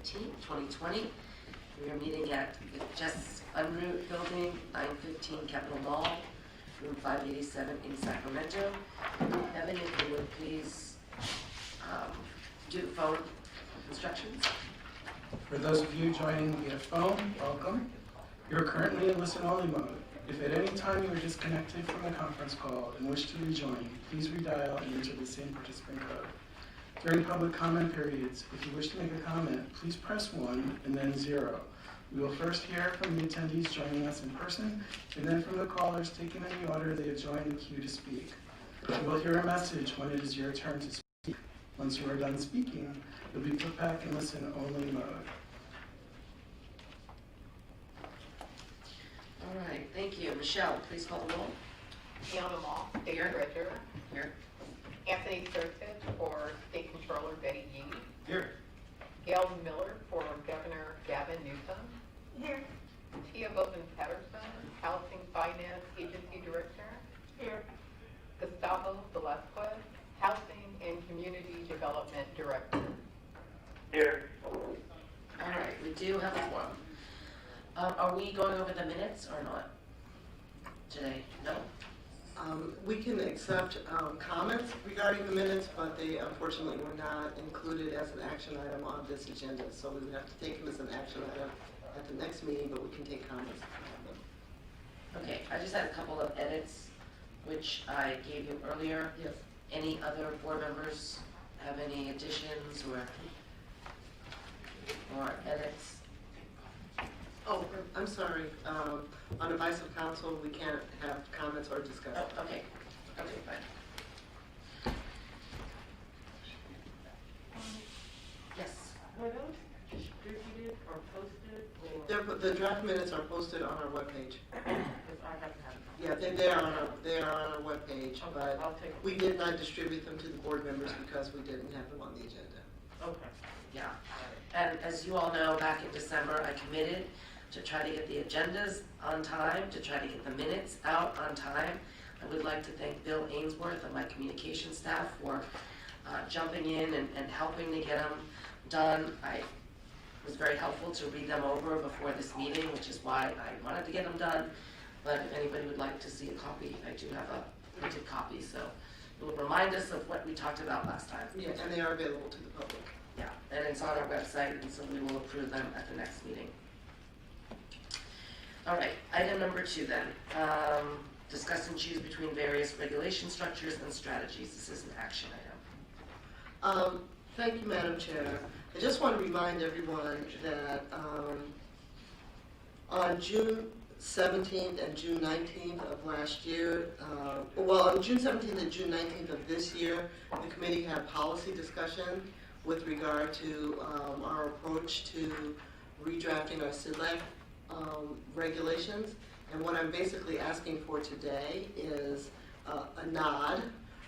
15th, 2020. We are meeting at the Jess Unroot Building, 915 Capitol Mall, room 587 in Sacramento. Evan, if you would please do the phone instructions. For those of you joining via phone, welcome. You're currently in listen-only mode. If at any time you are disconnected from the conference call and wish to rejoin, please redial and enter the same participant code. During public comment periods, if you wish to make a comment, please press 1 and then 0. We will first hear from the attendees joining us in person, and then from the callers taken in the order they have joined the queue to speak. You will hear a message when it is your turn to speak. Once you are done speaking, you'll be put back in listen-only mode. All right, thank you. Michelle, please call the roll. Fiona Moss, State Treasurer. Here. Anthony Surtis for State Controller Betty Yee. Here. Gail Miller for Governor Gavin Newsom. Here. Tia Boven Patterson, Housing Finance Agency Director. Here. Gustavo Velasquez, Housing and Community Development Director. Here. All right, we do have a quorum. Are we going over the minutes or not today? No? We can accept comments regarding the minutes, but they unfortunately were not included as an action item on this agenda. So we would have to take them as an action item at the next meeting, but we can take comments on them. Okay, I just had a couple of edits, which I gave you earlier. Yes. Any other board members have any additions or edits? Oh, I'm sorry. On advice of council, we can't have comments or discussion. Oh, okay. Okay, fine. Yes. Were those distributed or posted? Or The draft minutes are posted on our webpage. because I haven't had them. Yeah, they are on our webpage, but I'll take we did not distribute them to the board members because we didn't have them on the agenda. Okay. Yeah. And as you all know, back in December, I committed to try to get the agendas on time, to try to get the minutes out on time. I would like to thank Bill Ainsworth and my communication staff for jumping in and helping to get them done. I was very helpful to read them over before this meeting, which is why I wanted to get them done. But if anybody would like to see a copy, I do have a printed copy, so it will remind us of what we talked about last time. Yeah, and they are available to the public. Yeah, and it's on our website, and so we will approve them at the next meeting. All right, item number 2 then. Discuss and choose between various regulation structures and strategies. This is an action item. Thank you, Madam Chair. I just want to remind everyone that on June 17th and June 19th of last year, on June 17th and June 19th of this year, the committee had policy discussion with regard to our approach to redrafting our CDLAC regulations. And what I'm basically asking for today is a nod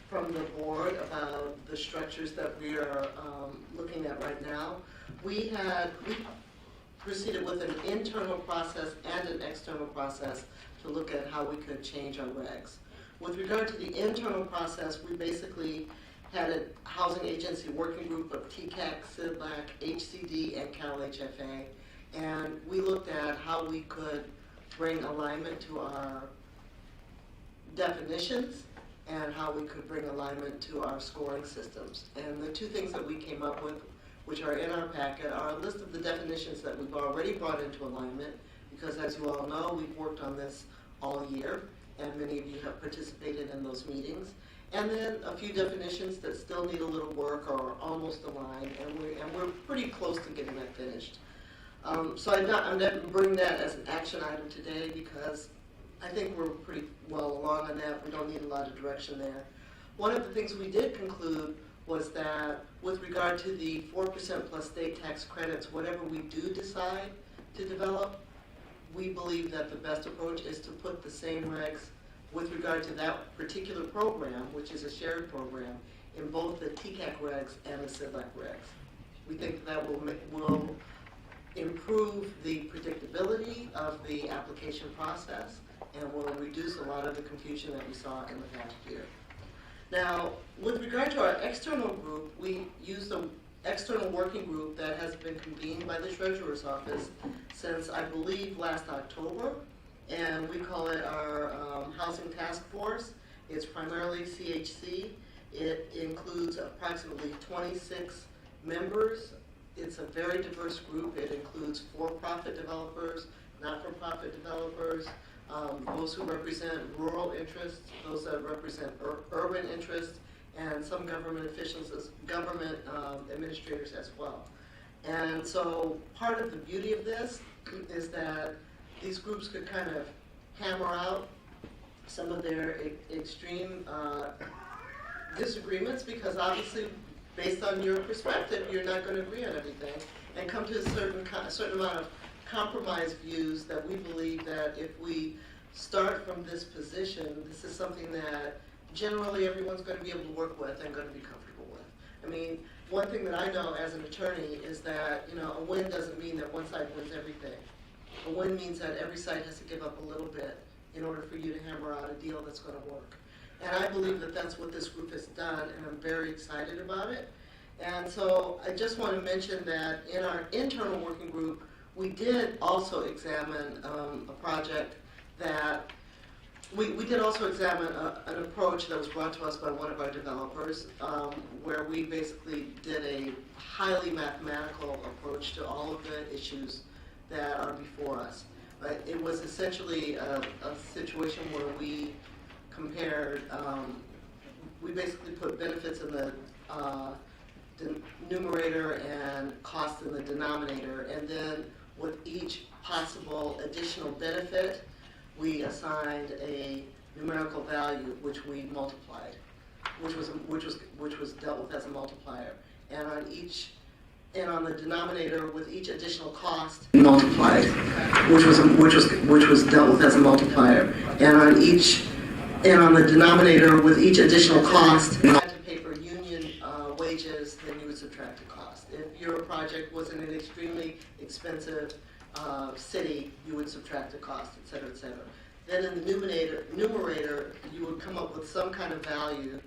from the board about the structures that we are looking at right now. We proceeded with an internal process and an external process to look at how we could change our regs. With regard to the internal process, we basically had a housing agency working group of TCAC, CDLAC, HCD, and CalHFA. And we looked at how we could bring alignment to our definitions and how we could bring alignment to our scoring systems. And the 2 things that we came up with, which are in our packet, are a list of the definitions that we've already brought into alignment, because as you all know, we've worked on this all year, and many of you have participated in those meetings. And then a few definitions that still need a little work or are almost aligned, and we're pretty close to getting that finished. So I'm not bringing that as an action item today because I think we're pretty well along on that. We don't need a lot of direction there. One of the things we did conclude was that with regard to the 4% plus state tax credits, whatever we do decide to develop, we believe that the best approach is to put the same regs with regard to that particular program, which is a shared program, in both the TCAC regs and the CDLAC regs. We think that will improve the predictability of the application process and will reduce a lot of the confusion that we saw in the past year. Now, with regard to our external group, we used a external working group that has been convened by the Treasurer's Office since, I believe, last October. And we call it our Housing Task Force. It's primarily CHC. It includes approximately 26 members. It's a very diverse group. It includes for-profit developers, not-for-profit developers, those who represent rural interests, those that represent urban interests, and some government officials, government administrators as well. And so part of the beauty of this is that these groups could kind of hammer out some of their extreme disagreements, because obviously, based on your perspective, you're not going to agree on everything, and come to a certain amount of compromise views that we believe that if we start from this position, this is something that generally everyone's going to be able to work with and going to be comfortable with. I mean, one thing that I know as an attorney is that, you know, a win doesn't mean that one side wins everything. A win means that every side has to give up a little bit in order for you to hammer out a deal that's going to work. And I believe that that's what this group has done, and I'm very excited about it. And so I just want to mention that in our internal working group, we did also examine a project that we did also examine an approach that was brought to us by one of our developers, where we basically did a highly mathematical approach to all of the issues that are before us. But it was essentially a situation where we compared, we basically put benefits in the numerator and cost in the denominator, and then with each possible additional benefit, we assigned a numerical value which we multiplied, which was dealt with as a multiplier, and on the denominator with each additional cost multiplied, which was dealt with as a multiplier, and on the denominator with each additional cost, if you had to pay for union wages, then you would subtract the cost. If your project was in an extremely expensive city, you would subtract the cost, et cetera, et cetera. Then in the numerator, you would come up with some kind of value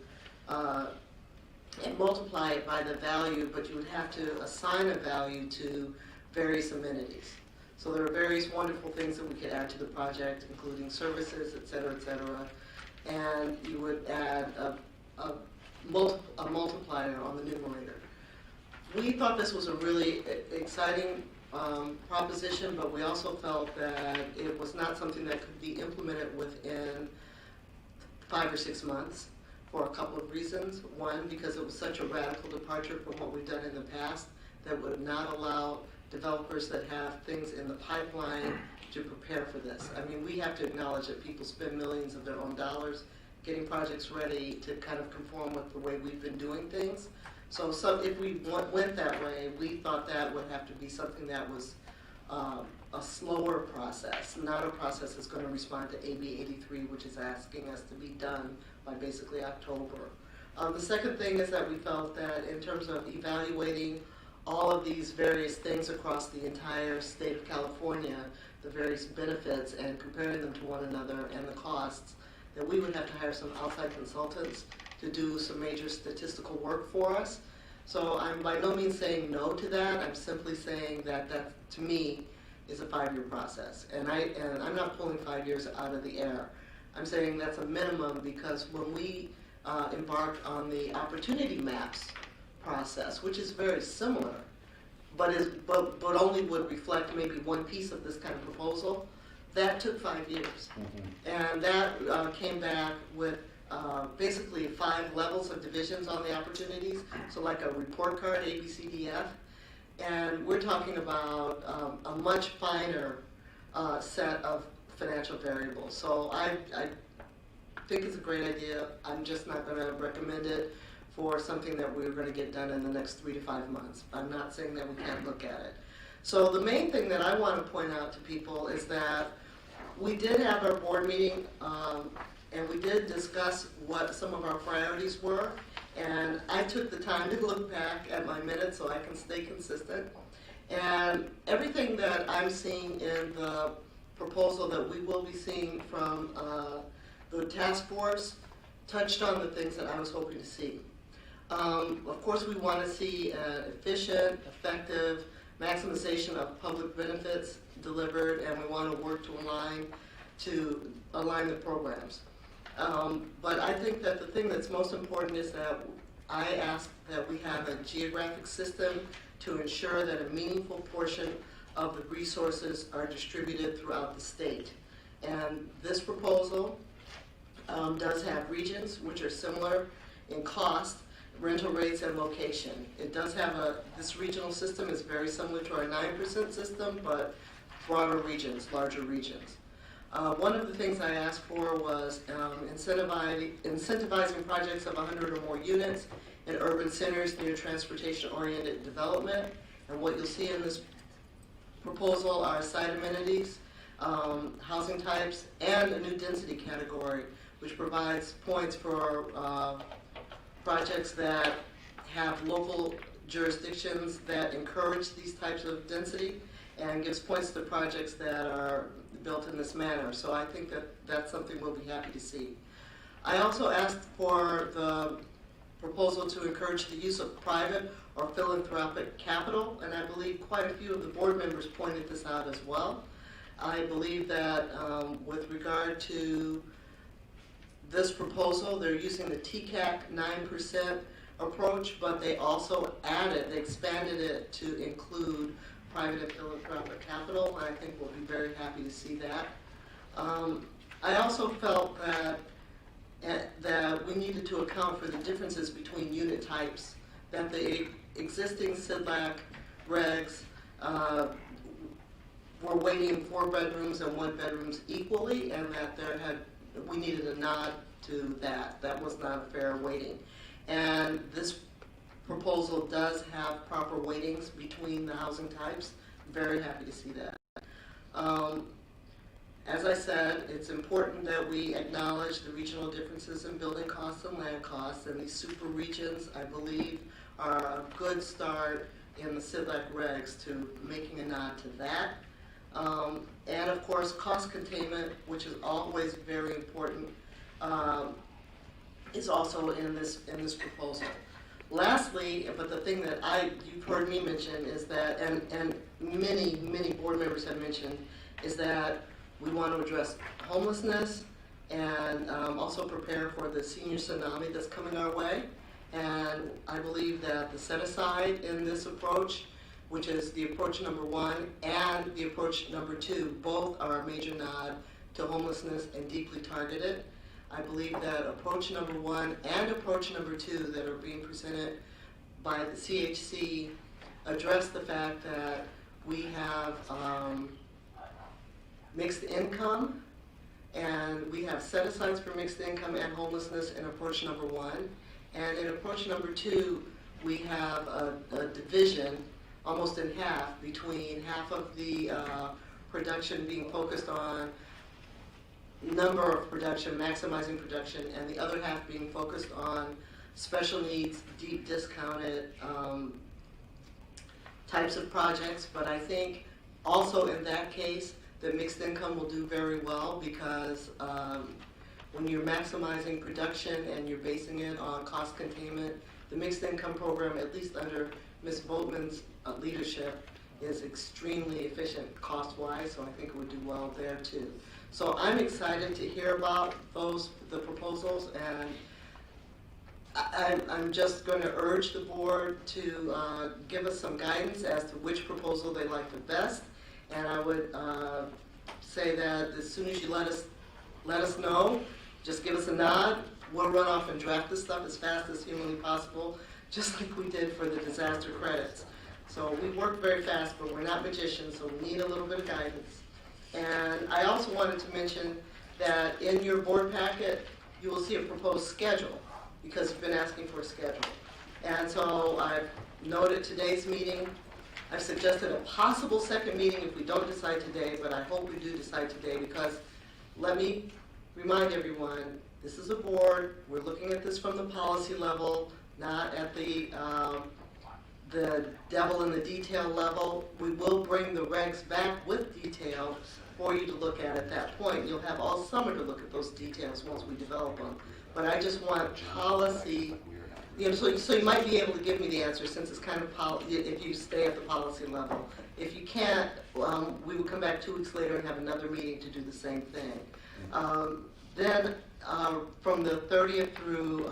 and multiply it by the value, but you would have to assign a value to various amenities. So there are various wonderful things that we could add to the project, including services, et cetera, and you would add a multiplier on the numerator. We thought this was a really exciting proposition, but we also felt that it was not something that could be implemented within 5 or 6 months for a couple of reasons. One, because it was such a radical departure from what we've done in the past that would not allow developers that have things in the pipeline to prepare for this. I mean, we have to acknowledge that people spend millions of their own dollars getting projects ready to kind of conform with the way we've been doing things. So if we went that way, we thought that would have to be something that was a slower process, not a process that's going to respond to AB 83, which is asking us to be done by basically October. The second thing is that we felt that in terms of evaluating all of these various things across the entire state of California, the various benefits, and comparing them to one another and the costs, that we would have to hire some outside consultants to do some major statistical work for us. So I'm by no means saying no to that. I'm simply saying that that, to me, is a 5-year process. And I'm not pulling 5 years out of the air. I'm saying that's a minimum, because when we embarked on the opportunity maps process, which is very similar, but only would reflect maybe one piece of this kind of proposal, that took 5 years. And that came back with basically 5 levels of divisions on the opportunities, so like a report card, A, B, C, D, F. And we're talking about a much finer set of financial variables. So I think it's a great idea. I'm just not going to recommend it for something that we're going to get done in the next 3 to 5 months. I'm not saying that we can't look at it. So the main thing that I want to point out to people is that we did have our board meeting, and we did discuss what some of our priorities were. And I took the time to look back at my minutes so I can stay consistent. And everything that I'm seeing in the proposal that we will be seeing from the task force touched on the things that I was hoping to see. Of course, we want to see an efficient, effective maximization of public benefits delivered, and we want to work to align the programs. But I think that the thing that's most important is that I ask that we have a geographic system to ensure that a meaningful portion of the resources are distributed throughout the state. And this proposal does have regions which are similar in cost, rental rates, and location. It does have this regional system is very similar to our 9% system, but broader regions, larger regions. One of the things I asked for was incentivizing projects of 100 or more units in urban centers near transportation-oriented development. And what you'll see in this proposal are site amenities, housing types, and a new density category, which provides points for projects that have local jurisdictions that encourage these types of density, and gives points to projects that are built in this manner. So I think that that's something we'll be happy to see. I also asked for the proposal to encourage the use of private or philanthropic capital, and I believe quite a few of the board members pointed this out as well. I believe that with regard to this proposal, they're using the TCAC 9% approach, but they also they expanded it to include private and philanthropic capital, and I think we'll be very happy to see that. I also felt that we needed to account for the differences between unit types, that the existing CDLAC regs were weighting 4 bedrooms and 1 bedrooms equally, and that we needed a nod to that. That was not a fair weighting. And this proposal does have proper weightings between the housing types. Very happy to see that. As I said, it's important that we acknowledge the regional differences in building costs and land costs, and these super regions, I believe, are a good start in the CDLAC regs to making a nod to that. And of course, cost containment, which is always very important, is also in this proposal. Lastly, but the thing that you've heard me mention is that, and many board members have mentioned, is that we want to address homelessness and also prepare for the senior tsunami that's coming our way. And I believe that the set aside in this approach, which is the approach number 1 and the approach number 2, both are a major nod to homelessness and deeply targeted. I believe that approach number 1 and approach number 2 that are being presented by the CHC address the fact that we have mixed income, and we have set-asides for mixed income and homelessness in approach number 1. And in approach number 2, we have a division almost in half, between half of the production being focused on number of production, maximizing production, and the other half being focused on special needs, deep discounted types of projects. But I think also in that case, the mixed income will do very well, because when you're maximizing production and you're basing it on cost containment, the mixed income program, at least under Ms. Boatman's leadership, is extremely efficient cost-wise, so I think it would do well there too. So I'm excited to hear about the proposals, and I'm just going to urge the board to give us some guidance as to which proposal they like the best. And I would say that as soon as you let us know, just give us a nod. We'll run off and draft this stuff as fast as humanly possible, just like we did for the disaster credits. So we work very fast, but we're not magicians, so we need a little bit of guidance. And I also wanted to mention that in your board packet, you will see a proposed schedule, because you've been asking for a schedule. And so I've noted today's meeting. I've suggested a possible second meeting if we don't decide today, but I hope we do decide today, because let me remind everyone, this is a board. We're looking at this from the policy level, not at the devil in the detail level. We will bring the regs back with detail for you to look at that point. You'll have all summer to look at those details once we develop them. But I just want policy So you might be able to give me the answer since it's kind of if you stay at the policy level. If you can't, we will come back 2 weeks later and have another meeting to do the same thing. Then from the 30th through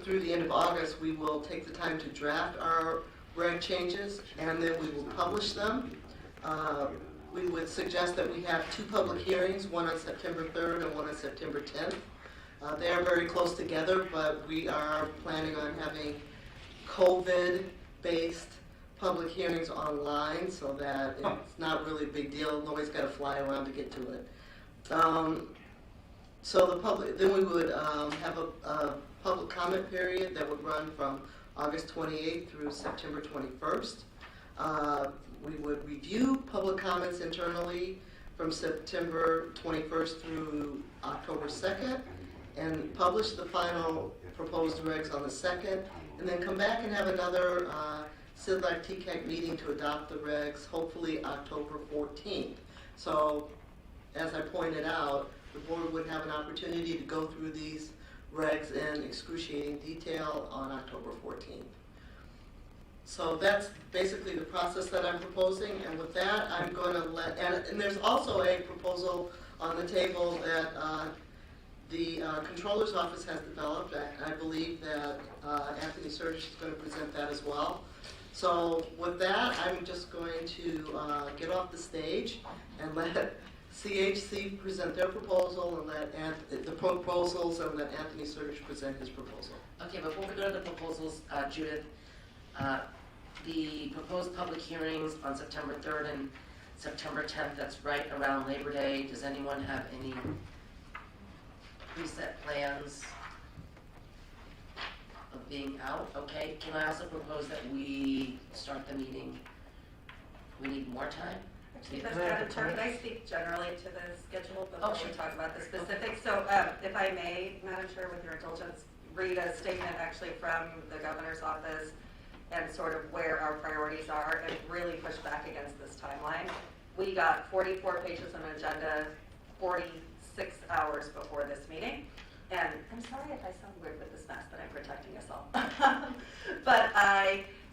through the end of August, we will take the time to draft our reg changes, and then we will publish them. We would suggest that we have 2 public hearings, one on September 3rd and one on September 10th. They are very close together, but we are planning on having COVID-based public hearings online so that it's not really a big deal. Nobody's got to fly around to get to it. Then we would have a public comment period that would run from August 28th through September 21st. We would review public comments internally from September 21st through October 2nd and publish the final proposed regs on the 2nd, and then come back and have another CDLAC TCAC meeting to adopt the regs, hopefully October 14th. So, as I pointed out, the board would have an opportunity to go through these regs in excruciating detail on October 14th. So that's basically the process that I'm proposing, and with that, I'm going to and there's also a proposal on the table that the Controller's Office has developed. I believe that Anthony Serge is going to present that as well. So with that, I'm just going to get off the stage and let CHC present their proposal and let Anthony Serge present his proposal. Okay, before we go to the proposals, Judith, the proposed public hearings on September 3rd and September 10th, that's right around Labor Day. Does anyone have any preset plans of being out? Okay, can I also propose that we start the meeting? We need more time? Madam Chair, can I speak generally to the schedule before sure. we talk about the specifics? So if I may, Madam Chair, with your indulgence, read a statement actually from the Governor's Office and sort of where our priorities are and really push back against this timeline. We got 44 pages of an agenda 46 hours before this meeting. And I'm sorry if I sound weird with this mess, but I'm protecting us all.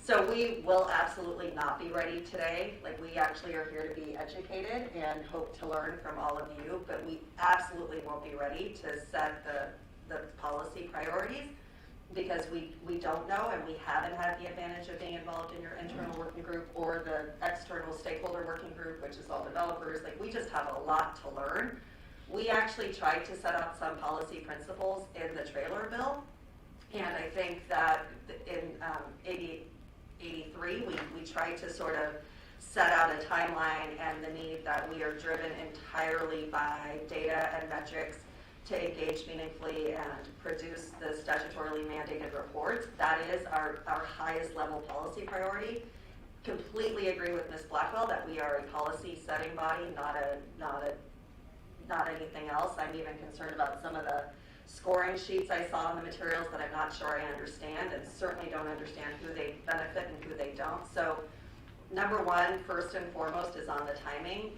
So we will absolutely not be ready today. Like, we actually are here to be educated and hope to learn from all of you, but we absolutely won't be ready to set the policy priorities because we don't know, and we haven't had the advantage of being involved in your internal working group or the external stakeholder working group, which is all developers. Like, we just have a lot to learn. We actually tried to set up some policy principles in the trailer bill, and I think that in 83, we tried to sort of set out a timeline and the need that we are driven entirely by data and metrics to engage meaningfully and produce the statutorily mandated reports. That is our highest level policy priority. Completely agree with Ms. Blackwell that we are a policy setting body, not anything else. I'm even concerned about some of the scoring sheets I saw in the materials that I'm not sure I understand, and certainly don't understand who they benefit and who they don't. So number one, first and foremost, is on the timing.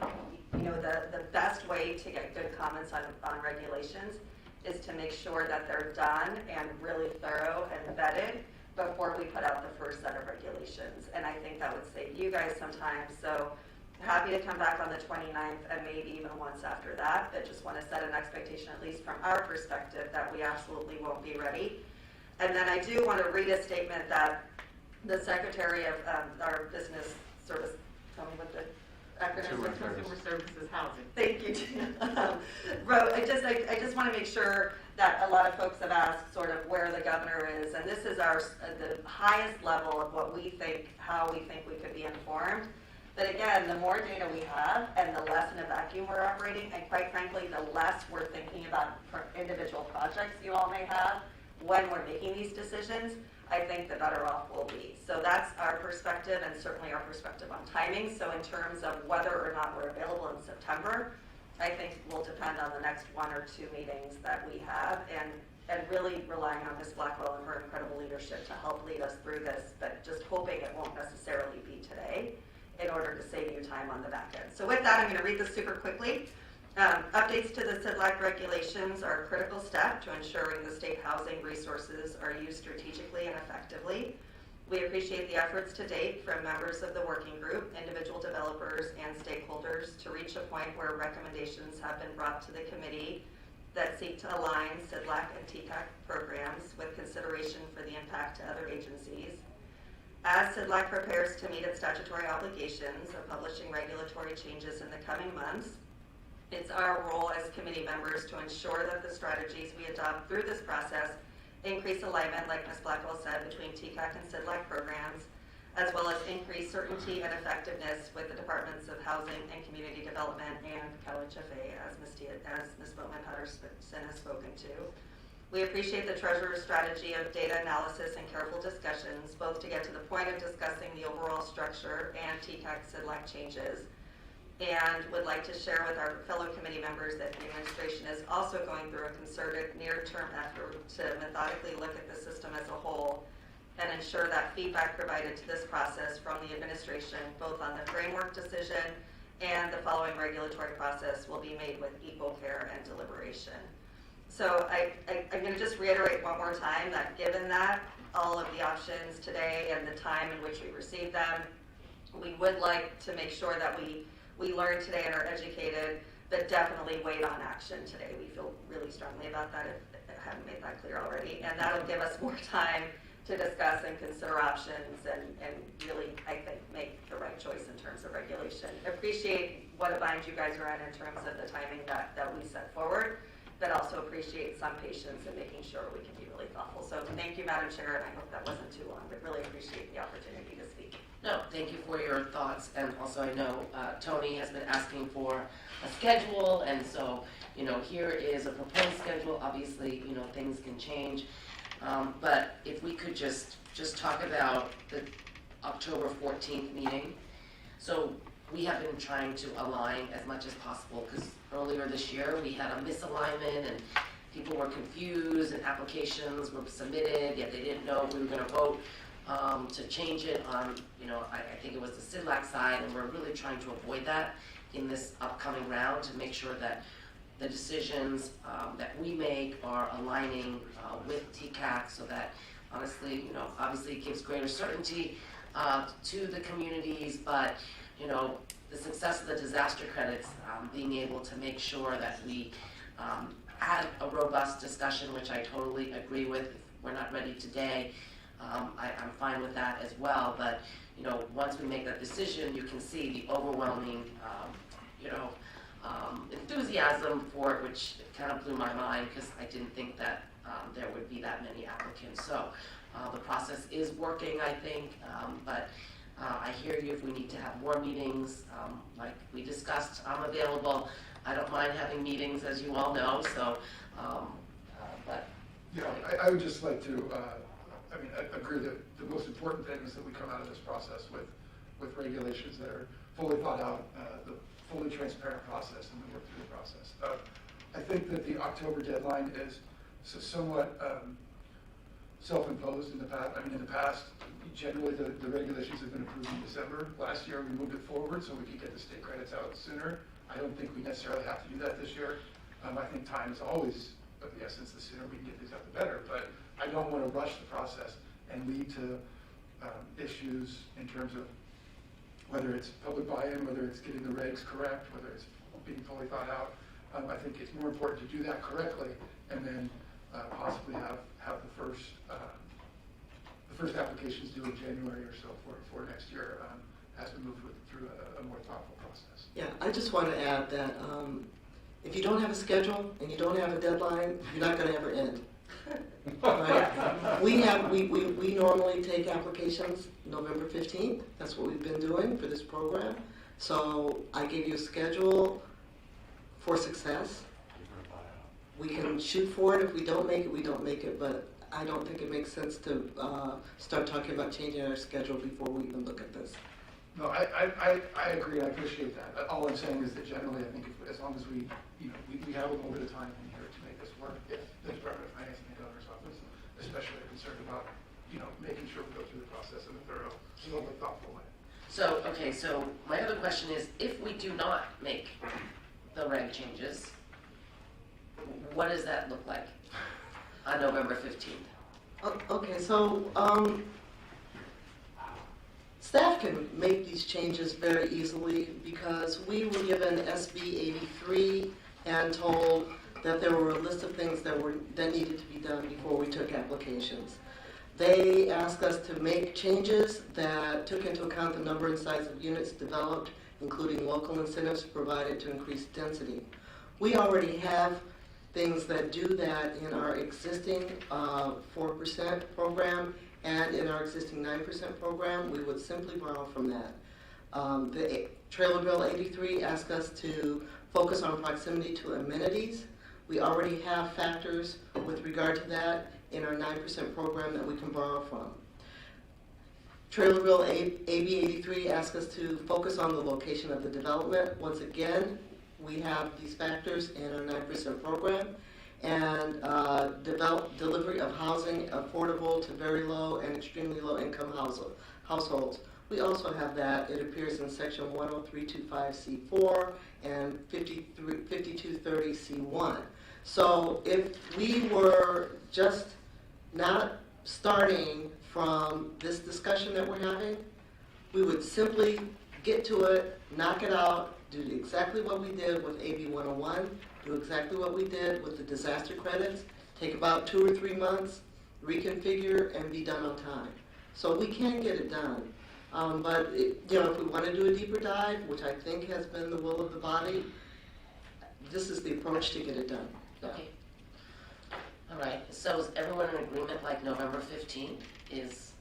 You know, the best way to get good comments on regulations is to make sure that they're done and really thorough and vetted before we put out the first set of regulations. And I think that would save you guys some time. So happy to come back on the 29th and maybe even once after that, but just want to set an expectation, at least from our perspective, that we absolutely won't be ready. And then I do want to read a statement that the Secretary of our Business Service, tell me what the acronym is. Consumer Services Housing. Thank you, Tina. Wrote, I just want to make sure that a lot of folks have asked sort of where the governor is, and this is the highest level of what we think, how we think we could be informed. But again, the more data we have and the less in a vacuum we're operating, and quite frankly, the less we're thinking about individual projects you all may have when we're making these decisions, I think the better off we'll be. So that's our perspective, and certainly our perspective on timing. So in terms of whether or not we're available in September, I think will depend on the next 1 or 2 meetings that we have, and really relying on Ms. Blackwell and her incredible leadership to help lead us through this, but just hoping it won't necessarily be today, in order to save you time on the back end. So with that, I'm going to read this super quickly. Updates to the CDLAC regulations are a critical step to ensuring the state housing resources are used strategically and effectively. We appreciate the efforts to date from members of the working group, individual developers, and stakeholders to reach a point where recommendations have been brought to the committee that seek to align CDLAC and TCAC programs with consideration for the impact to other agencies. As CDLAC prepares to meet its statutory obligations of publishing regulatory changes in the coming months, it's our role as committee members to ensure that the strategies we adopt through this process increase alignment, like Ms. Blackwell said, between TCAC and CDLAC programs, as well as increase certainty and effectiveness with the Departments of Housing and Community Development and CalHFA, as Ms. Boatman-Patterson has spoken to. We appreciate the Treasurer's strategy of data analysis and careful discussions, both to get to the point of discussing the overall structure and TCAC-CDLAC changes, and would like to share with our fellow committee members that the administration is also going through a concerted near-term effort to methodically look at the system as a whole and ensure that feedback provided to this process from the administration, both on the framework decision and the following regulatory process, will be made with equal care and deliberation. So I'm going to just reiterate one more time that given that, all of the options today and the time in which we received them, we would like to make sure that we learn today and are educated, but definitely wait on action today. We feel really strongly about that if I haven't made that clear already. And that'll give us more time to discuss and consider options and really, I think, make the right choice in terms of regulation. Appreciate what a bind you guys are in terms of the timing that we set forward, but also appreciate some patience in making sure we can be really thoughtful. So thank you, Madam Chair, and I hope that wasn't too long, but really appreciate the opportunity to speak. No, thank you for your thoughts, and also I know Tony has been asking for a schedule, and so, here is a proposed schedule. Obviously, things can change, but if we could just talk about the October 14th meeting. So we have been trying to align as much as possible, because earlier this year we had a misalignment, and people were confused, and applications were submitted, yet they didn't know we were going to vote to change it on, I think it was the CDLAC side, and we're really trying to avoid that in this upcoming round to make sure that the decisions that we make are aligning with TCAC, so that honestly, obviously it gives greater certainty to the communities, but the success of the disaster credits, being able to make sure that we had a robust discussion, which I totally agree with. If we're not ready today, I'm fine with that as well, but once we make that decision, you can see the overwhelming enthusiasm for it, which kind of blew my mind, because I didn't think that there would be that many applicants. So the process is working, I think, but I hear you. If we need to have more meetings, like we discussed, I'm available. I don't mind having meetings, as you all know, so, but. Yeah, I would just like to, I agree that the most important thing is that we come out of this process with regulations that are fully thought out, the fully transparent process, and we work through the process. I think that the October deadline is somewhat self-imposed in the past. In the past, generally the regulations have been approved in December. Last year, we moved it forward so we could get the state credits out sooner. I don't think we necessarily have to do that this year. I think time is always of the essence. The sooner we can get these out, the better. But I don't want to rush the process and lead to issues in terms of whether it's public buy-in, whether it's getting the regs correct, whether it's being fully thought out. I think it's more important to do that correctly and then possibly have the first applications due in January or so for next year as we move through a more thoughtful process. Yeah, I just want to add that if you don't have a schedule and you don't have a deadline, you're not going to ever end. Right? We normally take applications November 15th. That's what we've been doing for this program. So I gave you a schedule for success. We can shoot for it. If we don't make it, we don't make it. But I don't think it makes sense to start talking about changing our schedule before we even look at this. No, I agree. I appreciate that. All I'm saying is that generally, I think as long as we have a little bit of time in here to make this work, if the Department of Finance and the Governor's Office especially are concerned about, making sure we go through the process in a thorough, thoughtful way. So, okay, so my other question is, if we do not make the reg changes, what does that look like on November 15th? Okay, so, staff can make these changes very easily because we were given SB 83 and told that there were a list of things that needed to be done before we took applications. They asked us to make changes that took into account the number and size of units developed, including local incentives provided to increase density. We already have things that do that in our existing 4% program and in our existing 9% program. We would simply borrow from that. The Trailer Bill 83 asked us to focus on proximity to amenities. We already have factors with regard to that in our 9% program that we can borrow from. Trailer Bill AB 83 asks us to focus on the location of the development. Once again, we have these factors in our 9% program. And delivery of housing affordable to very low and extremely low income households. We also have that. It appears in section 10325C4 and 5230C1. So if we were just not starting from this discussion that we're having, we would simply get to it, knock it out, do exactly what we did with AB 101, do exactly what we did with the disaster credits, take about 2 or 3 months, reconfigure, and be done on time. So we can get it done. But if we want to do a deeper dive, which I think has been the will of the body, this is the approach to get it done. Okay. All right, so is everyone in agreement like November 15th is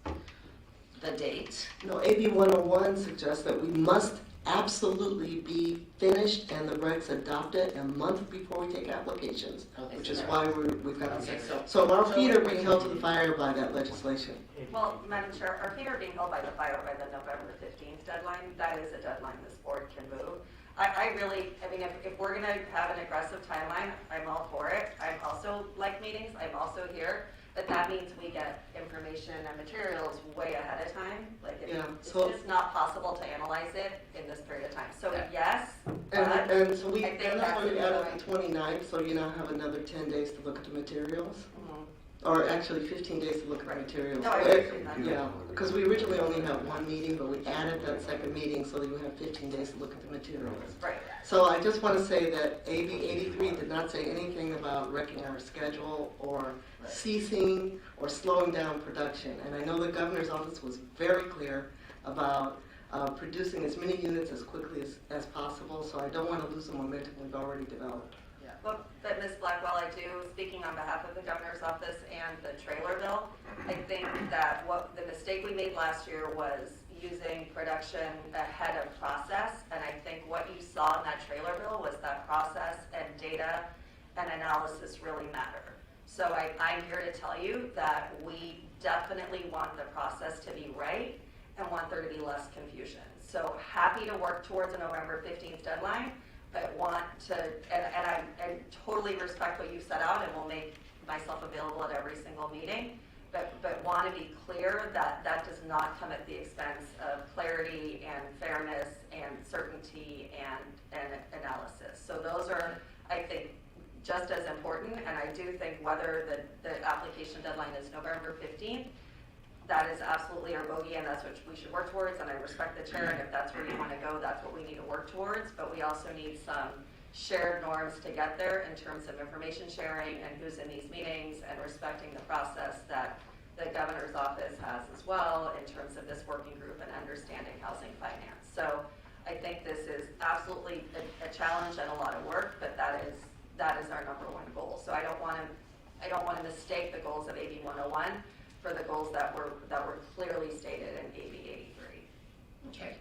the date? No, AB 101 suggests that we must absolutely be finished and the regs adopted a month before we take applications, Okay, which so is that- why we've got Okay, this. so- So our feet are being held to the fire by that legislation. Well, Madam Chair, our feet are being held by the fire by the November 15th deadline. That is a deadline this board can move. I mean, if we're going to have an aggressive timeline, I'm all for it. I'm also like meetings, I'm also here, but that means we get information and materials way ahead of time. Like, it's just not possible to analyze it in this period of time. So yes, but And so I think that's that's why we the added deadline. the 29th, so you now have another 10 days to look at the materials. Mhm. Or actually 15 days to look at the materials. No, I understand that. Yeah, because we originally only had one meeting, but we added that second meeting so that you have 15 days to look at the materials. Right. So I just want to say that AB 83 did not say anything about wrecking our schedule or ceasing or slowing down production. And I know the governor's office was very clear about producing as many units as quickly as possible, so I don't want to lose the momentum we've already developed. Well, but Ms. Blackwell, I do, speaking on behalf of the governor's office and the trailer bill, I think that what the mistake we made last year was using production ahead of process. And I think what you saw in that trailer bill was that process and data and analysis really matter. So I'm here to tell you that we definitely want the process to be right and want there to be less confusion. So happy to work towards a November 15th deadline, but want to, and I totally respect what you set out and will make myself available at every single meeting, but want to be clear that that does not come at the expense of clarity and fairness and certainty and analysis. So those are, I think, just as important, and I do think whether the application deadline is November 15th, that is absolutely our bogey, and that's what we should work towards, and I respect the chair, and if that's where you want to go, that's what we need to work towards, but we also need some shared norms to get there in terms of information sharing and who's in these meetings and respecting the process that the governor's office has as well in terms of this working group and understanding housing finance. So I think this is absolutely a challenge and a lot of work, but that is our number one goal. So I don't want to mistake the goals of AB 101 for the goals that were clearly stated in AB 83. Okay,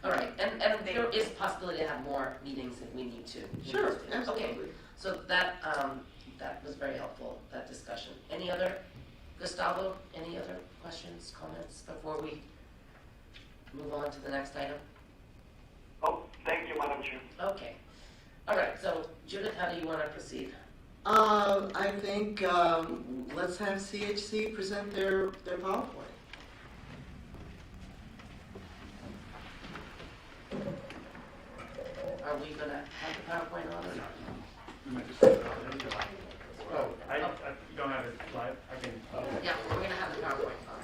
all right, and there is possibility to have more meetings if we need to. Sure, Okay, absolutely. so that was very helpful, that discussion. Any other, Gustavo, any other questions, comments before we move on to the next item? Oh, thank you, Madam Chair. Okay, all right, so Judith, how do you want to proceed? I think let's have CHC present their PowerPoint. are we gonna have the PowerPoint on or not? We might just put it out. Oh, you don't have it live? I can. Yeah, we're gonna have the PowerPoint on.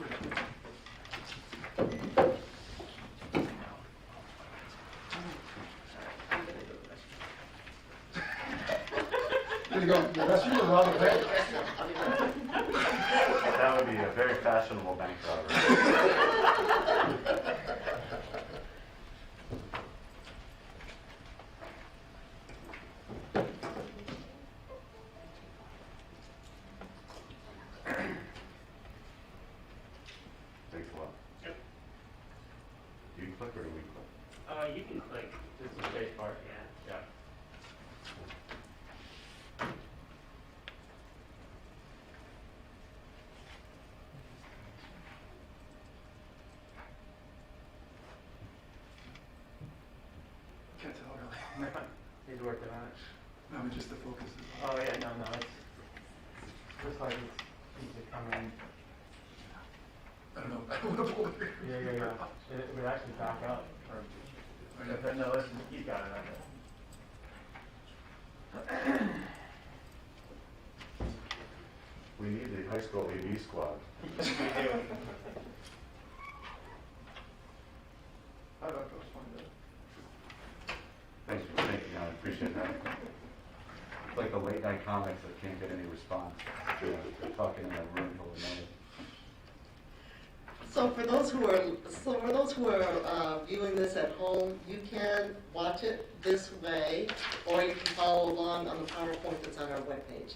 There you go. The rest of you are wrong with that. That would be a very fashionable bank robbery. Takes a lot. Yep. Do you click or do we click? You can click. This is the space bar. Yeah. Can't tell really. He's working on it. No, but just the focus is. Oh yeah, no, it's looks like it's needs to come in. I don't know. I don't want to pull it. Yeah. It would actually back up. Or, no, listen, he's got it on it. We need the high school AV squad. We do. I don't know if it was fun though. Thanks for thinking, I appreciate that. It's like the late night comics that can't get any response. They're talking in a room full of noise. So for those who are viewing this at home, you can watch it this way, or you can follow along on the PowerPoint that's on our webpage.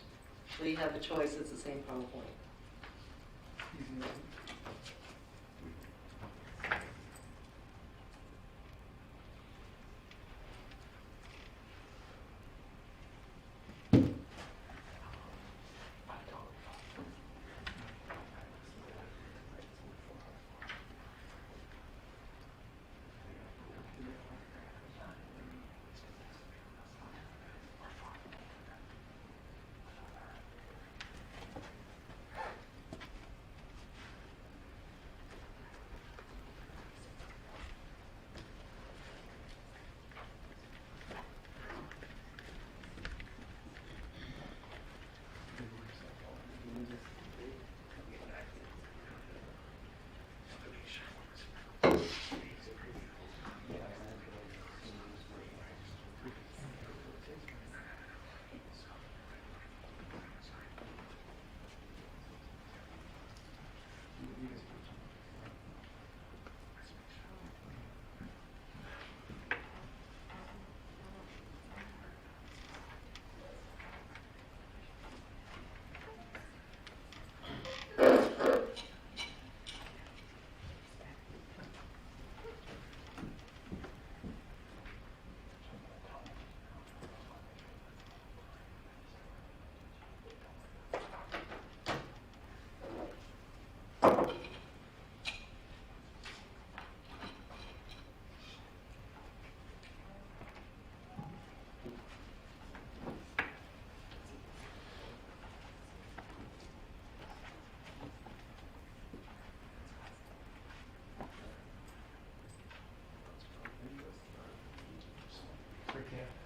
So you have a choice, it's the same PowerPoint. Easy enough.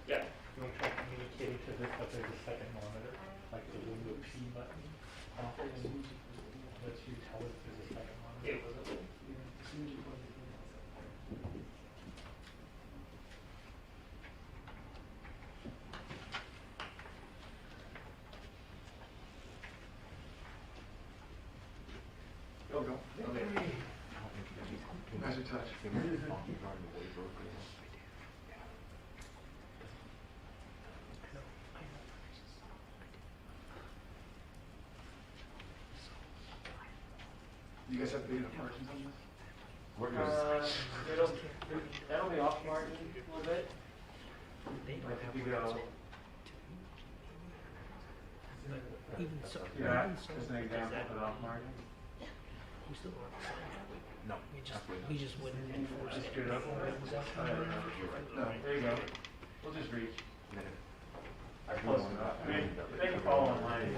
Yeah. You want to try communicating to this, but there's a second monitor, like the window P button. And lets you tell it there's a second monitor. It was a little. Go. Nice touch. You guys have big enough margins on this? We're good. That'll be off margin a little bit. I think we go. Yeah, as an example of an off margin. No, we just wouldn't enforce it. Just do it up. No. There you go. We'll just reach. Close enough. I mean, they can follow online.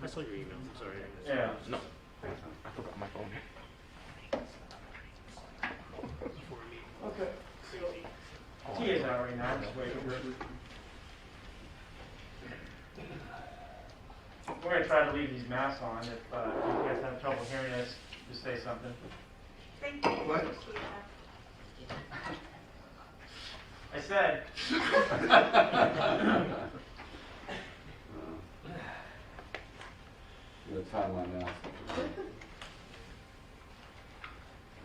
I saw your email, sorry. Yeah. No. I forgot my phone. Before me. We're going to try to leave these masks on. If you guys have trouble hearing us, just say something. Thank you. What? I said. The timeline now.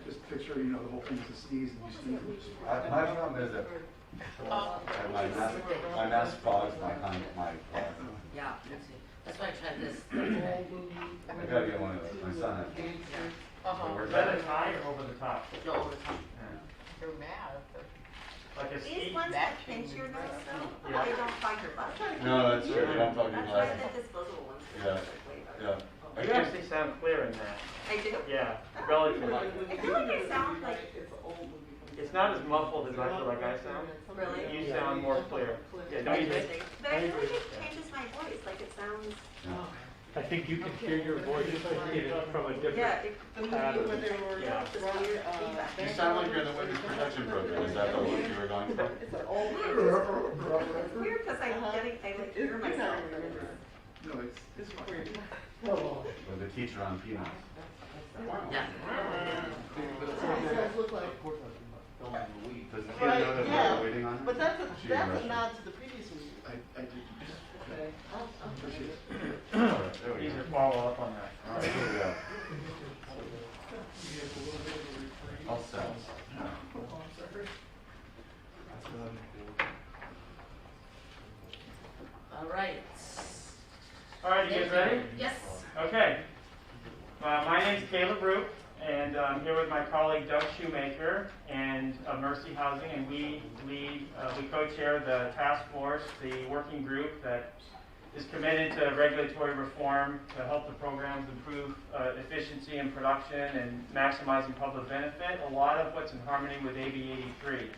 Just picture, the whole thing is a sneeze and you sneeze. My problem is that my mask fogs my Yeah, me too. That's why I tried this. I gotta get one of those. My son has one. Is that a tie or over the top? No, over the top. You're mad. Like a These ski? ones that pinch your nose though, Yeah. they don't fog your butt. No, that's true. We don't talk That's about why it. the disposable ones. Yeah. Yeah. You actually sound clear in that. I do. Yeah, relatively. I feel like I sound like, It's not as muffled as I feel like I sound. really? You sound more clear. Yeah, don't you think? But I feel like it changes my voice, like it sounds, I think you can hear your voice from a different yeah, it, pattern. Yeah. this weird feedback. You sound like you're in the witness protection program. Is that the look you were going for? It's weird because I like hear myself. No, it's fine. With the teacher on peanuts. Yeah. Does the kid know that we're waiting on him? But that's a Russian. nod to the previous meeting. I did. Okay. Appreciate it. All right, there we Easy go. to follow up on that. All right, here we go. All set. All right. All right, you guys ready? Yes. Okay. My name's Caleb Roop, and I'm here with my colleague Doug Shoemaker and Mercy Housing, and we co-chair the task force, the working group that is committed to regulatory reform to help the programs improve efficiency and production and maximizing public benefit, a lot of what's in harmony with AB 83.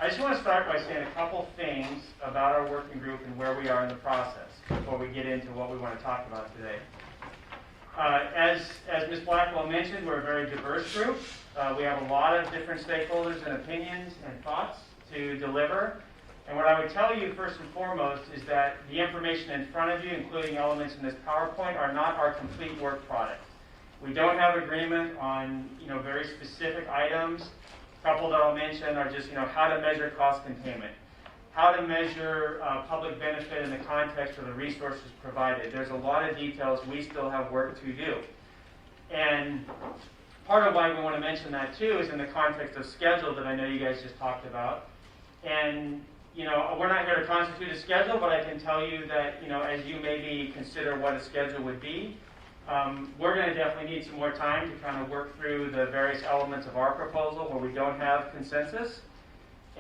I just want to start by saying a couple things about our working group and where we are in the process before we get into what we want to talk about today. As Ms. Blackwell mentioned, we're a very diverse group. We have a lot of different stakeholders and opinions and thoughts to deliver. And what I would tell you first and foremost is that the information in front of you, including elements in this PowerPoint, are not our complete work product. We don't have agreement on very specific items. A couple that I'll mention are just how to measure cost containment, how to measure public benefit in the context of the resources provided. There's a lot of details we still have work to do. And part of why we want to mention that too is in the context of schedule that I know you guys just talked about. And we're not here to constitute a schedule, but I can tell you that as you maybe consider what a schedule would be, we're going to definitely need some more time to kind of work through the various elements of our proposal where we don't have consensus.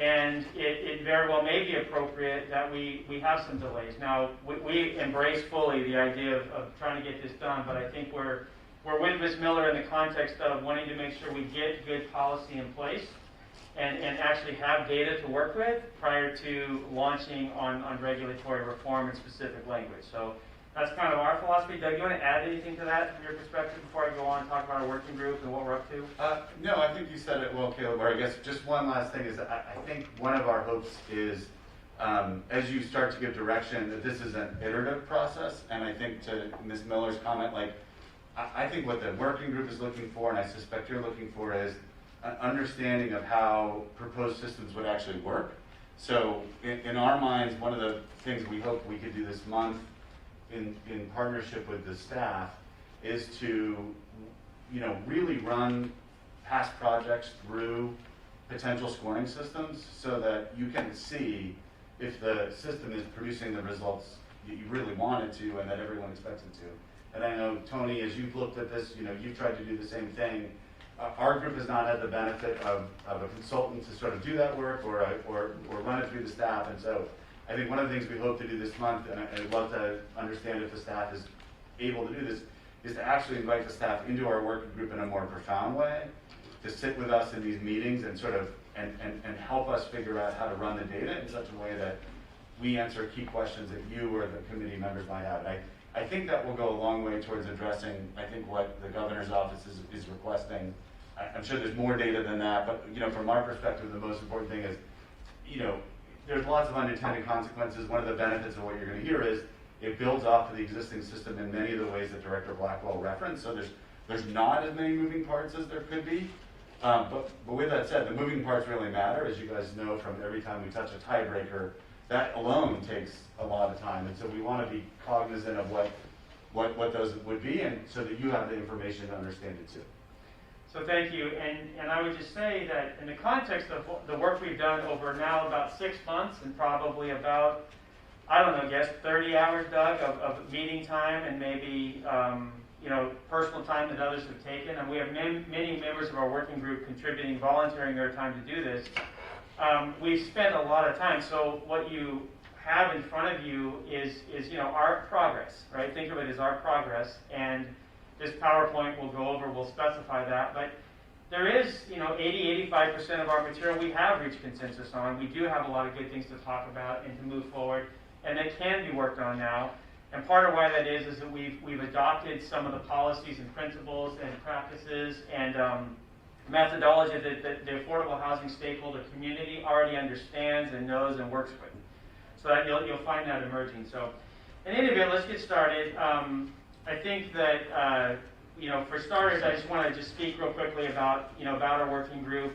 And it very well may be appropriate that we have some delays. Now, we embrace fully the idea of trying to get this done, but I think we're with Ms. Miller in the context of wanting to make sure we get good policy in place and actually have data to work with prior to launching on regulatory reform and specific language. So that's kind of our philosophy. Doug, you want to add anything to that from your perspective before I go on and talk about our working group and what we're up to? No, I think you said it well, Caleb. Or I guess just one last thing is that I think one of our hopes is as you start to give direction that this is an iterative process. And I think to Ms. Miller's comment, I think what the working group is looking for, and I suspect you're looking for, is an understanding of how proposed systems would actually work. So in our minds, one of the things we hope we could do this month in partnership with the staff is to really run past projects through potential scoring systems so that you can see if the system is producing the results that you really want it to and that everyone expects it to. And I know, Tony, as you've looked at this, you've tried to do the same thing. Our group has not had the benefit of a consultant to sort of do that work or run it through the staff. And so I think one of the things we hope to do this month, and I'd love to understand if the staff is able to do this, is to actually invite the staff into our working group in a more profound way, to sit with us in these meetings and sort of and help us figure out how to run the data in such a way that we answer key questions that you or the committee members might have. And I think that will go a long way towards addressing, I think, what the governor's office is requesting. I'm sure there's more data than that, but from our perspective, the most important thing is there's lots of unintended consequences. One of the benefits of what you're going to hear is it builds off of the existing system in many of the ways that Director Blackwell referenced. So there's not as many moving parts as there could be. But with that said, the moving parts really matter. As you guys know from every time we touch a tiebreaker, that alone takes a lot of time. And so we want to be cognizant of what those would be, and so that you have the information to understand it too. So thank you, and I would just say that in the context of the work we've done over now about 6 months and probably about, I don't know, 30 hours, Doug, of meeting time and maybe, personal time that others have taken, and we have many members of our working group contributing, volunteering their time to do this. We've spent a lot of time, so what you have in front of you is our progress, right? Think of it as our progress, and this PowerPoint will go over, we'll specify that, but there is, 80-85% of our material we have reached consensus on. We do have a lot of good things to talk about and to move forward, and that can be worked on now. And part of why that is that we've adopted some of the policies and principles and practices and methodology that the affordable housing stakeholder community already understands and knows and works with. So that you'll find that emerging. So in any event, let's get started. I think that, for starters, I just want to speak real quickly about our working group.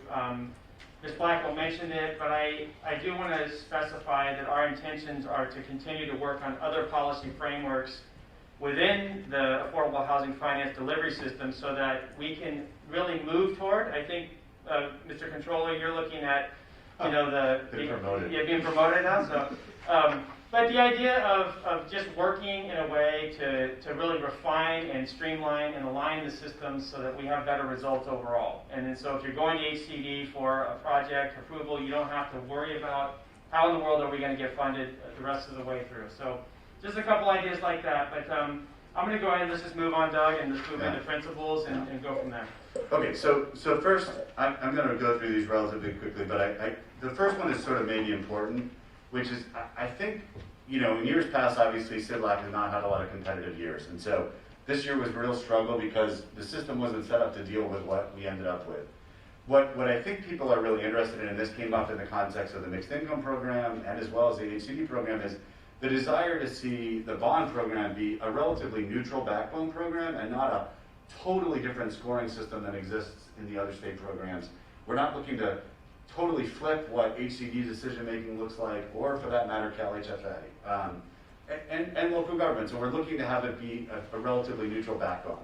Ms. Blackwell mentioned it, but I do want to specify that our intentions are to continue to work on other policy frameworks within the affordable housing finance delivery system so that we can really move toward, I think, Mr. Controller, you're looking at, Being promoted. being promoted now, so. But the idea of just working in a way to really refine and streamline and align the systems so that we have better results overall. And then so if you're going to HCD for a project approval, you don't have to worry about how in the world are we going to get funded the rest of the way through. So just a couple ideas like that. But I'm going to go ahead and let's just move on, Doug, and let's move into principles and go from there. Okay, so first, I'm going to go through these relatively quickly, but the first one is sort of maybe important, which is, I think, in years past, obviously, CDLAC has not had a lot of competitive years. And so this year was a real struggle because the system wasn't set up to deal with what we ended up with. What I think people are really interested in, and this came up in the context of the mixed income program and as well as the HCD program, is the desire to see the bond program be a relatively neutral backbone program and not a totally different scoring system that exists in the other state programs. We're not looking to totally flip what HCD decision-making looks like, or for that matter, Cal HFA, and local government. So we're looking to have it be a relatively neutral backbone.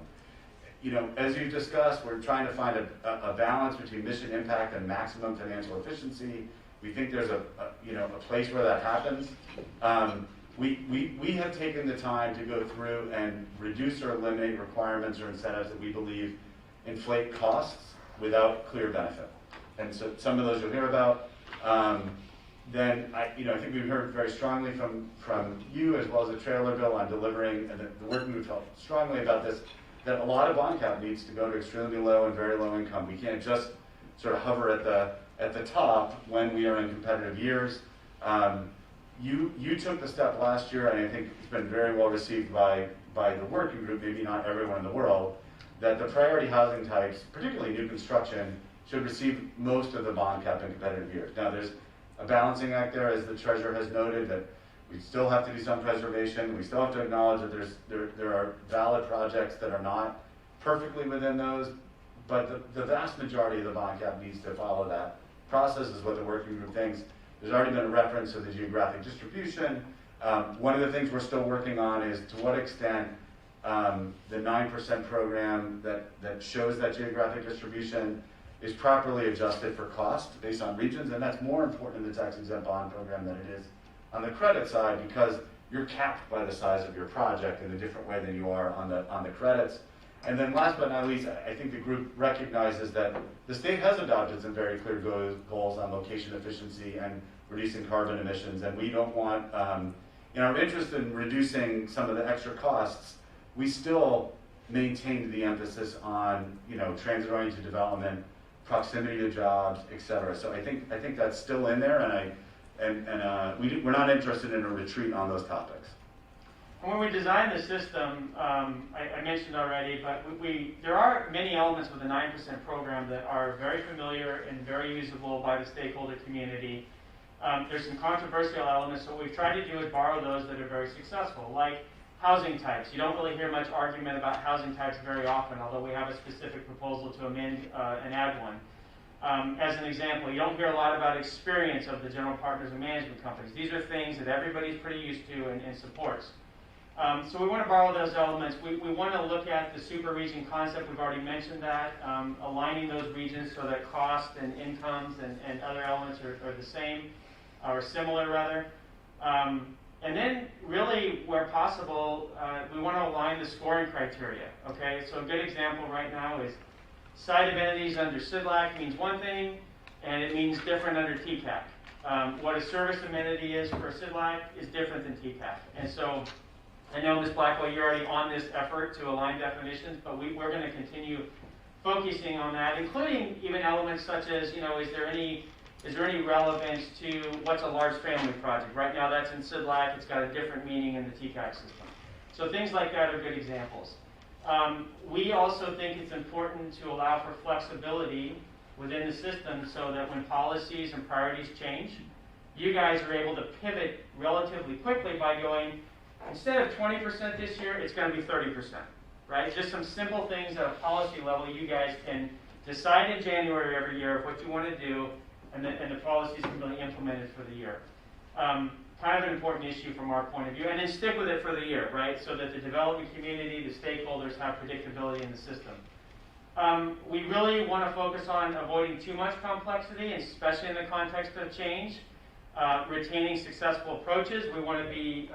As you discussed, we're trying to find a balance between mission impact and maximum financial efficiency. We think there's a place where that happens. We have taken the time to go through and reduce or eliminate requirements or incentives that we believe inflate costs without clear benefit. And so some of those you'll hear about. Then I think we've heard very strongly from you as well as the trailer bill on delivering, and the working group felt strongly about this, that a lot of bond cap needs to go to extremely low and very low income. We can't just sort of hover at the top when we are in competitive years. You took the step last year, and I think it's been very well received by the working group, maybe not everyone in the world, that the priority housing types, particularly new construction, should receive most of the bond cap in competitive years. Now, there's a balancing act there, as the treasurer has noted, that we still have to do some preservation. We still have to acknowledge that there are valid projects that are not perfectly within those, but the vast majority of the bond cap needs to follow that process, is what the working group thinks. There's already been a reference to the geographic distribution. One of the things we're still working on is to what extent the 9% program that shows that geographic distribution is properly adjusted for cost based on regions, and that's more important in the tax-exempt bond program than it is on the credit side, because you're capped by the size of your project in a different way than you are on the credits. And then last but not least, I think the group recognizes that the state has adopted some very clear goals on location efficiency and reducing carbon emissions, and we don't want, in our interest in reducing some of the extra costs, we still maintained the emphasis on, transit-oriented development, proximity to jobs, et cetera. So I think that's still in there, and we're not interested in a retreat on those topics. When we designed the system, I mentioned already, but there are many elements with the 9% program that are very familiar and very usable by the stakeholder community. There's some controversial elements, so what we've tried to do is borrow those that are very successful, like housing types. You don't really hear much argument about housing types very often, although we have a specific proposal to amend and add one. As an example, you don't hear a lot about experience of the general partners and management companies. These are things that everybody's pretty used to and supports. So we want to borrow those elements. We want to look at the super region concept. We've already mentioned that, aligning those regions so that cost and incomes and other elements are the same, or similar rather. And then really, where possible, we want to align the scoring criteria, okay? So a good example right now is site amenities under CDLAC means one thing, and it means different under TCAC. What a service amenity is for CDLAC is different than TCAC. And so I know, Ms. Blackwell, you're already on this effort to align definitions, but we're going to continue focusing on that, including even elements such as, you know, is there any relevance to what's a large family project? Right now that's in CDLAC, it's got a different meaning in the TCAC system. So things like that are good examples. We also think it's important to allow for flexibility within the system so that when policies and priorities change, you guys are able to pivot relatively quickly by going, instead of 20% this year, it's going to be 30%, right? Just some simple things at a policy level you guys can decide in January every year of what you want to do, and the policies can really implement it for the year. Kind of an important issue from our point of view, and then stick with it for the year, right? So that the development community, the stakeholders have predictability in the system. We really want to focus on avoiding too much complexity, especially in the context of change. Retaining successful approaches. We want to be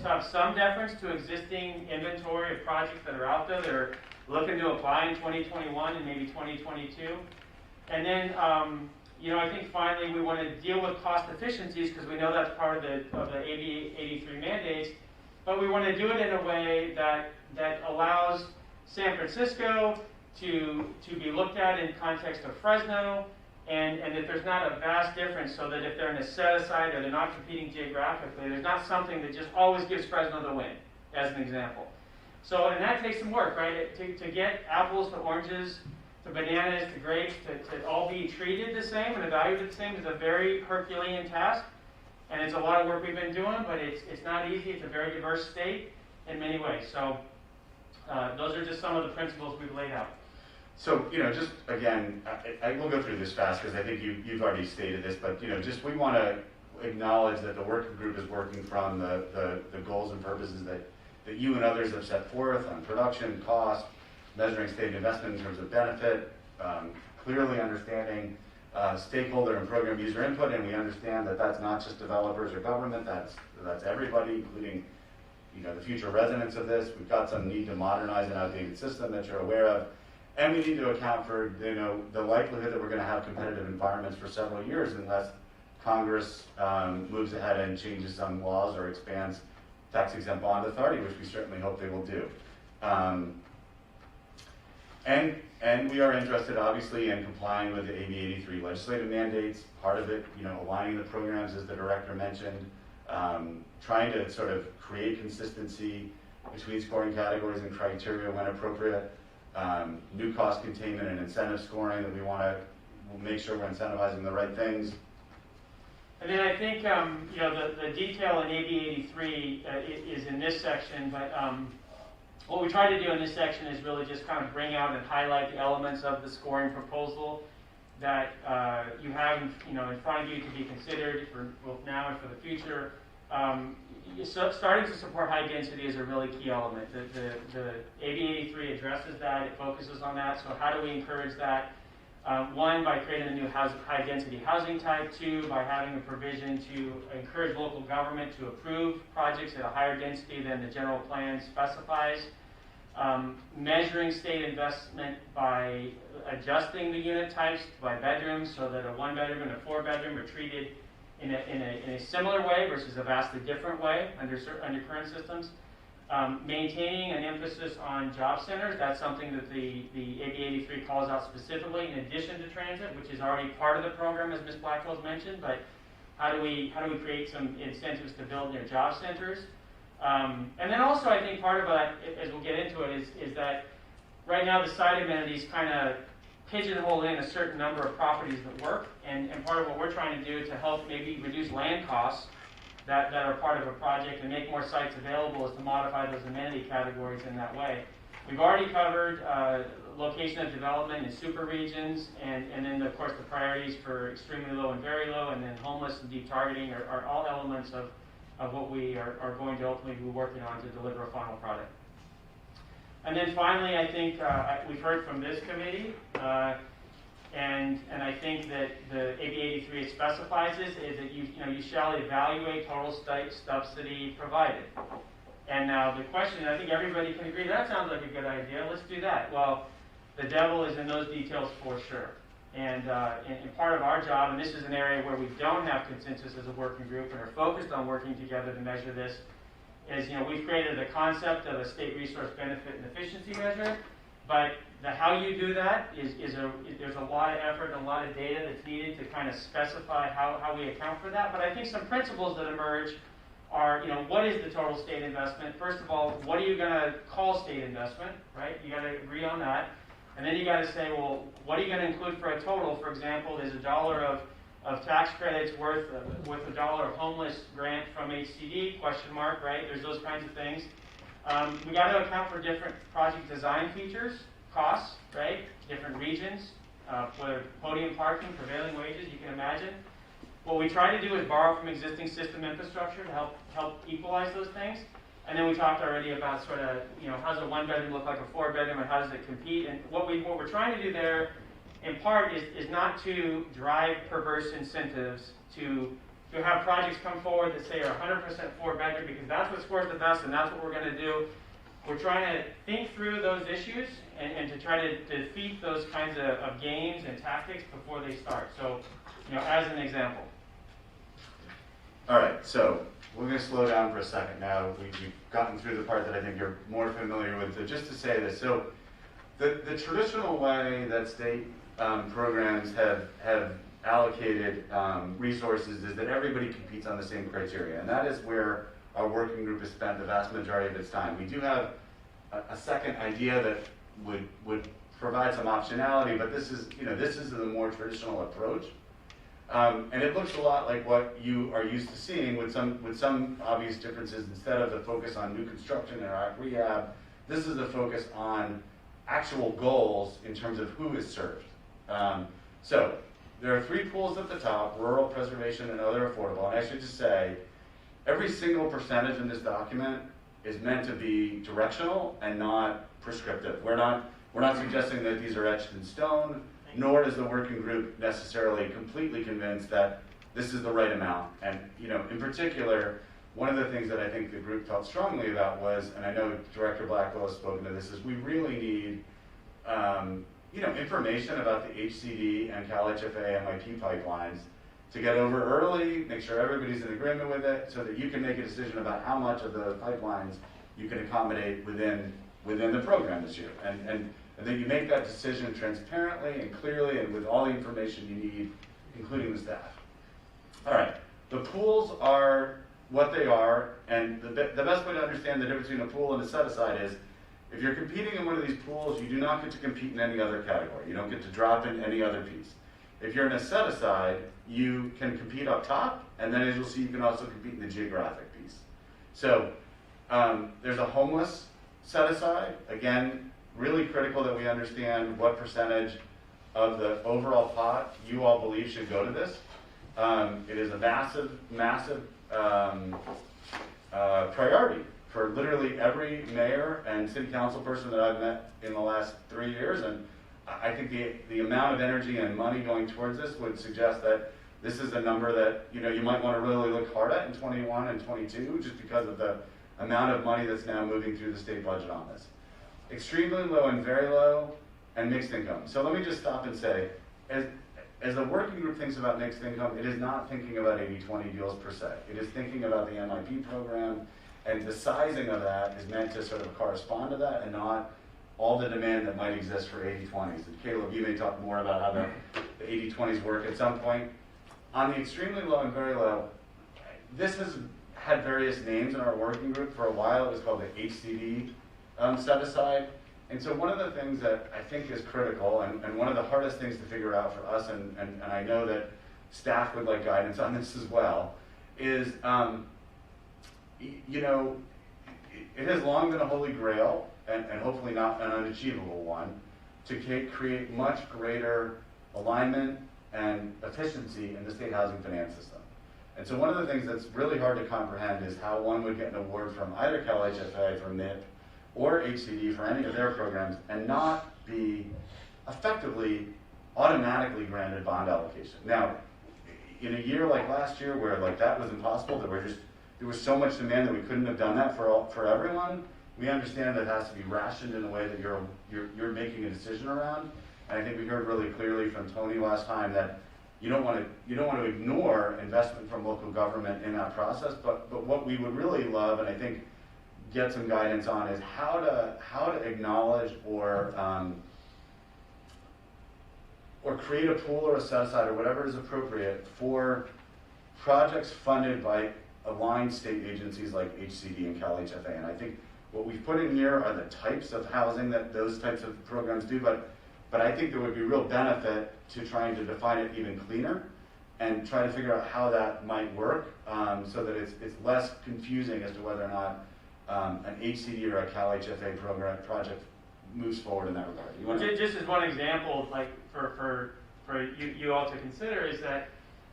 have some deference to existing inventory of projects that are out there that are looking to apply in 2021 and maybe 2022. And then, you know, I think finally we want to deal with cost efficiencies because we know that's part of the AB 83 mandates, but we want to do it in a way that allows San Francisco to be looked at in context of Fresno, and that there's not a vast difference, so that if they're in a set-aside or they're not competing geographically, there's not something that just always gives Fresno the win, as an example. So, and that takes some work, right? To get apples to oranges, to bananas, to grapes, to all be treated the same and evaluated the same is a very Herculean task, and it's a lot of work we've been doing, but it's not easy. It's a very diverse state in many ways. So those are just some of the principles we've laid out. So, you know, just again, I will go through this fast because I think you've already stated this, but, you know, just we want to acknowledge that the working group is working from the goals and purposes that you and others have set forth on production, cost, measuring state investment in terms of benefit, clearly understanding stakeholder and program user input, and we understand that that's not just developers or government, that's everybody, including, you know, the future residents of this. We've got some need to modernize an outdated system that you're aware of. And we need to account for, you know, the likelihood that we're going to have competitive environments for several years unless Congress moves ahead and changes some laws or expands tax-exempt bond authority, which we certainly hope they will do. And we are interested, obviously, in complying with the AB 83 legislative mandates. Part of it, you know, aligning the programs, as the director mentioned, trying to sort of create consistency between scoring categories and criteria when appropriate. New cost containment and incentive scoring that we want to make sure we're incentivizing the right things. And then I think, you know, the detail in AB 83 is in this section, but what we try to do in this section is really just kind of bring out and highlight the elements of the scoring proposal that you have, you know, in front of you to be considered for both now and for the future. So starting to support high density is a really key element. The AB 83 addresses that, it focuses on that. So how do we encourage that? One, by creating a new high density housing type. Two, by having a provision to encourage local government to approve projects at a higher density than the general plan specifies. Measuring state investment by adjusting the unit types by bedrooms so that a 1-bedroom and a 4-bedroom are treated in a similar way versus a vastly different way under current systems. Maintaining an emphasis on job centers, that's something that the AB 83 calls out specifically in addition to transit, which is already part of the program, as Ms. Blackwell's mentioned, but how do we create some incentives to build near job centers? And then also I think part of that, as we'll get into it, is that right now the site amenities kind of pigeonhole in a certain number of properties that work, and part of what we're trying to do to help maybe reduce land costs that are part of a project and make more sites available is to modify those amenity categories in that way. We've already covered location of development in super regions, and then of course the priorities for extremely low and very low, and then homeless and deep targeting are all elements of what we are going to ultimately be working on to deliver a final product. And then finally, I think we've heard from this committee, and I think that the AB 83 it specifies this is that you shall evaluate total state subsidy provided. And now the question, I think everybody can agree, that sounds like a good idea, let's do that. Well, the devil is in those details for sure. And part of our job, and this is an area where we don't have consensus as a working group and are focused on working together to measure this, is we've created the concept of a state resource benefit and efficiency measure, but the how you do that there's a lot of effort and a lot of data that's needed to kind of specify how we account for that. But I think some principles that emerge are, what is the total state investment? First of all, what are you going to call state investment, right? You got to agree on that. And then you got to say, well, what are you going to include for a total? For example, is $1 of tax credits worth $1 of homeless grant from HCD, question mark, right? There's those kinds of things. We got to account for different project design features, costs, right? Different regions, whether podium parking, prevailing wages, you can imagine. What we try to do is borrow from existing system infrastructure to help equalize those things. And then we talked already about sort of, how does a 1-bedroom look like a 4-bedroom and how does it compete? And what we're trying to do there, in part, is not to drive perverse incentives to have projects come forward that say are 100% 4-bedroom because that's what scores the best and that's what we're going to do. We're trying to think through those issues and to try to defeat those kinds of games and tactics before they start. So, as an example. All right, so we're going to slow down for a second now. We've gotten through the part that I think you're more familiar with. So just to say this, so the traditional way that state programs have allocated resources is that everybody competes on the same criteria, and that is where our working group has spent the vast majority of its time. We do have a second idea that would provide some optionality, but this is the more traditional approach. And it looks a lot like what you are used to seeing with some obvious differences. Instead of the focus on new construction and rehab, this is the focus on actual goals in terms of who is served. So there are 3 pools at the top: rural, preservation, and other affordable. And I should just say, every single percentage in this document is meant to be directional and not prescriptive. We're not suggesting that these are etched in stone, nor is the working group necessarily completely convinced that this is the right amount. And in particular, one of the things that I think the group felt strongly about was, and I know Director Blackwell has spoken to this, is we really need information about the HCD and Cal HFA MIP pipelines to get over early, make sure everybody's in agreement with it, so that you can make a decision about how much of the pipelines you can accommodate within the program this year. And that you make that decision transparently and clearly and with all the information you need, including the staff. All right, the pools are what they are, and the best way to understand the difference between a pool and a set-aside is, if you're competing in one of these pools, you do not get to compete in any other category. You don't get to drop in any other piece. If you're in a set-aside, you can compete up top, and then as you'll see, you can also compete in the geographic piece. So there's a homeless set-aside. Again, really critical that we understand what percentage of the overall pot you all believe should go to this. It is a massive, massive priority for literally every mayor and city council person that I've met in the last 3 years, and I think the amount of energy and money going towards this would suggest that this is a number that you might want to really look hard at in 21 and 22, just because of the amount of money that's now moving through the state budget on this. Extremely low and very low, and mixed income. So let me just stop and say, as the working group thinks about mixed income, it is not thinking about 80-20 deals per se. It is thinking about the MIP program, and the sizing of that is meant to sort of correspond to that and not all the demand that might exist for 80-20s. And Caleb, you may talk more about how the 80-20s work at some point. On the extremely low and very low, this has had various names in our working group. For a while, it was called the HCD set-aside. And so one of the things that I think is critical, and one of the hardest things to figure out for us, and I know that staff would like guidance on this as well, is, you know, it has long been a holy grail, and hopefully not an unachievable one, to create much greater alignment and efficiency in the state housing finance system. And so one of the things that's really hard to comprehend is how one would get an award from either CalHFA for MIP or HCD for any of their programs and not be effectively automatically granted bond allocation. Now, in a year like last year where like that was impossible, there was so much demand that we couldn't have done that for everyone. We understand that it has to be rationed in a way that you're making a decision around. And I think we heard really clearly from Tony last time that you don't want to ignore investment from local government in that process. But what we would really love, and I think get some guidance on, is how to acknowledge or create a pool or a set aside or whatever is appropriate for projects funded by aligned state agencies like HCD and CalHFA. And I think what we've put in here are the types of housing that those types of programs do, but I think there would be real benefit to trying to define it even cleaner and try to figure out how that might work so that it's less confusing as to whether or not an HCD or a CalHFA project moves forward in that regard. You want Just as one example, like for you all to consider, is that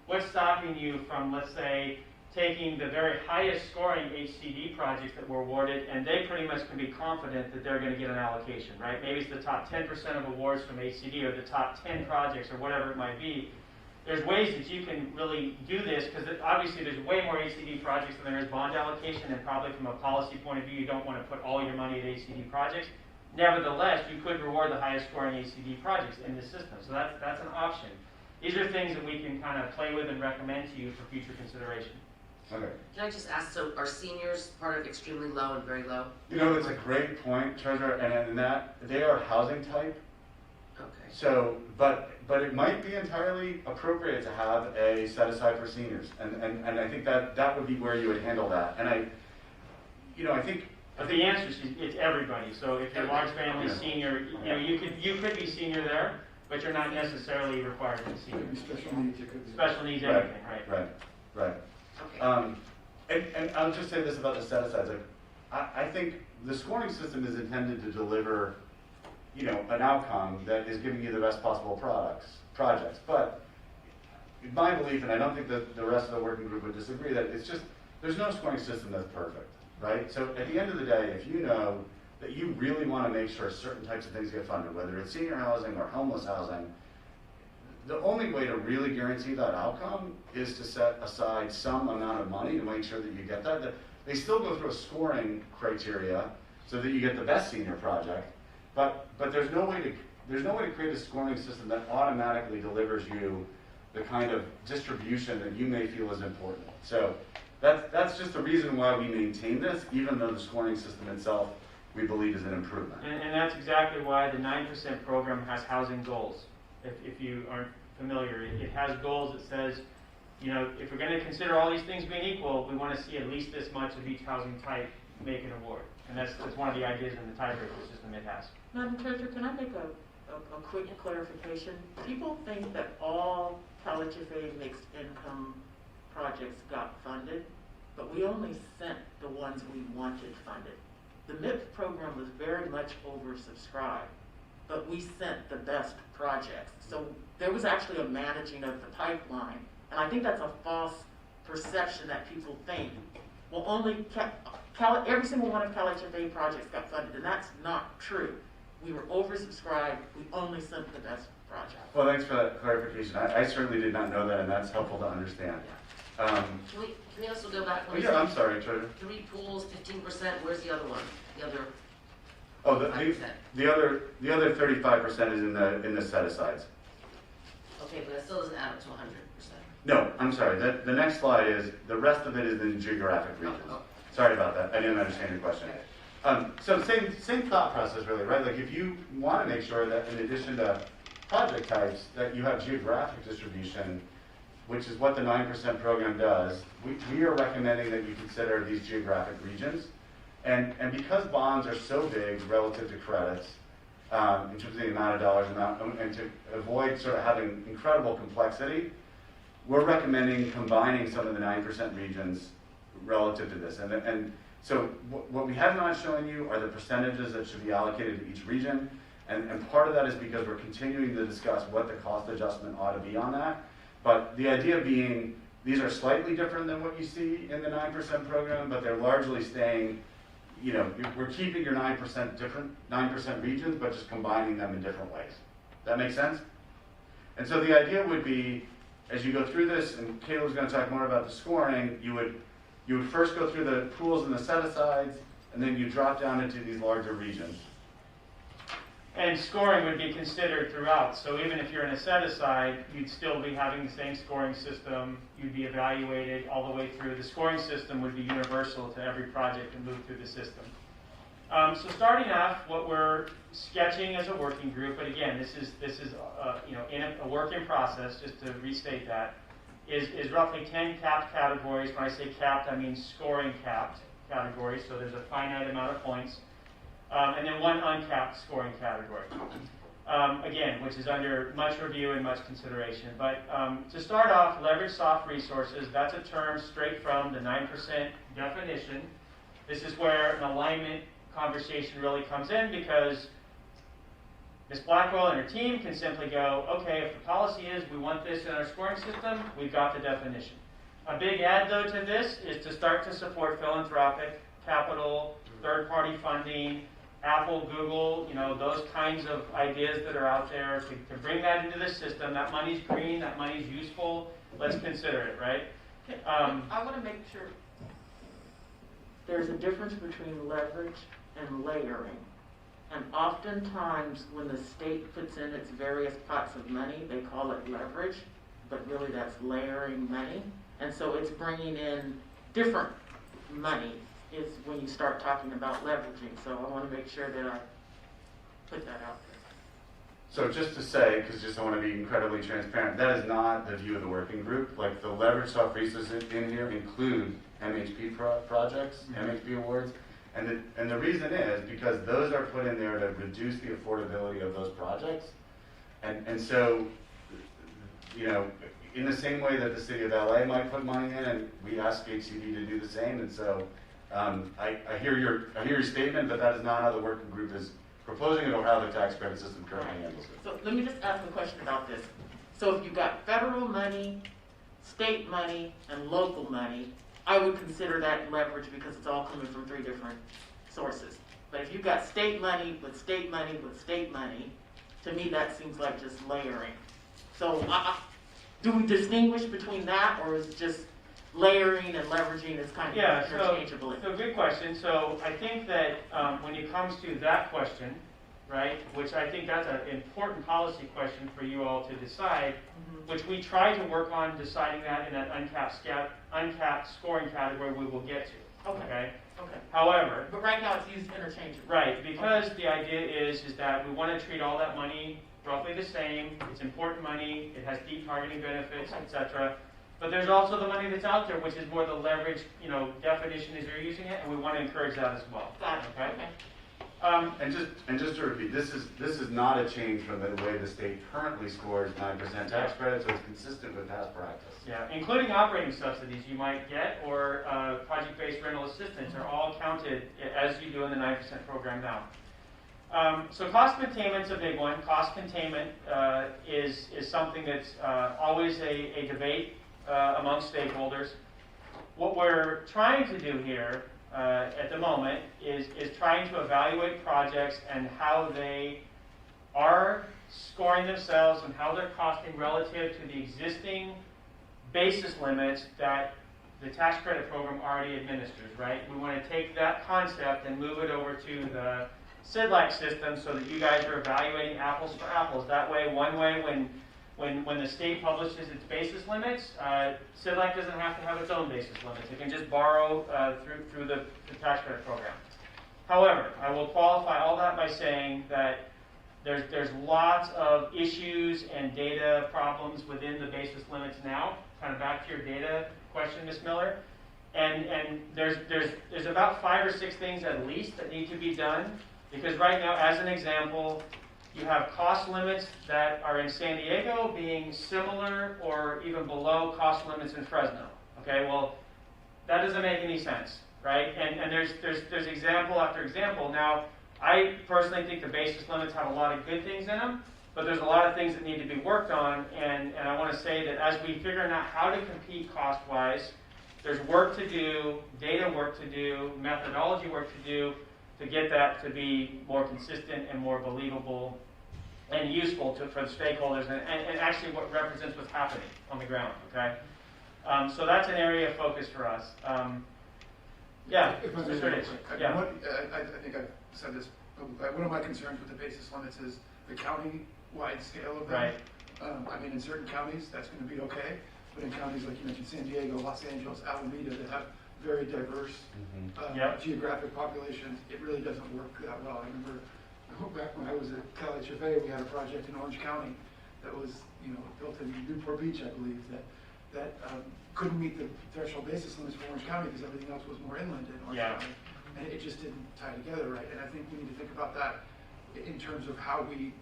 what's stopping you from, let's say, taking the very highest scoring HCD projects that were awarded, and they pretty much can be confident that they're going to get an allocation, right? Maybe it's the top 10% of awards from HCD or the top 10 projects or whatever it might be. There's ways that you can really do this, because obviously there's way more HCD projects than there is bond allocation, and probably from a policy point of view, you don't want to put all your money at HCD projects. Nevertheless, you could reward the highest scoring HCD projects in the system, so that's an option. These are things that we can kind of play with and recommend to you for future consideration. Okay. Can I just ask, so are seniors part of extremely low and very low? You know, it's a great point, Treasurer, and that they are housing type. Okay. So, but it might be entirely appropriate to have a set aside for seniors, and I think that would be where you would handle that. And I think. But the answer is it's everybody. So if you're a large family, Yeah. senior, you could be senior there, but you're not necessarily required to be senior. Could be special needs, it could be. Special needs, everything, right? Right. Okay. And I'll just say this about the set asides. Like, I think the scoring system is intended to deliver, an outcome that is giving you the best possible projects. But in my belief, and I don't think that the rest of the working group would disagree, that it's just, there's no scoring system that's perfect, right? So at the end of the day, if you know that you really want to make sure certain types of things get funded, whether it's senior housing or homeless housing, the only way to really guarantee that outcome is to set aside some amount of money to make sure that you get that. They still go through a scoring criteria so that you get the best senior project, but there's no way to create a scoring system that automatically delivers you the kind of distribution that you may feel is important. So that's just the reason why we maintain this, even though the scoring system itself we believe is an improvement. And that's exactly why the 9% program has housing goals. If you aren't familiar, it has goals that says, if we're going to consider all these things being equal, we want to see at least this much of each housing type make an award. And that's one of the ideas in the tiebreaker system it has. Madam Treasurer, can I make a quick clarification? People think that all CalHFA mixed income projects got funded, but we only sent the ones we wanted funded. The MIP program was very much oversubscribed, but we sent the best projects. So there was actually a managing of the pipeline. And I think that's a false perception that people think, well, only every single one of CalHFA projects got funded, and that's not true. We were oversubscribed, we only sent the best projects. Well, thanks for that clarification. I certainly did not know that, and that's helpful to understand. Can we also go back? Oh, yeah, I'm sorry, Treasurer. 3 pools, 15%, where's the other one? The other Oh, 5%? the other 35% is in the set asides. Okay, but that still doesn't add up to 100%. No, I'm sorry. The next slide is, the rest of it is in geographic regions. Oh. Sorry about that. I didn't understand your question. So same thought process really, right? Like if you want to make sure that in addition to project types, that you have geographic distribution, which is what the 9% program does, we are recommending that you consider these geographic regions. And because bonds are so big relative to credits, in terms of the amount of dollars and to avoid sort of having incredible complexity, we're recommending combining some of the 9% regions relative to this. And so what we have not shown you are the percentages that should be allocated to each region. And part of that is because we're continuing to discuss what the cost adjustment ought to be on that. But the idea being, these are slightly different than what you see in the 9% program, but they're largely staying, you know, we're keeping your 9% regions, but just combining them in different ways. That make sense? And so the idea would be, as you go through this, and Caleb's going to talk more about the scoring, you would first go through the pools and the set-asides, and then you drop down into these larger regions. And scoring would be considered throughout. So even if you're in a set-aside, you'd still be having the same scoring system. You'd be evaluated all the way through. The scoring system would be universal to every project and move through the system. So starting off, what we're sketching as a working group, but again, this is you know, in a work in process, just to restate that, is roughly 10 capped categories. When I say capped, I mean scoring capped categories. So there's a finite amount of points. And then one uncapped scoring category, again, which is under much review and much consideration. But to start off, leverage soft resources, that's a term straight from the 9% definition. This is where an alignment conversation really comes in, because Ms. Blackwell and her team can simply go, okay, if the policy is we want this in our scoring system, we've got the definition. A big add, though, to this is to start to support philanthropic capital, third-party funding, Apple, Google, you know, those kinds of ideas that are out there, to bring that into the system. That money's green, that money's useful, let's consider it, right? I want to make sure there's a difference between leverage and layering. And oftentimes when the state puts in its various pots of money, they call it leverage, but really that's layering money. And so it's bringing in different money is when you start talking about leveraging. So I want to make sure that I put that out there. So just to say, because just I want to be incredibly transparent, that is not the view of the working group. Like the leverage soft resources in here include MHP projects, MHP awards. And the reason is because those are put in there to reduce the affordability of those projects. And so, you know, in the same way that the city of LA might put money in, and we ask HCD to do the same. And so I hear your statement, but that is not how the working group is proposing it or how the tax credit system currently handles it. So let me just ask a question about this. So if you've got federal money, state money, and local money, I would consider that leverage because it's all coming from 3 different sources. But if you've got state money with state money with state money, to me that seems like just layering. So do we distinguish between that, or is just layering and leveraging is kind of interchangeable? So good question. So I think that when it comes to that question, right, which I think that's an important policy question for you all to decide, which we try to work on deciding that in that uncapped scoring category we will get to. Okay. However, but right now it's used interchangeably. Right, because the idea is that we want to treat all that money roughly the same. It's important money. It has deep targeting benefits, etc. But there's also the money that's out there, which is more the leverage, you know, definition as you're using it, and we want to encourage that as well. Got it. Okay. And just to repeat, this is not a change from the way the state currently scores 9% tax credit, so it's consistent with past practice. Yeah, including operating subsidies you might get, or project-based rental assistance are all counted as you do in the 9% program now. So cost containment's a big one. Cost containment is something that's always a debate among stakeholders. What we're trying to do here at the moment is trying to evaluate projects and how they are scoring themselves and how they're costing relative to the existing basis limits that the tax credit program already administers, right? We want to take that concept and move it over to the CDLAC system so that you guys are evaluating apples for apples. That way, one way when the state publishes its basis limits, CDLAC doesn't have to have its own basis limits. It can just borrow through the tax credit program. However, I will qualify all that by saying that there's lots of issues and data problems within the basis limits now. Kind of back to your data question, Ms. Miller. And there's about 5 or 6 things at least that need to be done Because right now, as an example, you have cost limits that are in San Diego being similar or even below cost limits in Fresno. Okay, well, that doesn't make any sense, right? And there's example after example. Now, I personally think the basis limits have a lot of good things in them, but there's a lot of things that need to be worked on, and I want to say that as we figuring out how to compete cost-wise, there's work to do, data work to do, methodology work to do, to get that to be more consistent and more believable and useful for the stakeholders, and actually what represents what's happening on the ground, okay? So that's an area of focus for us. Yeah, If I may, Mr. Rich, yeah. I think I've said this publicly. One of my concerns with the basis limits is the county-wide scale of them. Right. I mean, in certain counties, that's going to be okay, but in counties like you mentioned, San Diego, Los Angeles, Alameda, that have very diverse Yep. geographic populations, it really doesn't work that well. I remember back when I was at Cal HFA, we had a project in Orange County that was, built in Newport Beach, I believe, that couldn't meet the threshold basis limits for Orange County because everything else was more inland in Orange Yeah. County. And it just didn't tie together right. And I think we need to think about that in terms of how we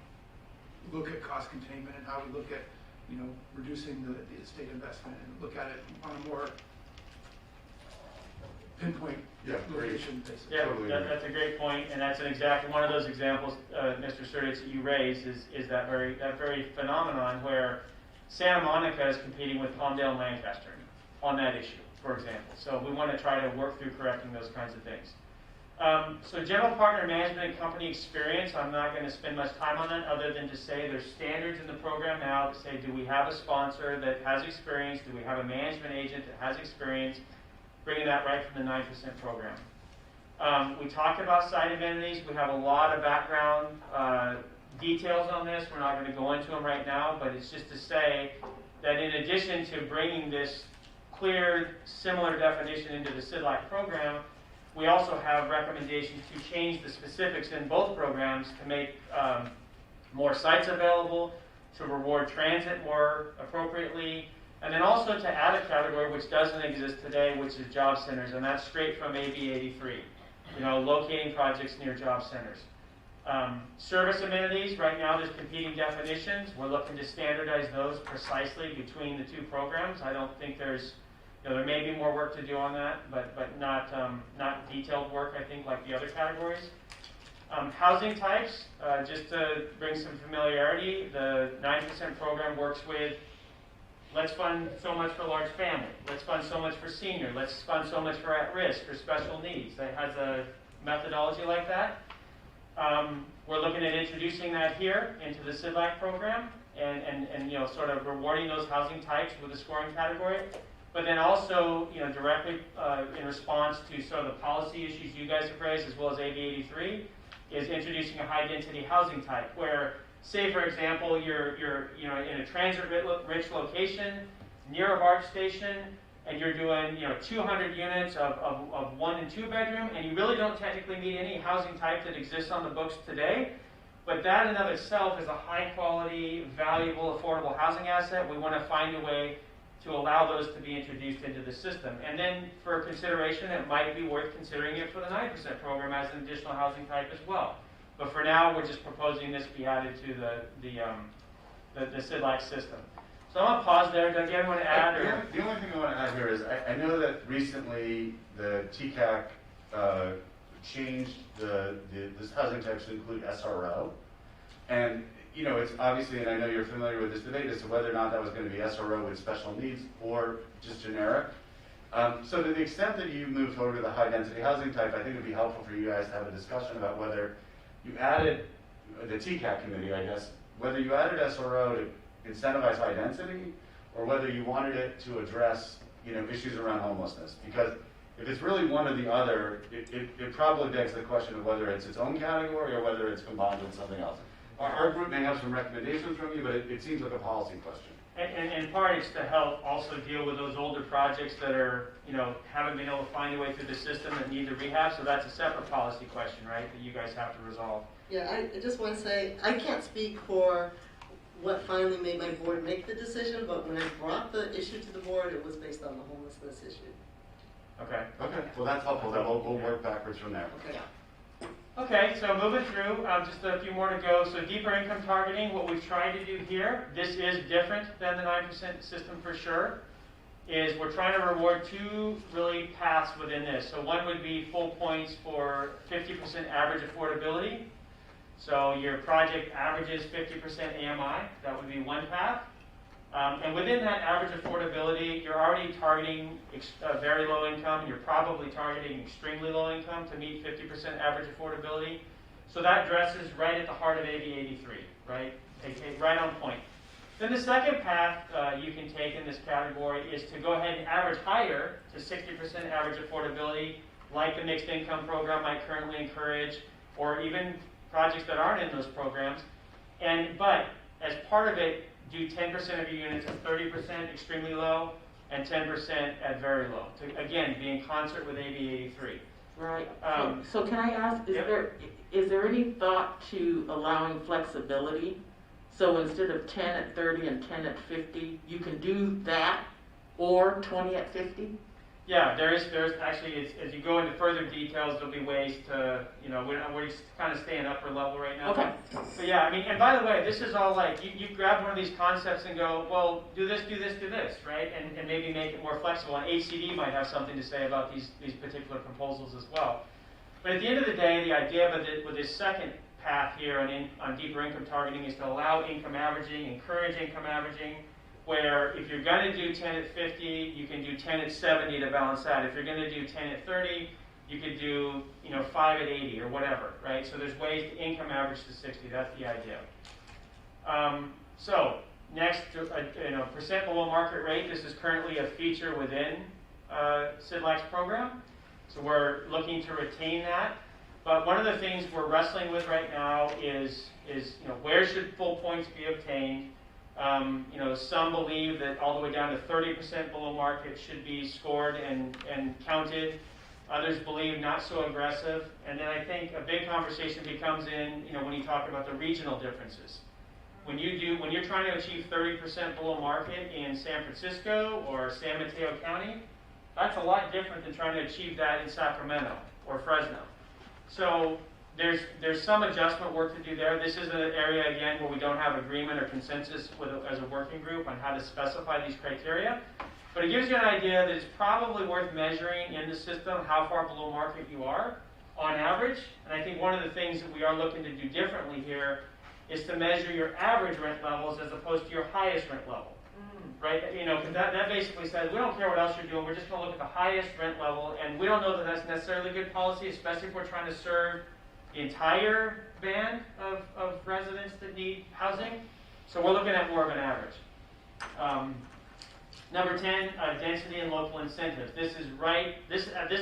look at cost containment and how we look at, reducing the state investment and look at it on a more pinpoint location basis. Yeah, Totally agree. that's a great point, and that's one of those examples, Mr. Surdich, that you raised is that very phenomenon where Santa Monica is competing with Palmdale and Lancaster on that issue, for example. So we want to try to work through correcting those kinds of things. So general partner management and company experience, I'm not going to spend much time on that other than to say there's standards in the program now that say, do we have a sponsor that has experience? Do we have a management agent that has experience? Bringing that right from the 9% program. We talked about site amenities. We have a lot of background details on this. We're not going to go into them right now, but it's just to say that in addition to bringing this clear, similar definition into the CDLAC program, we also have recommendations to change the specifics in both programs to make more sites available, to reward transit more appropriately, and then also to add a category which doesn't exist today, which is job centers, and that's straight from AB 83. Locating projects near job centers. Service amenities, right now there's competing definitions. We're looking to standardize those precisely between the two programs. I don't think there's, there may be more work to do on that, but not detailed work, I think, like the other categories. Housing types, just to bring some familiarity, the 9% program works with, let's fund so much for large family, let's fund so much for senior, let's fund so much for at-risk, for special needs. That has a methodology like that. We're looking at introducing that here into the CDLAC program and sort of rewarding those housing types with a scoring category. But then also, directly in response to sort of the policy issues you guys have raised, as well as AB 83, is introducing a high-density housing type where, say, for example, you're in a transit-rich location near a BART station, and you're doing 200 units of 1 and 2 bedroom, and you really don't technically meet any housing type that exists on the books today. But that in and of itself is a high-quality, valuable, affordable housing asset. We want to find a way to allow those to be introduced into the system. And then for consideration, it might be worth considering it for the 9% program as an additional housing type as well. But for now, we're just proposing this be added to the CDLAC system. So I'm going to pause there. Doug, you want to add? Or? The only thing I want to add here is I know that recently the TCAC changed this housing type to include SRO. And it's obviously, and I know you're familiar with this debate as to whether or not that was going to be SRO with special needs or just generic. So to the extent that you move forward with a high density housing type, I think it would be helpful for you guys to have a discussion about whether you added, the TCAC committee, I guess, whether you added SRO to incentivize high density or whether you wanted it to address issues around homelessness. Because if it's really one or the other, it probably begs the question of whether it's its own category or whether it's combined with something else. Our group may have some recommendations from you, but it seems like a policy question. And in part, it's to help also deal with those older projects that are, haven't been able to find a way through the system that need the rehab. So that's a separate policy question, right, that you guys have to resolve. Yeah, I just want to say, I can't speak for what finally made my board make the decision, but when I brought the issue to the board, it was based on the homelessness issue. Okay. Okay, well that's helpful. Then we'll work backwards from there. Okay. Okay, so moving through, just a few more to go. So deeper income targeting, what we've tried to do here, this is different than the 9% system for sure, is we're trying to reward two really paths within this. So one would be full points for 50% average affordability. So your project averages 50% AMI, that would be one path. And within that average affordability, you're already targeting very low income. You're probably targeting extremely low income to meet 50% average affordability. So that addresses right at the heart of AB 83, right? Right on point. Then the second path you can take in this category is to go ahead and average higher to 60% average affordability, like the mixed income program might currently encourage, or even projects that aren't in those programs. But as part of it, do 10% of your units at 30% extremely low and 10% at very low. To, again, be in concert with AB 83. Right. So can I ask, Yep. is there any thought to allowing flexibility? So instead of 10 at 30 and 10 at 50, you can do that, or 20 at 50? Yeah, there's actually, as you go into further details, there'll be ways to, we're kind of staying upper level right now. Okay. But yeah, I mean, and by the way, this is all like, you grab one of these concepts and go, well, do this, right? And maybe make it more flexible. And HCD might have something to say about these particular proposals as well. But at the end of the day, the idea with this second path here on deeper income targeting is to allow income averaging, encourage income averaging, where if you're going to do 10 at 50, you can do 10 at 70 to balance that. If you're going to do 10 at 30, you could do 5 at 80 or whatever, right? So there's ways to income average to 60. That's the idea. So next, percent below market rate. This is currently a feature within CDLAC's program. So we're looking to retain that. But one of the things we're wrestling with right now is where should full points be obtained? Some believe that all the way down to 30% below market should be scored and counted. Others believe not so aggressive. And then I think a big conversation becomes when you talk about the regional differences. When you're trying to achieve 30% below market in San Francisco or San Mateo County, that's a lot different than trying to achieve that in Sacramento or Fresno. So there's some adjustment work to do there. This is an area, again, where we don't have agreement or consensus as a working group on how to specify these criteria. But it gives you an idea that it's probably worth measuring in the system how far below market you are on average. And I think one of the things that we are looking to do differently here is to measure your average rent levels as opposed to your highest rent level. Right? Because that basically says we don't care what else you're doing, we're just going to look at the highest rent level, and we don't know that that's necessarily good policy, especially if we're trying to serve the entire band of residents that need housing. So we're looking at more of an average. Number 10, density and local incentives. This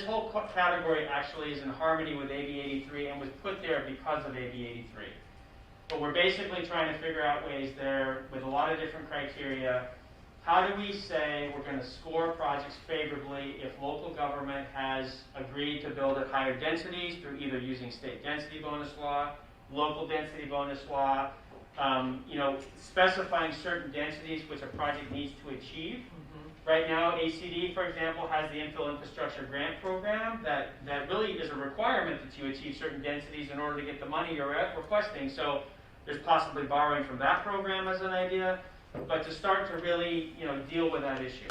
whole category actually is in harmony with AB 83 and was put there because of AB 83. But we're basically trying to figure out ways there with a lot of different criteria. How do we say we're going to score projects favorably if local government has agreed to build at higher densities through either using state density bonus law, local density bonus law, specifying certain densities which a project needs to achieve. Right now, ACD, for example, has the infill infrastructure grant program that really is a requirement that you achieve certain densities in order to get the money you're requesting. So there's possibly borrowing from that program as an idea. But to start to really, deal with that issue.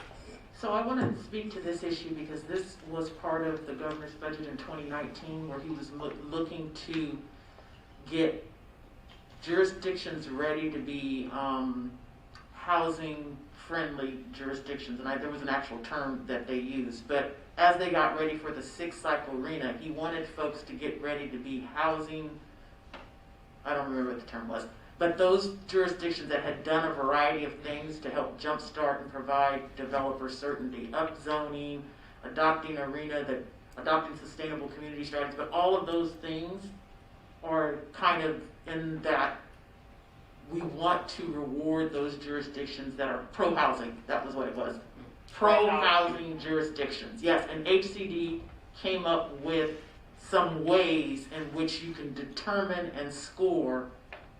So I want to speak to this issue because this was part of the governor's budget in 2019 where he was looking to get jurisdictions ready to be housing-friendly jurisdictions. And there was an actual term that they used. But as they got ready for the 6-cycle RENA, he wanted folks to get ready to be housing, I don't remember what the term was, but those jurisdictions that had done a variety of things to help jumpstart and provide developer certainty, upzoning, adopting adopting sustainable community strategies, but all of those things are kind of in that we want to reward those jurisdictions that are pro-housing. That was what it was. Pro-housing jurisdictions. Yes, and HCD came up with some ways in which you can determine and score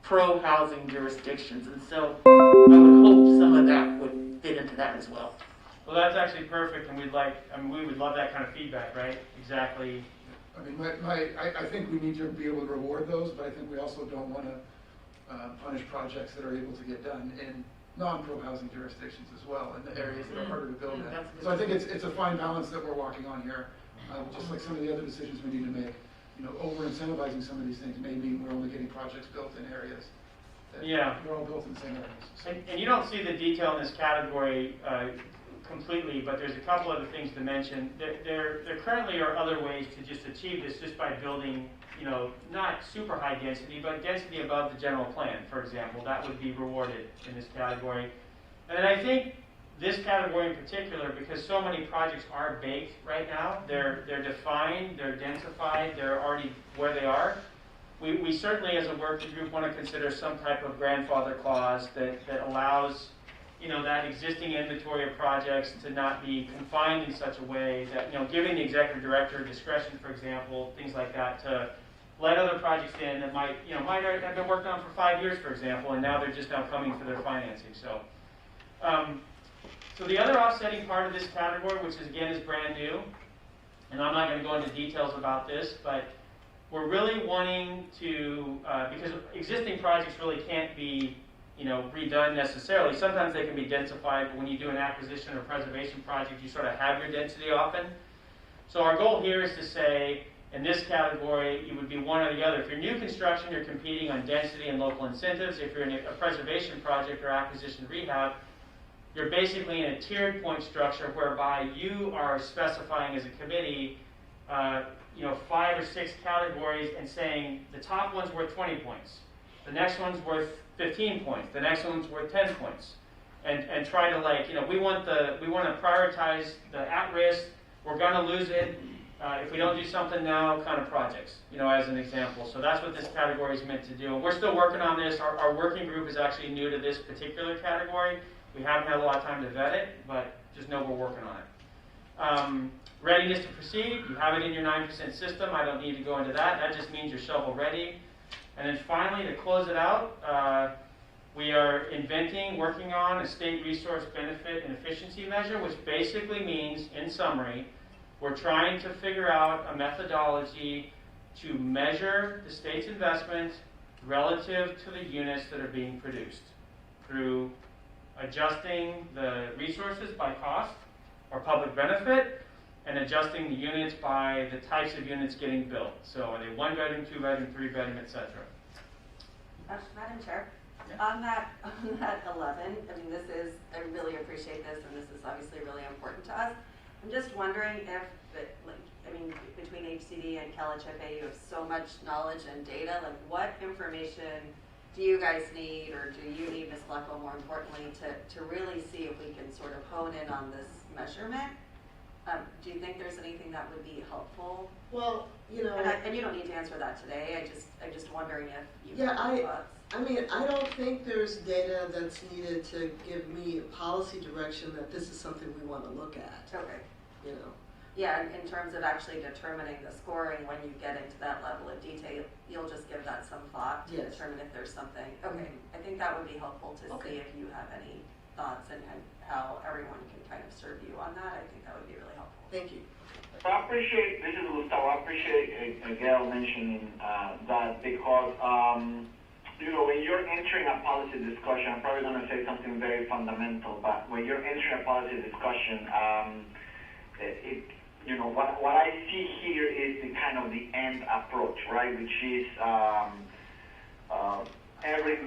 pro-housing jurisdictions, and so I would hope some of that would fit into that as well. Well, that's actually perfect, and we would love that kind of feedback, right? Exactly. I mean, I think we need to be able to reward those, but I think we also don't want to punish projects that are able to get done in non-pro housing jurisdictions as well, in the areas that are harder to build in. So I think it's a fine balance that we're walking on here, just like some of the other decisions we need to make. You know, over-incentivizing some of these things may mean we're only getting projects built in areas that they're all built in the same areas. So. And you don't see the detail in this category completely, but there's a couple other things to mention. There currently are other ways to just achieve this just by building, you know, not super high density, but density above the general plan, for example. That would be rewarded in this category. And then I think this category in particular, because so many projects are baked right now, they're defined, they're densified, they're already where they are. We certainly as a working group want to consider some type of grandfather clause that allows, you know, that existing inventory of projects to not be confined in such a way that, you know, giving the executive director discretion, for example, things like that, to let other projects in that might have been worked on for 5 years, for example, and now they're just now coming for their financing. So the other offsetting part of this category, which is again is brand new, and I'm not going to go into details about this, but we're really wanting to, because existing projects really can't be, you know, redone necessarily. Sometimes they can be densified, but when you do an acquisition or preservation project, you sort of have your density often. So our goal here is to say, in this category, it would be one or the other. If you're new construction, you're competing on density and local incentives. If you're in a preservation project or acquisition rehab, you're basically in a tiered point structure whereby you are specifying as a committee, you know, 5 or 6 categories and saying the top one's worth 20 points, the next one's worth 15 points, the next one's worth 10 points, and try to, like, you know, we want to prioritize the at-risk, we're going to lose it if we don't do something now kind of projects, you know, as an example. So that's what this category is meant to do. And we're still working on this. Our working group is actually new to this particular category. We haven't had a lot of time to vet it, but just know we're working on it. Readiness to proceed, you have it in your 9% system. I don't need to go into that. That just means you're shovel ready. And then finally, to close it out, we are working on a state resource benefit and efficiency measure, which basically means, in summary, we're trying to figure out a methodology to measure the state's investment relative to the units that are being produced through adjusting the resources by cost or public benefit, and adjusting the units by the types of units getting built. So are they 1-bedroom, 2-bedroom, 3-bedroom, etc.? Madam Chair, on that 11, I mean, I really appreciate this, and this is obviously really important to us. I'm just wondering if, between HCD and CalHFA, you have so much knowledge and data, like what information do you guys need, or do you need, Ms. Blackwell, more importantly, to really see if we can sort of hone in on this measurement? Do you think there's anything that would be helpful? Well, you know, and you don't need to answer that today. I'm just wondering if you have thoughts. I mean, I don't think there's data that's needed to give me policy direction that this is something we want to look at. Okay. You know. Yeah, in terms of actually determining the scoring, when you get into that level of detail, you'll just give that some thought to determine if there's something. Okay, I think that would be helpful to see if you have any thoughts and how everyone can kind of serve you on that. I think that would be really helpful. Thank you. I appreciate, this is Gustavo, I appreciate Gail mentioning that because, you know, when you're entering a policy discussion, I'm probably going to say something very fundamental, but when you're entering a policy discussion, you know, what I see here is the kind of the end approach, right, which is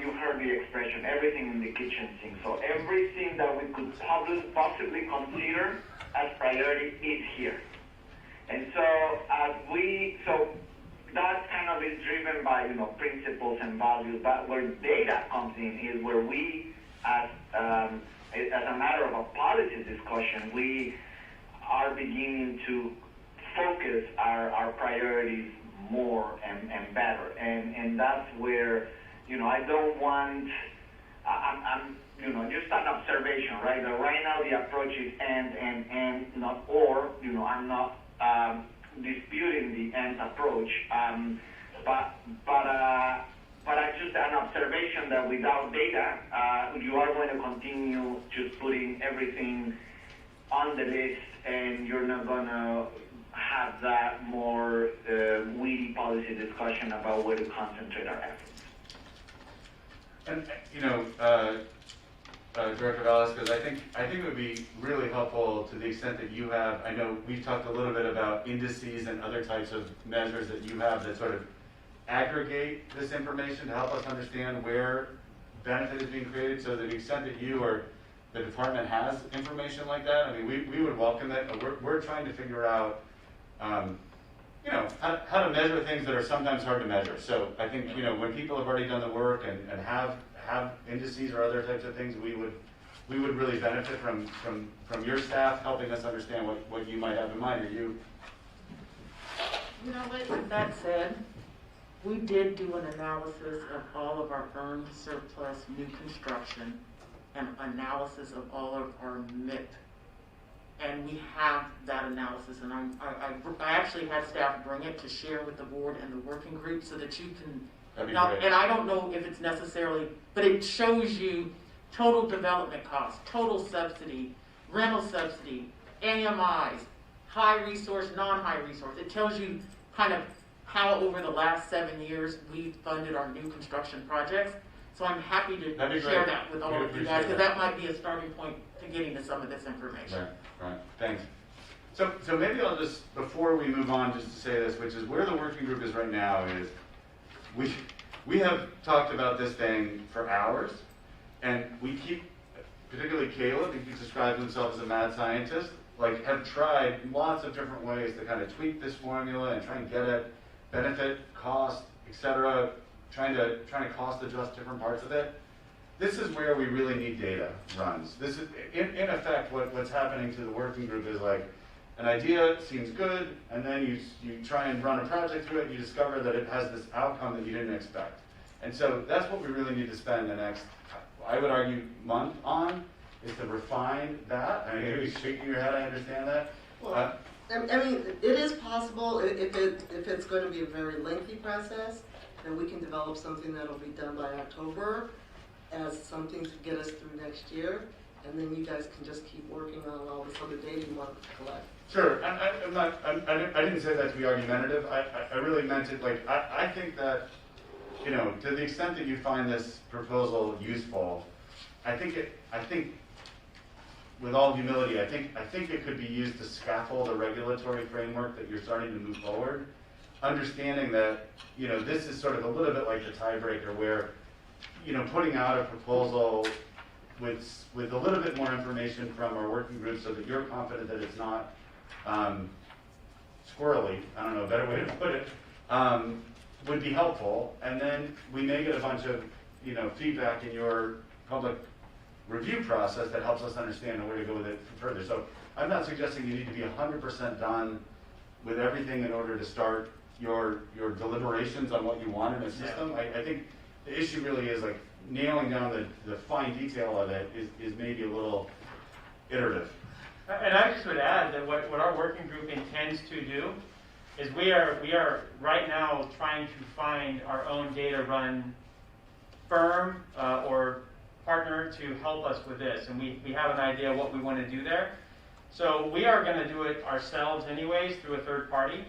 you heard the expression, everything in the kitchen sink. So everything that we could possibly consider as priority is here. And so so that kind of is driven by, you know, principles and values, but where data comes in is where we, as a matter of a policy discussion, we are beginning to focus our priorities more and better. And that's where, you know, I don't want, I'm you know, just an observation, right? That right now the approach is and not or, you know, I'm not disputing the end approach, but it's just an observation that without data, you are going to continue just putting everything on the list, and you're not going to have that more policy discussion about where to concentrate our efforts. And, Director Velasquez, I think it would be really helpful to the extent that you have, I know we've talked a little bit about indices and other types of measures that you have that sort of aggregate this information to help us understand where benefit is being created. So to the extent that you or the department has information like that, I mean, we would welcome it. We're trying to figure out, how to measure things that are sometimes hard to measure. So I think, when people have already done the work and have indices or other types of things, we would really benefit from your staff helping us understand what you might have in mind, or you. With that said, we did do an analysis of all of our earned surplus new construction and analysis of all of our MIP. And we have that analysis, and I actually had staff bring it to share with the board and the working group so that you can. That'd be Now, great. and I don't know if it's necessarily, but it shows you total development costs, total subsidy, rental subsidy, AMIs, high resource, non-high resource. It tells you kind of how over the last 7 years we've funded our new construction projects. So I'm happy to That'd be share great. that with all We'd of you appreciate guys, because that. that might be a starting point to getting to some of this information. Right, thanks. So maybe I'll just, before we move on, just to say this, which is where the working group is right now is, we have talked about this thing for hours, and we keep, particularly Caleb, who describes himself as a mad scientist, have tried lots of different ways to kind of tweak this formula and try and get at benefit, cost, etc., trying to cost adjust different parts of it. This is where we really need data runs. This is, in effect, what's happening to the working group is an idea seems good, and then you try and run a project through it, and you discover that it has this outcome that you didn't expect. And so that's what we really need to spend the next, I would argue, month on, is to refine that. I hear you shaking your head, I understand that. Well, I mean, it is possible, if it's going to be a very lengthy process, then we can develop something that'll be done by October as something to get us through next year, and then you guys can just keep working on all this other data you want to collect. Sure, I didn't say that to be argumentative. I really meant it I think that, to the extent that you find this proposal useful, I think with all humility, I think it could be used to scaffold a regulatory framework that you're starting to move forward, understanding that, this is sort of a little bit like the tiebreaker where, putting out a proposal with a little bit more information from our working group so that you're confident that it's not squirrely, I don't know a better way to put it, would be helpful. And then we may get a bunch of, feedback in your public review process that helps us understand where to go with it further. So I'm not suggesting you need to be 100% done with everything in order to start your deliberations on what you want in a system. I think the issue really is nailing down the fine detail of it is maybe a little iterative. And I just would add that what our working group intends to do is we are right now trying to find our own data run firm or partner to help us with this. And we have an idea of what we want to do there. So we are going to do it ourselves anyways through a third party.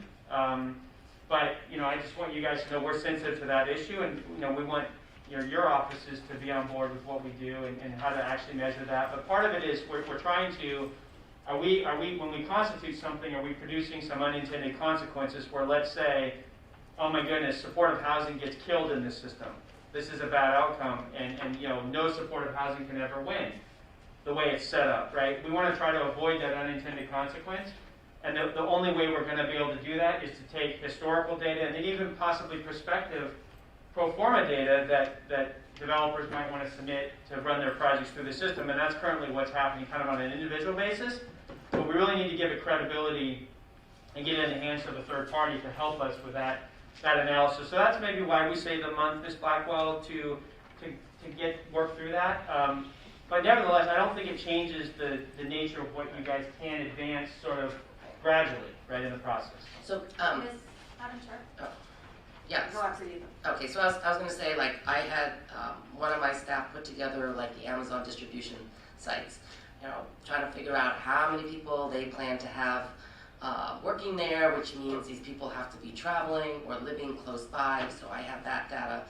But I just want you guys to know we're sensitive to that issue, and we want your offices to be on board with what we do and how to actually measure that. But part of it is we're trying to, are we when we constitute something, are we producing some unintended consequences where, let's say, oh my goodness, supportive housing gets killed in this system. This is a bad outcome, and no supportive housing can ever win the way it's set up, right? We want to try to avoid that unintended consequence. And the only way we're going to be able to do that is to take historical data and then even possibly prospective pro forma data that developers might want to submit to run their projects through the system. And that's currently what's happening kind of on an individual basis. But we really need to give it credibility and get it in the hands of a third party to help us with that analysis. So that's maybe why we say the month, Ms. Blackwell, to get work through that. But nevertheless, I don't think it changes the nature of what you guys can advance sort of gradually, right, in the process. So, Madam Chair? oh, yes. Go after you. Okay, so I was going to say, I had one of my staff put together, the Amazon distribution sites, trying to figure out how many people they plan to have working there, which means these people have to be traveling or living close by, so I have that data.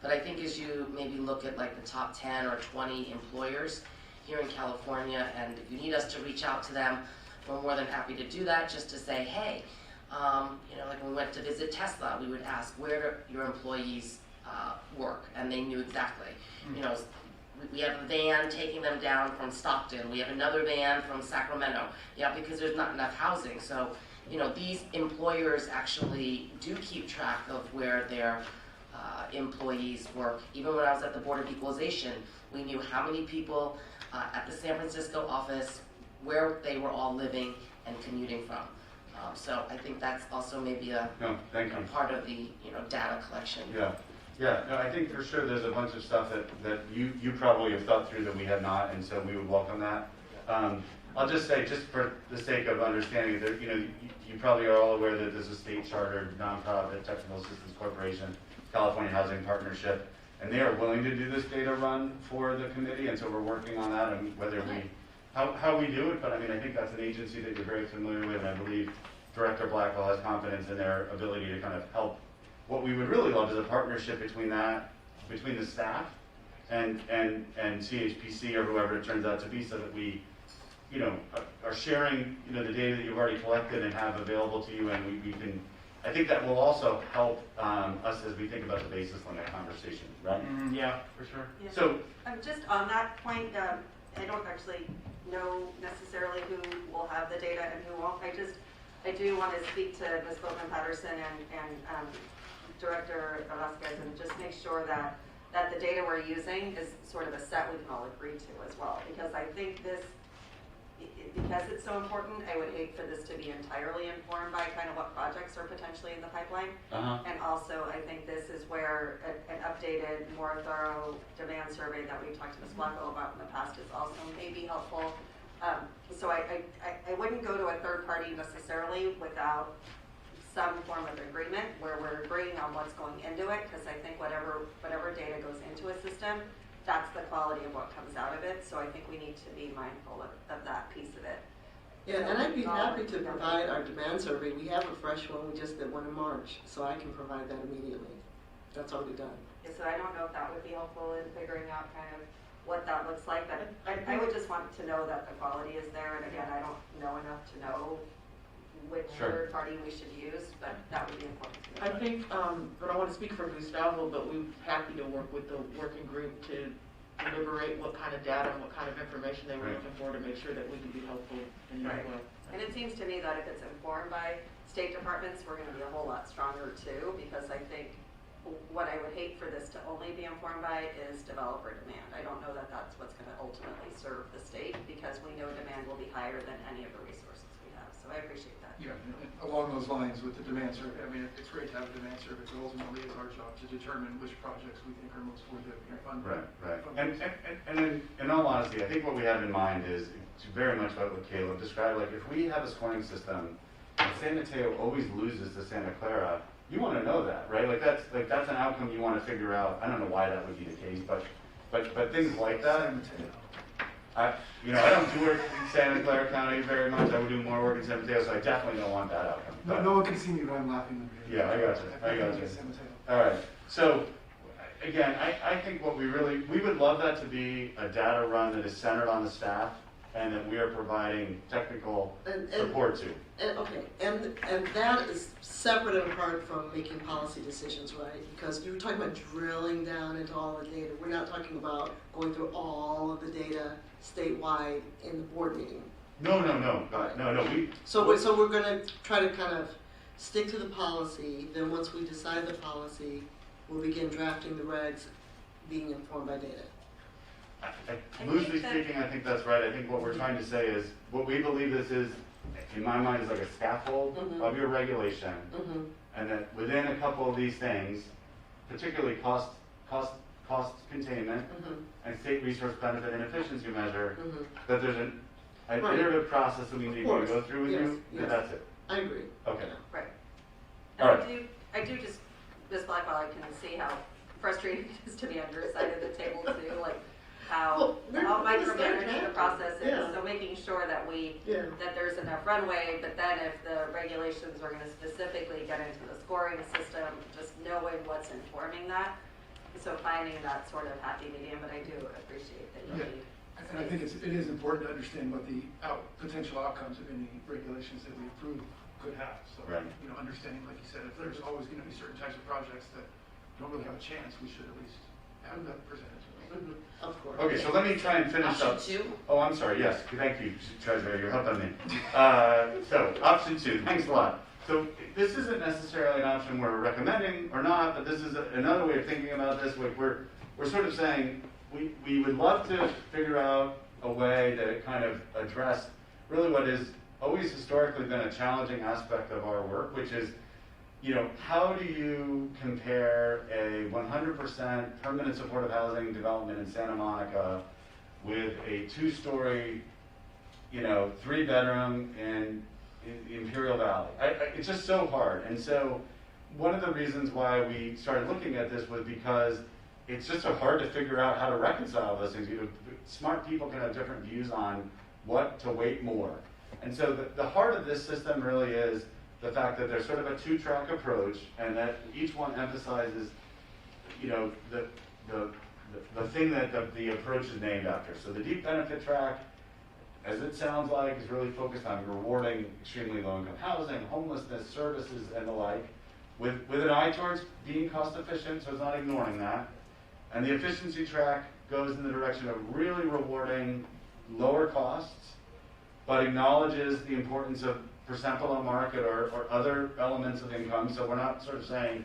But I think as you maybe look at like the top 10 or 20 employers here in California, and if you need us to reach out to them, we're more than happy to do that, just to say, hey, you know, like when we went to visit Tesla, we would ask where do your employees work, and they knew exactly. You know, we have a van taking them down from Stockton. We have another van from Sacramento. Yeah, because there's not enough housing. So, you know, these employers actually do keep track of where their employees work. Even when I was at the Board of Equalization, we knew how many people at the San Francisco office, where they were all living and commuting from. So I think that's also maybe a part of the, you know, data collection. Yeah, no, I think for sure there's a bunch of stuff that you probably have thought through that we have not, and so we would welcome that. I'll just say, just for the sake of understanding, that you know, you probably are all aware that there's a state chartered nonprofit technical assistance corporation, California Housing Partnership, and they are willing to do this data run for the committee, and so we're working on that, and whether we, how we do it, but I mean, I think that's an agency that you're very familiar with, and I believe Director Blackwell has confidence in their ability to kind of help. What we would really love is a partnership between the staff and CHPC or whoever it turns out to be, so that we, you know, are sharing, you know, the data that you've already collected and have available to you, and we can. I think that will also help us as we think about the basis limit conversation, right? Yeah, for sure. Yeah. So, Just on that point, I don't actually know necessarily who will have the data and who won't. I do want to speak to Ms. Bowman-Patterson and Director Velasquez and just make sure that the data we're using is sort of a set we can all agree to as well. Because I think this, because it's so important, I would hate for this to be entirely informed by kind of what projects are potentially in the pipeline. And also, I think this is where an updated, more thorough demand survey that we've talked to Ms. Blackwell about in the past is also maybe helpful. So I wouldn't go to a third party necessarily without some form of agreement where we're agreeing on what's going into it, because I think whatever data goes into a system, that's the quality of what comes out of it. So I think we need to be mindful of that piece of it. Yeah, and I'd be happy to provide our demand survey. We have a fresh one. We just did one in March, so I can provide that immediately. That's already done. Yeah, so I don't know if that would be helpful in figuring out kind of what that looks like, but I would just want to know that the quality is there. And again, I don't know enough to know which third party we should use, but that would be important to me. I think, but I want to speak for Gustavo, but we're happy to work with the working group to deliberate what kind of data and what kind of information they were looking for to make sure that we can be helpful in that way. And it seems to me that if it's informed by State departments, we're going to be a whole lot stronger too, because I think what I would hate for this to only be informed by is developer demand. I don't know that that's what's going to ultimately serve the state, because we know demand will be higher than any of the resources we have. So I appreciate that. Yeah, and along those lines with the demand survey, I mean, it's great to have a demand survey, but ultimately it's our job to determine which projects we think are most worth it. right. And in all honesty, I think what we have in mind is very much what Caleb described. Like, if we have a scoring system and San Mateo always loses to Santa Clara, you want to know that, right? Like that's an outcome you want to figure out. I don't know why that would be the case, but things like that. I don't do work in Santa Clara County very much. I would do more work in San Mateo, so I definitely don't want that outcome. No one can see me, but I'm laughing. Yeah, I got you. All right. So again, I think what we would love that to be a data run that is centered on the staff and that we are providing technical support to. And that is separate and apart from making policy decisions, right? Because you were talking about drilling down into all the data. We're not talking about going through all of the data statewide in the board meeting. No. So we're going to try to kind of stick to the policy. Then once we decide the policy, we'll begin drafting the regs, being informed by data. Loosely speaking, I think that's right. I think what we're trying to say is what we believe this is, in my mind, is like a scaffold of your regulation, and that within a couple of these things, particularly cost containment and state resource benefit and efficiency measure, that there's an iterative process that we need to go through with you. Yes. That's it. I agree. Okay. Right. All right. I do just, Ms. Blackwell, I can see how frustrating it is to be on your side of the table too. Like, how Well, how we're still micromanaged the tracking. process is. Yeah. So making sure that Yeah. that there's enough runway, but then if the regulations are gonna specifically get into the scoring system, just knowing what's informing that. So finding that sort of happy medium, but I do appreciate that you Yeah. need. And I think it is important to understand what the potential outcomes of any regulations that we approve could have. So, Right. Understanding, like you said, if there's always going to be certain types of projects that don't really have a chance, we should at least have that presented to us. Of course. Okay, so let me try and finish up. Option two? Oh, I'm sorry, yes, thank you, Treasurer, you're helping me. So, option 2, thanks a lot. So, this isn't necessarily an option we're recommending or not, but this is another way of thinking about this. We're sort of saying, we would love to figure out a way to kind of address really what is always historically been a challenging aspect of our work, which is, how do you compare a 100% permanent supportive housing development in Santa Monica with a 2-story, 3-bedroom in Imperial Valley? It's just so hard. And so one of the reasons why we started looking at this was because it's just so hard to figure out how to reconcile those things. Smart people can have different views on what to weight more. And so the heart of this system really is the fact that there's sort of a 2-track approach, and that each one emphasizes, the thing that the approach is named after. So the deep benefit track, as it sounds like, is really focused on rewarding extremely low-income housing, homelessness, services, and the like, with an eye towards being cost efficient, so it's not ignoring that. And the efficiency track goes in the direction of really rewarding lower costs, but acknowledges the importance of percent below market or other elements of income. So we're not sort of saying,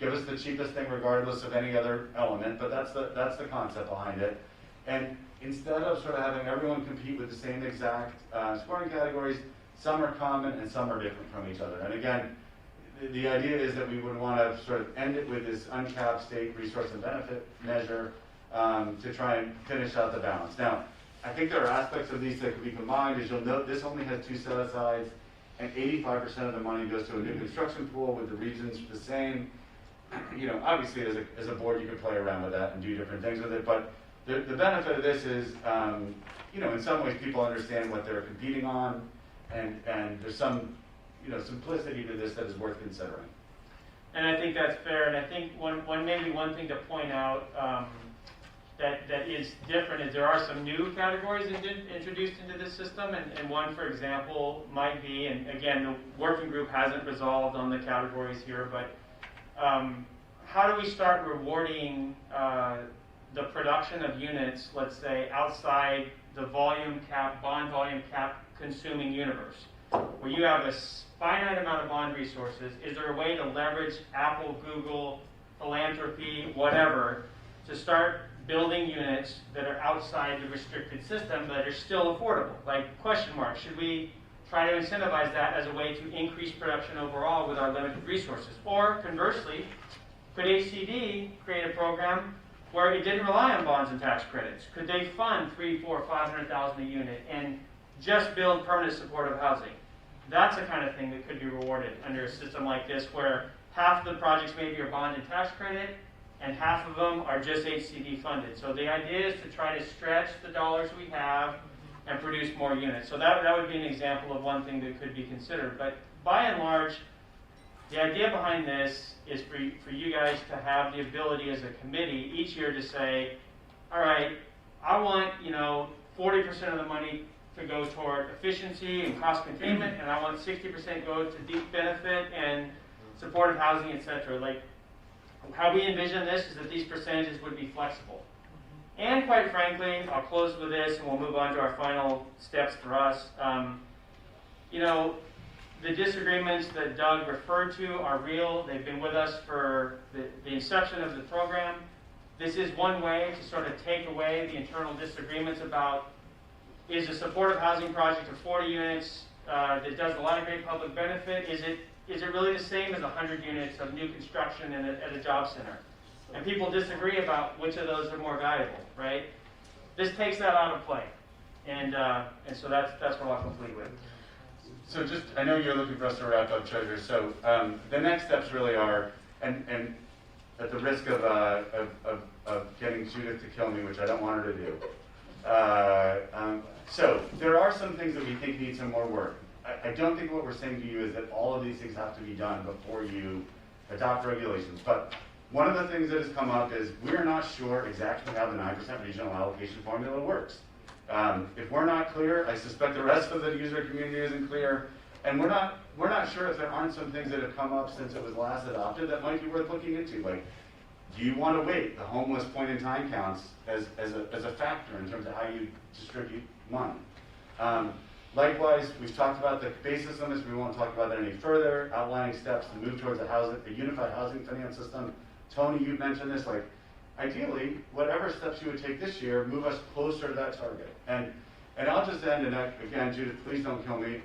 give us the cheapest thing regardless of any other element, but that's the concept behind it. And instead of sort of having everyone compete with the same exact scoring categories, some are common and some are different from each other. And again, the idea is that we would want to sort of end it with this uncapped state resource and benefit measure to try and finish out the balance. Now, I think there are aspects of these that could be combined. As you'll note, this only has 2 set-asides, and 85% of the money goes to a new construction pool with the regions the same. Obviously, as a board, you can play around with that and do different things with it, but the benefit of this is, in some ways, people understand what they're competing on, and there's some, simplicity to this that is worth considering. And I think that's fair, and I think one thing to point out that is different is there are some new categories introduced into this system, and one, for example, might be, and again, the working group hasn't resolved on the categories here, but how do we start rewarding the production of units, let's say, outside the bond volume cap consuming universe, where you have a finite amount of bond resources? Is there a way to leverage Apple, Google, philanthropy, whatever, to start building units that are outside the restricted system that are still affordable? Like, question mark, should we try to incentivize that as a way to increase production overall with our limited resources? Or conversely, could HCD create a program where it didn't rely on bonds and tax credits? Could they fund $300,000, $400,000, $500,000 a unit and just build permanent supportive housing? That's the kind of thing that could be rewarded under a system like this, where half of the projects maybe are bond and tax credit, and half of them are just HCD funded. So the idea is to try to stretch the dollars we have and produce more units. So that would be an example of one thing that could be considered. But by and large, the idea behind this is for you guys to have the ability as a committee each year to say, all right, I want 40% of the money to go toward efficiency and cost containment, and I want 60% go to deep benefit and supportive housing, etc. Like, how we envision this is that these percentages would be flexible. And quite frankly, I'll close with this and we'll move on to our final steps for us. The disagreements that Doug referred to are real. They've been with us for the inception of the program. This is one way to sort of take away the internal disagreements about, is a supportive housing project of 40 units that does a lot of great public benefit, is it really the same as 100 units of new construction at a job center? And people disagree about which of those are more valuable, right? This takes that out of play. And so that's what I'll complete with. So I know you're looking for us to wrap up, Treasurer, so the next steps really are, and at the risk of getting Judith to kill me, which I don't want her to do. So there are some things that we think need some more work. I don't think what we're saying to you is that all of these things have to be done before you adopt regulations. But one of the things that has come up is we're not sure exactly how the 9% regional allocation formula works. If we're not clear, I suspect the rest of the user community isn't clear. And we're not sure if there aren't some things that have come up since it was last adopted that might be worth looking into. Like, do you want to weight the homeless point in time counts as a factor in terms of how you distribute money? Likewise, we've talked about the basis limits. We won't talk about that any further. Outlining steps to move towards a unified housing finance system. Tony, you mentioned this. Like, ideally, whatever steps you would take this year, move us closer to that target. And I'll just end, and again, Judith, please don't kill me.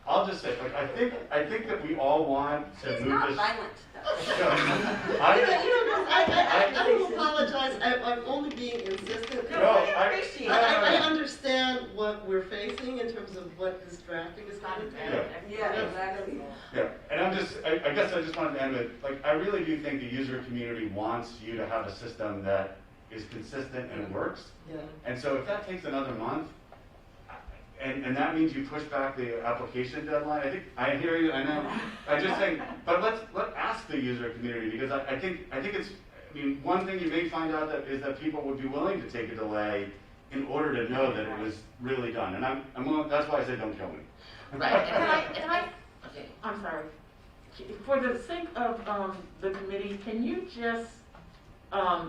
I'll just say, like, I think that we all want to He's move not this. violent. I don't apologize, I'm only being insistent. No, I understand what we're facing in terms of what this drafting is going to do. Yeah, exactly. Yeah, and I guess I just wanted to end with, like, I really do think the user community wants you to have a system that is consistent and works. Yeah. And so if that takes another month, and that means you push back the application deadline, I hear you, I know. I just think, but let's ask the user community, because I think it's, I mean, one thing you may find out is that people would be willing to take a delay in order to know that it was really done. And that's why I say don't kill me. Right, I'm sorry. For the sake of the committee, can you just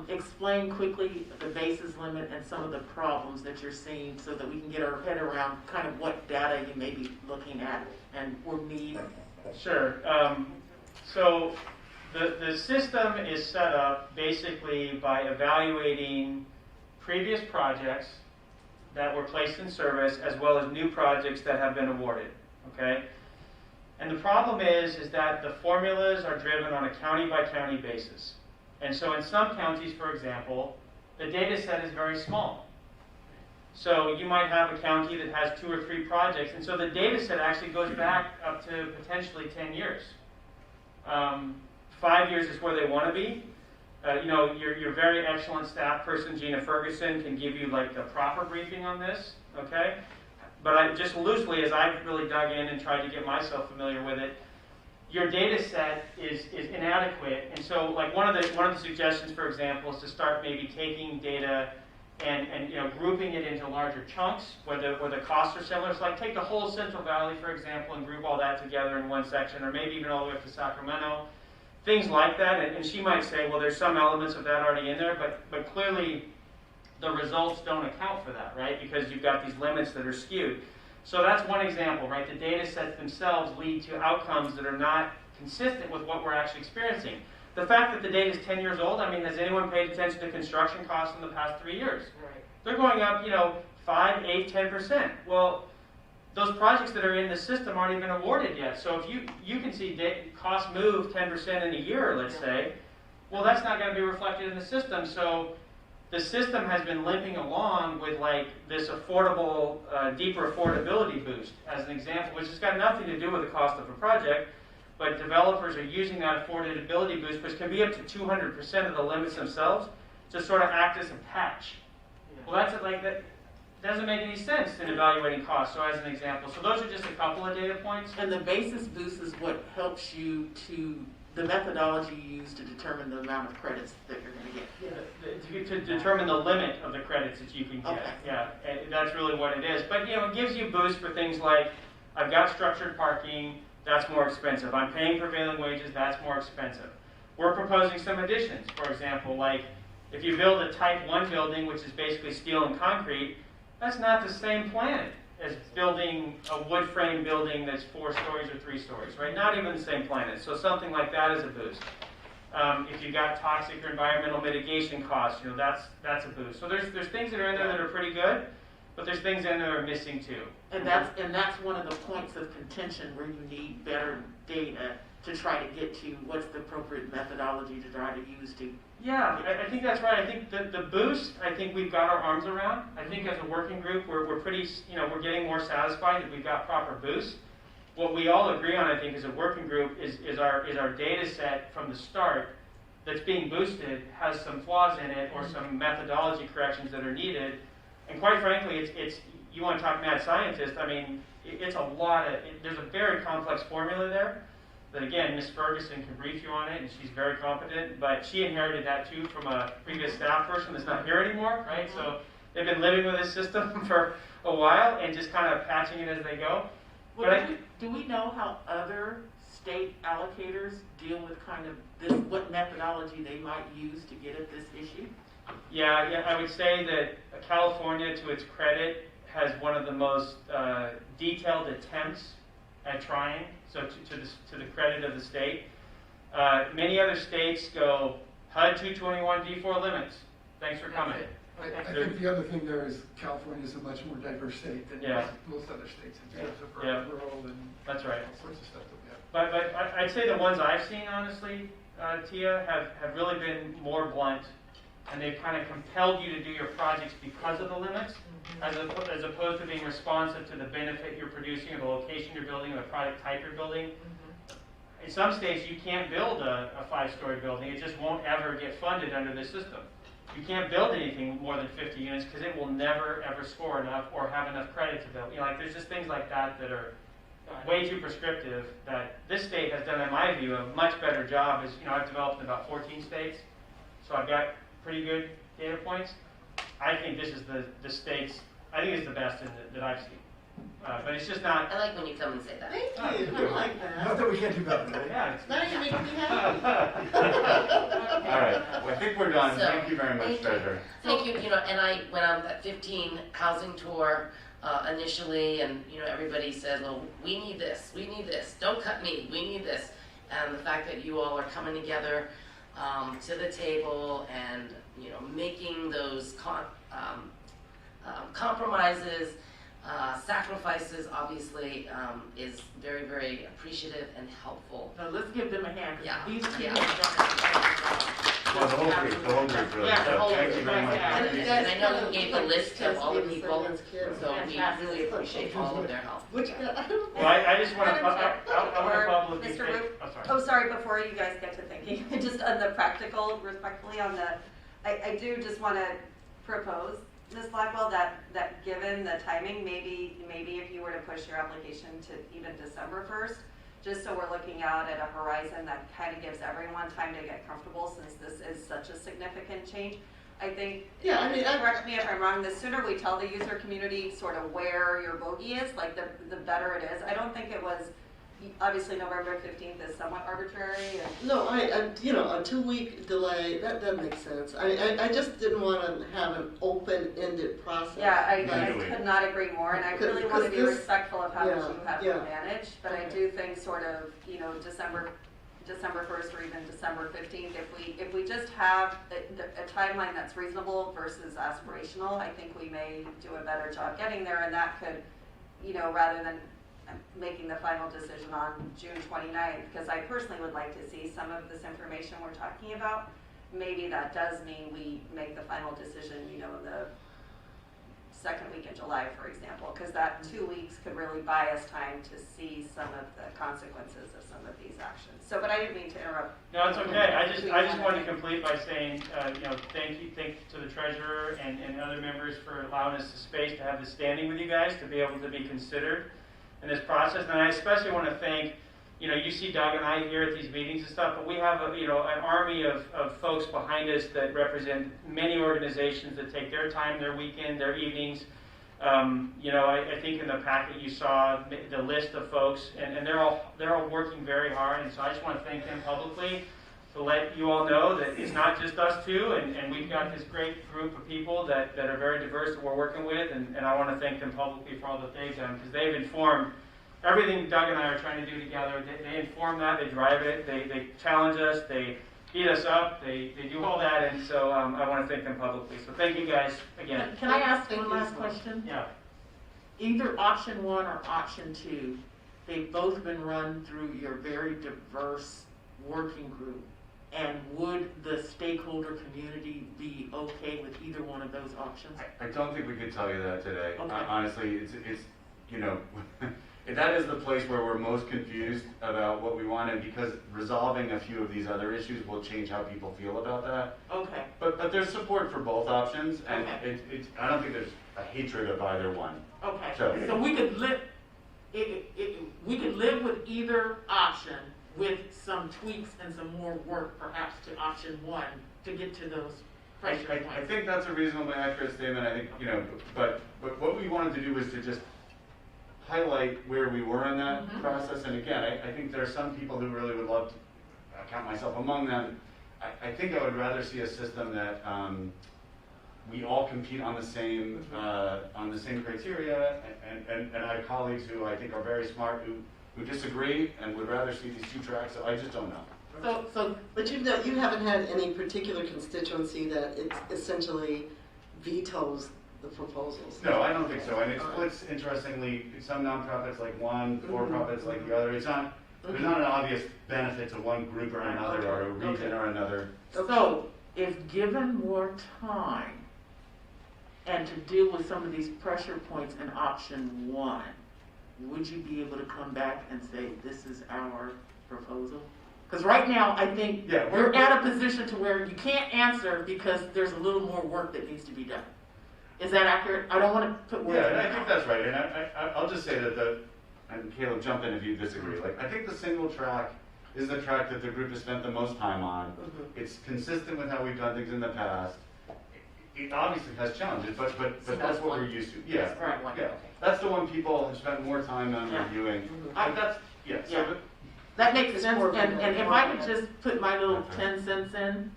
explain quickly the basis limit and some of the problems that you're seeing so that we can get our head around kind of what data you may be looking at and or need? Sure. So the system is set up basically by evaluating previous projects that were placed in service as well as new projects that have been awarded. Okay? And the problem is that the formulas are driven on a county-by-county basis. And so in some counties, for example, the data set is very small. So you might have a county that has 2 or 3 projects, and so the data set actually goes back up to potentially 10 years. 5 years is where they want to be. Your very excellent staff person, Gina Ferguson, can give you like the proper briefing on this, okay? But just loosely, as I've really dug in and tried to get myself familiar with it, your data set is inadequate, and so like one of the suggestions, for example, is to start maybe taking data and grouping it into larger chunks where the costs are similar. So like take the whole Central Valley, for example, and group all that together in one section, or maybe even all the way up to Sacramento, things like that. And she might say, well, there's some elements of that already in there, but clearly the results don't account for that, right? Because you've got these limits that are skewed. So that's one example, right? The data sets themselves lead to outcomes that are not consistent with what we're actually experiencing. The fact that the data is 10 years old, I mean, has anyone paid attention to construction costs in the past 3 years? Right. They're going up, 5, 8, 10%. Well, those projects that are in the system aren't even awarded yet. So if you can see costs move 10% in a year, let's say, well, that's not going to be reflected in the system. So the system has been limping along with like this affordable, deeper affordability boost as an example, which has got nothing to do with the cost of a project, but developers are using that affordability boost, which can be up to 200% of the limits themselves, to sort of act as a patch. Well, that doesn't make any sense in evaluating costs, so as an example. So those are just a couple of data points. And the basis boost is what helps you the methodology you use to determine the amount of credits that you're going to get. To determine the limit of the credits that you can get. Okay. Yeah, and that's really what it is. But it gives you boost for things like, I've got structured parking, that's more expensive. I'm paying prevailing wages, that's more expensive. We're proposing some additions. For example, like if you build a type 1 building, which is basically steel and concrete, that's not the same planet as building a wood frame building that's 4 stories or 3 stories, right? Not even the same planet. So something like that is a boost. If you've got toxic or environmental mitigation costs, that's a boost. So there's things that are in there that are pretty good, but there's things in there that are missing too. And that's one of the points of contention where you need better data to try to get to what's the appropriate methodology to try to use to. Yeah, I think that's right. I think the boost, I think we've got our arms around. I think as a working group, we're pretty, we're getting more satisfied that we've got proper boost. what we all agree on, I think, as a working group is our data set from the start that's being boosted has some flaws in it or some methodology corrections that are needed. And quite frankly, it's you want to talk mad scientist, I mean, it's a lot of, there's a very complex formula there that, again, Ms. Ferguson can brief you on it, and she's very competent, but she inherited that too from a previous staff person that's not here anymore, right? So they've been living with this system for a while and just kind of patching it as they go. Well, do we know how other state allocators deal with kind of this, what methodology they might use to get at this issue? Yeah, I would say that California, to its credit, has one of the most detailed attempts at trying, so to the credit of the state. Many other states go HUD 221 D4 limits. Thanks for coming. I think the other thing there is California is a much more diverse state than most other states in terms of rural and that's right. all sorts of stuff that we have. But I'd say the ones I've seen, honestly, Tia, have really been more blunt, and they've kind of compelled you to do your projects because of the limits, as opposed to being responsive to the benefit you're producing, or the location you're building, or the product type you're building. In some states, you can't build a 5-story building. It just won't ever get funded under this system. You can't build anything more than 50 units because it will never, ever score enough or have enough credit to build. You know, like there's just things like that that are way too prescriptive that this state has done, in my view, a much better job. As you know, I've developed in about 14 states, so I've got pretty good data points. I think this is the state's, I think it's the best that I've seen. But it's just not. I like when you come and say that. Thank you. I like that. Not that we can't do better, right? Yeah. Now you're making me happy. All right, well, I think we're done. So, Thank you very much, thank you. Treasurer. Thank you, and I went on that 15 housing tour initially, and, everybody said, well, we need this, don't cut me, we need this. And the fact that you all are coming together to the table and, making those compromises, sacrifices, obviously, is very, very appreciative and helpful. Now, let's give them a hand. 'Cause Yeah, these two yeah. Well, the whole group really. Yeah, the so whole thank you group, very much. yeah. And I know you gave the list of all the people, Kids. so we really appreciate all of their help. Which, Well, I just want to, I want to publicly Mr. say, Roop? oh, sorry. Oh, sorry, before you guys get to thinking, just on the practical, respectfully on the, I do just want to propose, Ms. Blackwell, that given the timing, maybe if you were to push your application to even December 1st, just so we're looking out at a horizon that kind of gives everyone time to get comfortable since this is such a significant change. I think, correct me if I'm wrong, the sooner we tell the user community sort of where your bogey is, like the better it is. I don't think it was, obviously November 15th is somewhat arbitrary. No, a 2-week delay, that makes sense. I just didn't want to have an open-ended process. Yeah, I Legally. could not agree more, and I really want to be respectful of how much you have yeah. to manage, but I do think sort of, December 1st or even December 15th, if we just have a timeline that's reasonable versus aspirational, I think we may do a better job getting there, and that could, rather than making the final decision on June 29th, because I personally would like to see some of this information we're talking about. Maybe that does mean we make the final decision, the second week in July, for example, because that 2 weeks could really buy us time to see some of the consequences of some of these actions. So, but I didn't mean to interrupt. No, it's okay. I just wanted to complete by saying, thank you to the treasurer and other members for allowing us the space to have this standing with you guys to be able to be considered in this process. And I especially want to thank, you see Doug and I here at these meetings and stuff, but we have an army of folks behind us that represent many organizations that take their time, their weekend, their evenings. I think in the packet you saw the list of folks, and they're all working very hard. And so I just want to thank them publicly to let you all know that it's not just us two, and we've got this great group of people that are very diverse that we're working with, and I want to thank them publicly for all that they've done, because they've informed everything Doug and I are trying to do together. They inform that, they drive it, they challenge us, they beat us up, they do all that, and so I want to thank them publicly. So thank you guys again. Can I ask one last question? Yeah. Either option 1 or option 2, they've both been run through your very diverse working group. And would the stakeholder community be okay with either one of those options? I don't think we could tell you that today. Okay. Honestly, it's that is the place where we're most confused about what we want, and because resolving a few of these other issues will change how people feel about that. Okay. But there's support for both options, and Okay. I don't think there's a hatred of either one. Okay, So- so we could live, we could live with either option with some tweaks and some more work perhaps to option one to get to those pressure I points. think that's a reasonably accurate statement. I think, but what we wanted to do was to just highlight where we were in that process. And again, I think there are some people who really would love to, I count myself among them. I think I would rather see a system that we all compete on the same criteria, and I have colleagues who I think are very smart who disagree and would rather see these two tracks. So I just don't know. But you haven't had any particular constituency that it essentially vetoes the proposals. No, I don't think so. And it splits, interestingly, some nonprofits like one, for-profits like the other. It's not, there's not an obvious benefit to one group or another, or a region or another. So, if given more time and to deal with some of these pressure points in option one, would you be able to come back and say, this is our proposal? Because right now, I think we're at a position to where you can't answer because there's a little more work that needs to be done. Is that accurate? I don't want to put words in Yeah, your and I think mouth. that's right. And I'll just say that and Caleb, jump in if you disagree. Like, I think the single track is the track that the group has spent the most time on. It's consistent with how we've done things in the past. It obviously has challenges, but that's what we're used to. Yeah, Right. yeah. That's the one people have spent more time on reviewing. But that's, Yeah. That makes It's sense, more and than if more I than could that. just put my little 10 cents in,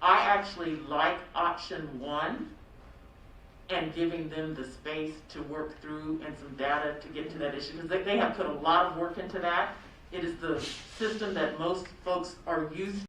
I actually like option one and giving them the space to work through and some data to get to that issue, because they have put a lot of work into that. It is the system that most folks are used to.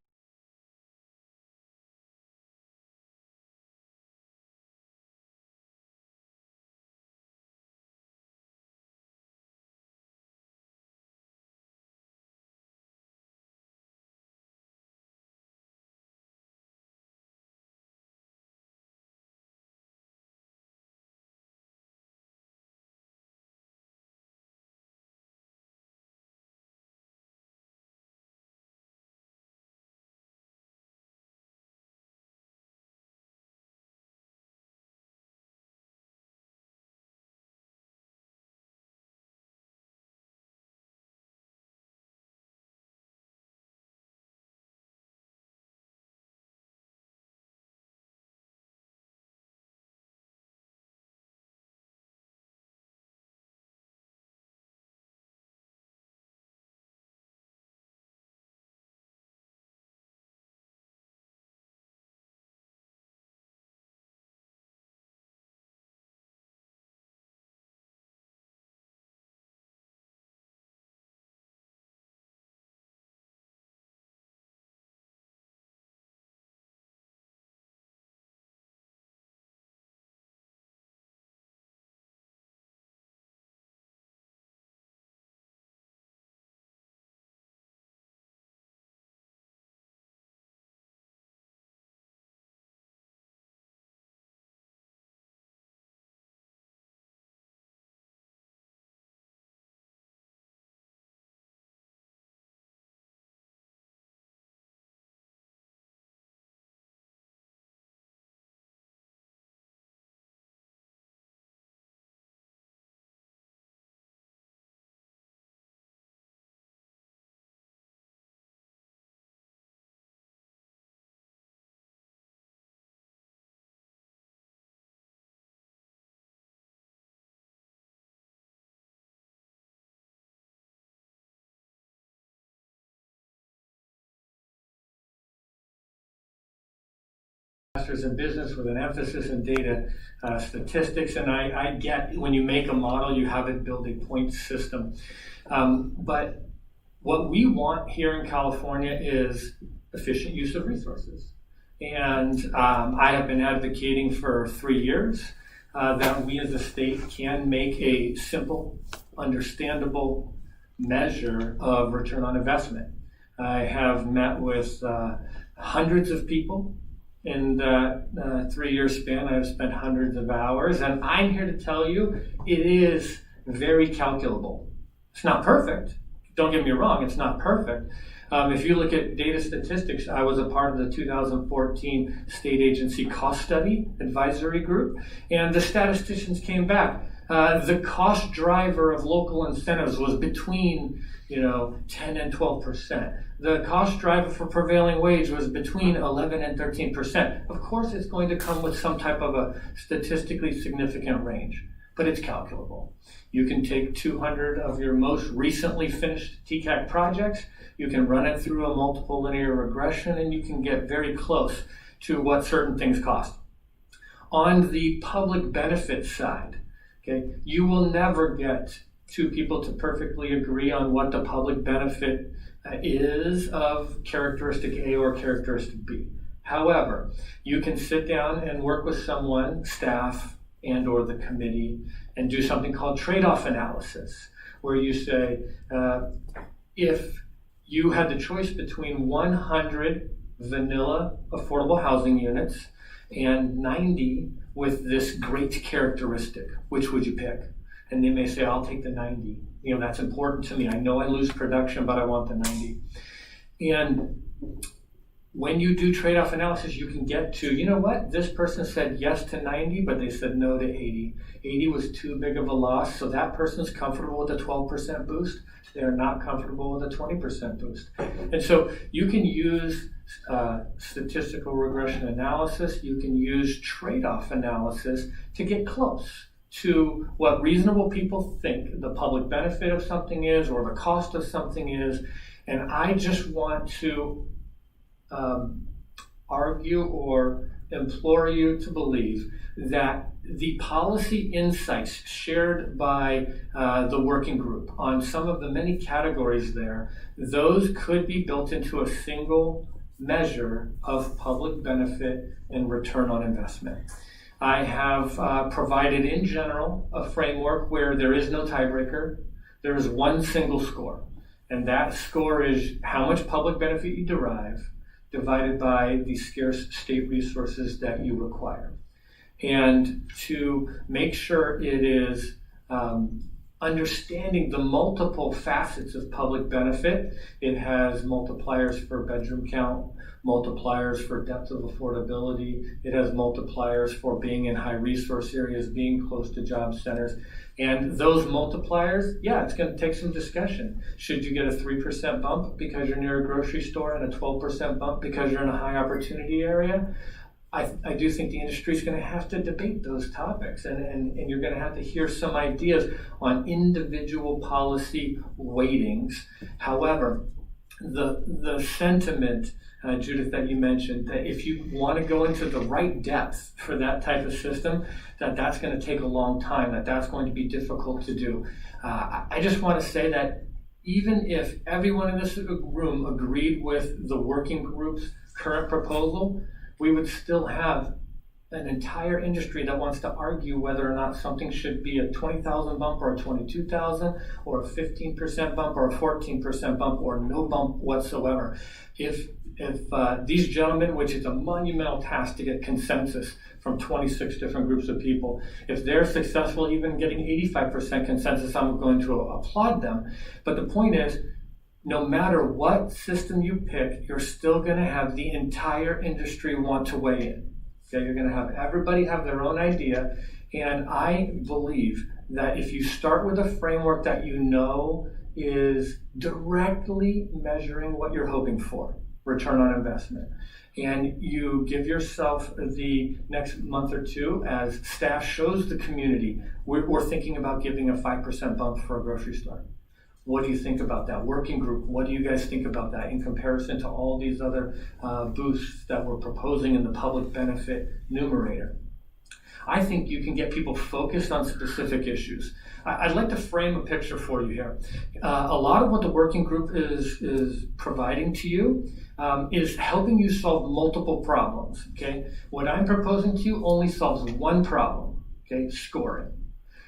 Masters in business with an emphasis in data statistics, and I get when you make a model, you have it build a point system. But what we want here in California is efficient use of resources. And I have been advocating for 3 years that we as a state can make a simple, understandable measure of return on investment. I have met with hundreds of people in the 3-year span. I've spent hundreds of hours, and I'm here to tell you it is very calculable. It's not perfect. Don't get me wrong, it's not perfect. If you look at data statistics, I was a part of the 2014 State Agency Cost Study Advisory Group, and the statisticians came back. The cost driver of local incentives was between 10 and 12%. The cost driver for prevailing wage was between 11 and 13%. Of course, it's going to come with some type of a statistically significant range, but it's calculable. You can take 200 of your most recently finished TCAC projects, you can run it through a multiple linear regression, and you can get very close to what certain things cost. On the public benefit side, okay, you will never get two people to perfectly agree on what the public benefit is of characteristic A or characteristic B. However, you can sit down and work with someone, staff and or the committee, and do something called trade-off analysis, where you say, if you had the choice between 100 vanilla affordable housing units and 90 with this great characteristic, which would you pick? And they may say, I'll take the 90. That's important to me. I know I lose production, but I want the 90. And when you do trade-off analysis, you can get to, this person said yes to 90, but they said no to 80. 80 was too big of a loss, so that person's comfortable with a 12% boost. They're not comfortable with a 20% boost. And so you can use statistical regression analysis, you can use trade-off analysis to get close to what reasonable people think the public benefit of something is or the cost of something is. And I just want to argue or implore you to believe that the policy insights shared by the working group on some of the many categories there, those could be built into a single measure of public benefit and return on investment. I have provided in general a framework where there is no tiebreaker. There is one single score, and that score is how much public benefit you derive divided by the scarce state resources that you require. And to make sure it is understanding the multiple facets of public benefit, it has multipliers for bedroom count, multipliers for depth of affordability, it has multipliers for being in high resource areas, being close to job centers. And those multipliers, it's going to take some discussion. Should you get a 3% bump because you're near a grocery store and a 12% bump because you're in a high opportunity area? I do think the industry is going to have to debate those topics, and you're going to have to hear some ideas on individual policy weightings. However, the sentiment, Judith, that you mentioned, that if you want to go into the right depth for that type of system, that's going to take a long time, that's going to be difficult to do. I just want to say that even if everyone in this room agreed with the working group's current proposal, we would still have an entire industry that wants to argue whether or not something should be a 20,000 bump or a 22,000 or a 15% bump or a 14% bump or no bump whatsoever. If these gentlemen, which is a monumental task to get consensus from 26 different groups of people, if they're successful even getting 85% consensus, I'm going to applaud them. But the point is, no matter what system you pick, you're still going to have the entire industry want to weigh in. Okay, you're going to have everybody have their own idea, and I believe that if you start with a framework that you know is directly measuring what you're hoping for, return on investment, and you give yourself the next month or two as staff shows the community, we're thinking about giving a 5% bump for a grocery store. What do you think about that? Working group, what do you guys think about that in comparison to all these other boosts that we're proposing in the public benefit numerator? I think you can get people focused on specific issues. I'd like to frame a picture for you here. A lot of what the working group is providing to you is helping you solve multiple problems, okay? What I'm proposing to you only solves one problem, okay? Scoring.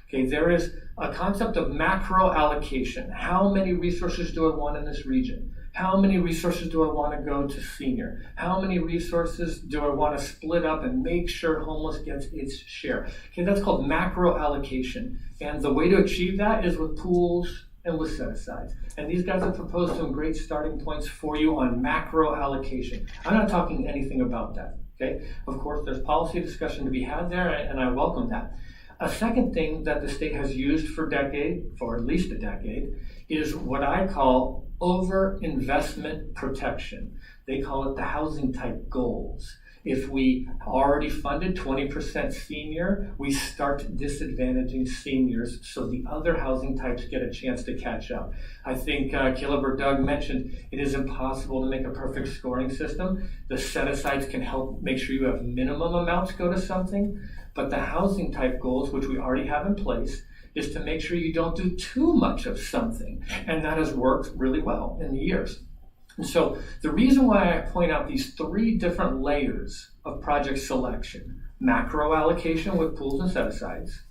Okay, there is a concept of macro allocation. How many resources do I want in this region? How many resources do I want to go to senior? How many resources do I want to split up and make sure homeless gets its share? Okay, that's called macro allocation. And the way to achieve that is with pools and with set-asides. And these guys have proposed some great starting points for you on macro allocation. I'm not talking anything about that, okay? Of course, there's policy discussion to be had there, and I welcome that. A second thing that the state has used for at least a decade, is what I call over-investment protection. They call it the housing type goals. If we already funded 20% senior, we start disadvantaging seniors so the other housing types get a chance to catch up. I think Caleb or Doug mentioned it is impossible to make a perfect scoring system. The set-asides can help make sure you have minimum amounts go to something, but the housing type goals, which we already have in place, is to make sure you don't do too much of something. And that has worked really well in the years. And so the reason why I point out these 3 different layers of project selection, macro allocation with pools and set-asides,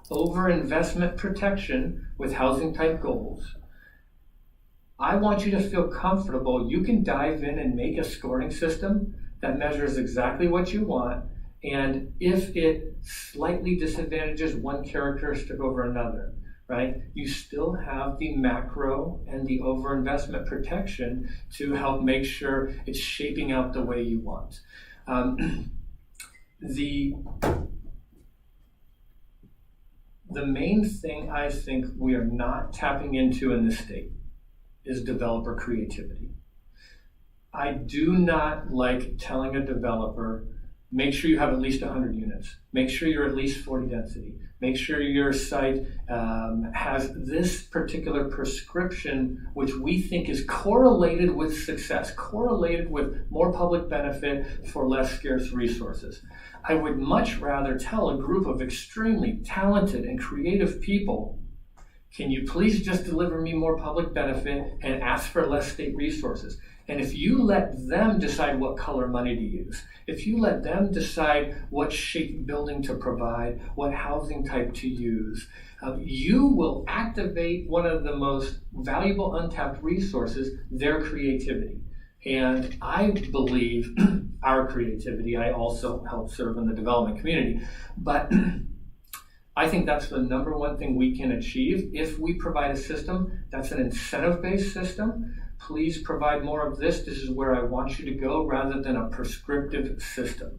over investment protection with housing type goals, I want you to feel comfortable you can dive in and make a scoring system that measures exactly what you want, and if it slightly disadvantages one characteristic over another, right? You still have the macro and the overinvestment protection to help make sure it's shaping out the way you want. The main thing I think we are not tapping into in this state is developer creativity. I do not like telling a developer, make sure you have at least 100 units. Make sure you're at least 40 density. Make sure your site has this particular prescription, which we think is correlated with success, correlated with more public benefit for less scarce resources. I would much rather tell a group of extremely talented and creative people, can you please just deliver me more public benefit and ask for less state resources? And if you let them decide what color money to use, if you let them decide what shape building to provide, what housing type to use, you will activate one of the most valuable untapped resources, their creativity. And I believe our creativity, I also help serve in the development community, but I think that's the number one thing we can achieve if we provide a system that's an incentive-based system. Please provide more of this. This is where I want you to go, rather than a prescriptive system.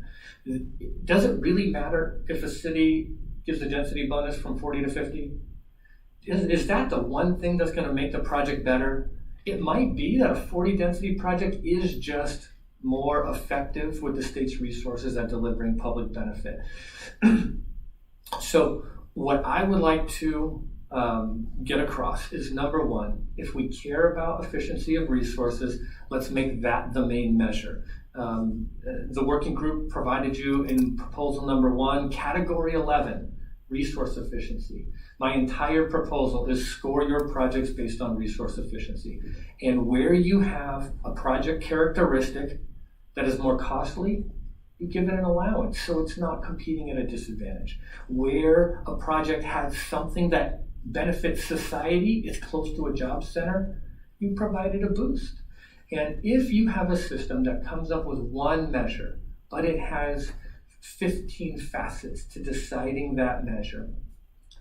Does it really matter if a city gives a density bonus from 40 to 50? Is that the one thing that's going to make the project better? It might be that a 40 density project is just more effective with the state's resources at delivering public benefit. So what I would like to get across is, number one, if we care about efficiency of resources, let's make that the main measure. The working group provided you in proposal number 1, category 11, resource efficiency. My entire proposal is score your projects based on resource efficiency. And where you have a project characteristic that is more costly, you give it an allowance so it's not competing at a disadvantage. Where a project has something that benefits society, is close to a job center, you provide it a boost. And if you have a system that comes up with one measure, but it has 15 facets to deciding that measure,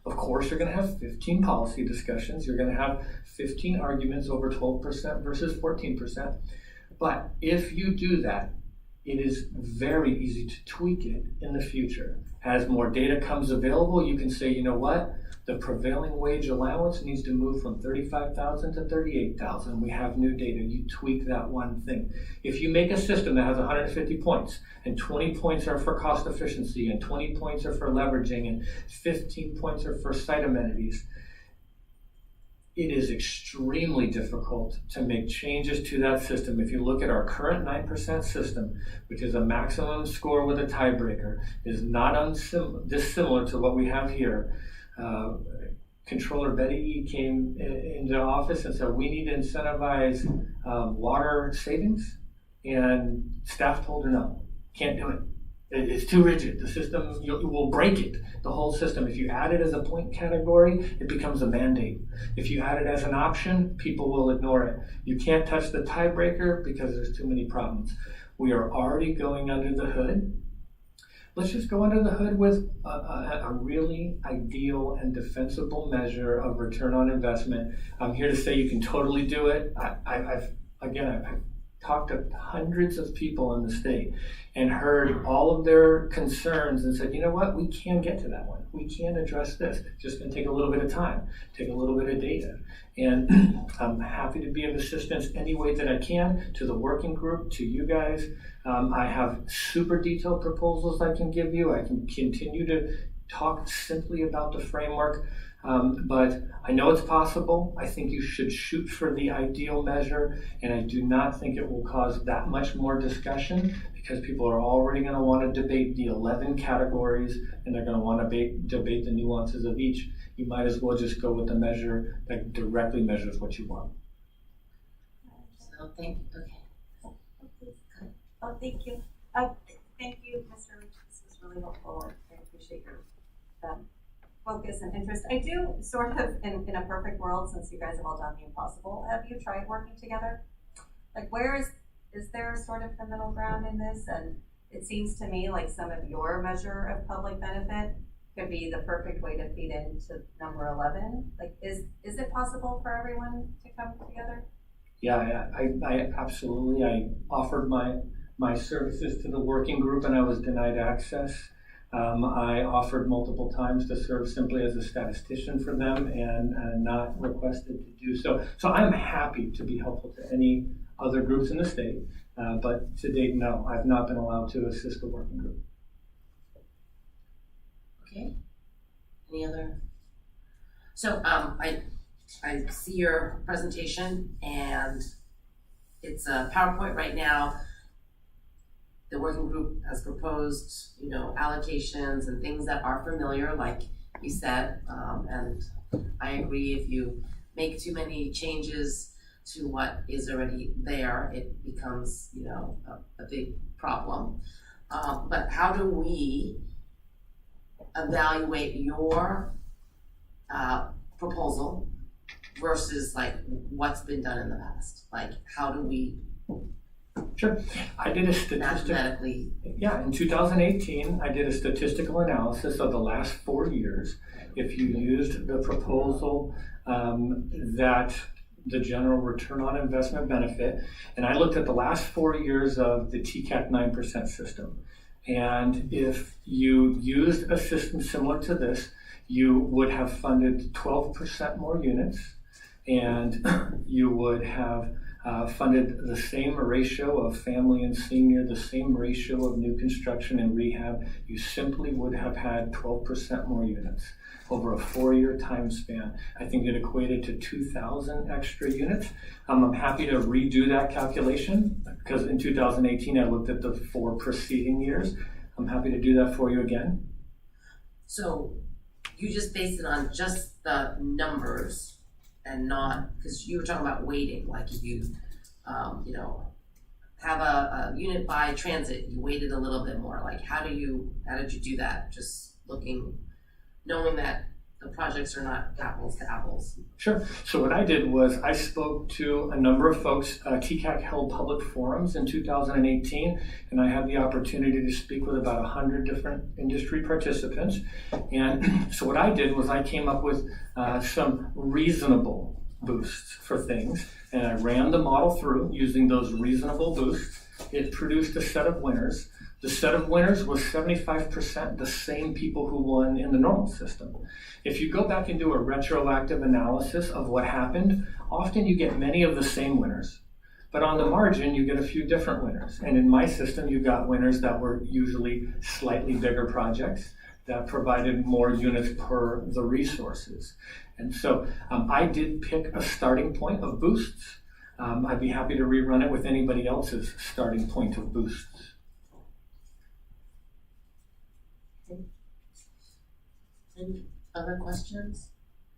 of course you're going to have 15 policy discussions, you're going to have 15 arguments over 12% versus 14%. But if you do that, it is very easy to tweak it in the future. As more data comes available, you can say, you know what? The prevailing wage allowance needs to move from 35,000 to 38,000. We have new data. You tweak that one thing. If you make a system that has 150 points, and 20 points are for cost efficiency, and 20 points are for leveraging, and 15 points are for site amenities, it is extremely difficult to make changes to that system. If you look at our current 9% system, which is a maximum score with a tiebreaker, is not dissimilar to what we have here. Controller Betty came into office and said, we need to incentivize water savings, and staff told her no, can't do it. It's too rigid. The system, you will break it, the whole system. If you add it as a point category, it becomes a mandate. If you add it as an option, people will ignore it. You can't touch the tiebreaker because there's too many problems. We are already going under the hood. let's just go under the hood with a really ideal and defensible measure of return on investment. I'm here to say you can totally do it. I've talked to hundreds of people in the state and heard all of their concerns and said, you know what, we can get to that one. We can address this. It's just going to take a little bit of time, take a little bit of data. And I'm happy to be of assistance any way that I can to the working group, to you guys. I have super detailed proposals I can give you. I can continue to talk simply about the framework. But I know it's possible. I think you should shoot for the ideal measure, and I do not think it will cause that much more discussion because people are already going to want to debate the 11 categories, and they're going to want to debate the nuances of each. You might as well just go with the measure that directly measures what you want. So thank you. Okay. Oh, thank you. Thank you, Mr. Rich. This was really helpful. I appreciate your focus and interest. I do sort of, in a perfect world, since you guys have all done the impossible, have you tried working together? Like, where is there sort of the middle ground in this? And it seems to me like some of your measure of public benefit could be the perfect way to feed into number 11. Like, is it possible for everyone to come together? Yeah, I absolutely. I offered my services to the working group and I was denied access. I offered multiple times to serve simply as a statistician for them and not requested to do so. So I'm happy to be helpful to any other groups in the state, but to date, no, I've not been allowed to assist the working group. Okay. Any other? So I see your presentation and it's a PowerPoint right now. The working group has proposed, allocations and things that are familiar, like you said, and I agree. If you make too many changes to what is already there, it becomes, a big problem. But how do we evaluate your proposal versus like what's been done in the past? Like, how do we? Sure. I did a mathematically. Yeah, in 2018, I did a statistical analysis of the last 4 years. If you used the proposal that the general return on investment benefit, and I looked at the last 4 years of the TCAC 9% system. And if you used a system similar to this, you would have funded 12% more units, and you would have funded the same ratio of family and senior, the same ratio of new construction and rehab. You simply would have had 12% more units over a 4-year time span. I think it equated to 2,000 extra units. I'm happy to redo that calculation because in 2018 I looked at the 4 preceding years. I'm happy to do that for you again. So you just based it on just the numbers and not, because you were talking about weighting, like if you, have a unit by transit, you weighted a little bit more. Like how did you do that? Just knowing that the projects are not apples to apples. Sure. So what I did was I spoke to a number of folks. TCAC held public forums in 2018, and I had the opportunity to speak with about 100 different industry participants. And so what I did was I came up with some reasonable boosts for things, and I ran the model through using those reasonable boosts. It produced a set of winners. The set of winners was 75% the same people who won in the normal system. If you go back and do a retroactive analysis of what happened, often you get many of the same winners. But on the margin, you get a few different winners. And in my system, you got winners that were usually slightly bigger projects that provided more units per the resources. And so I did pick a starting point of boosts. I'd be happy to rerun it with anybody else's starting point of boosts. Any other questions?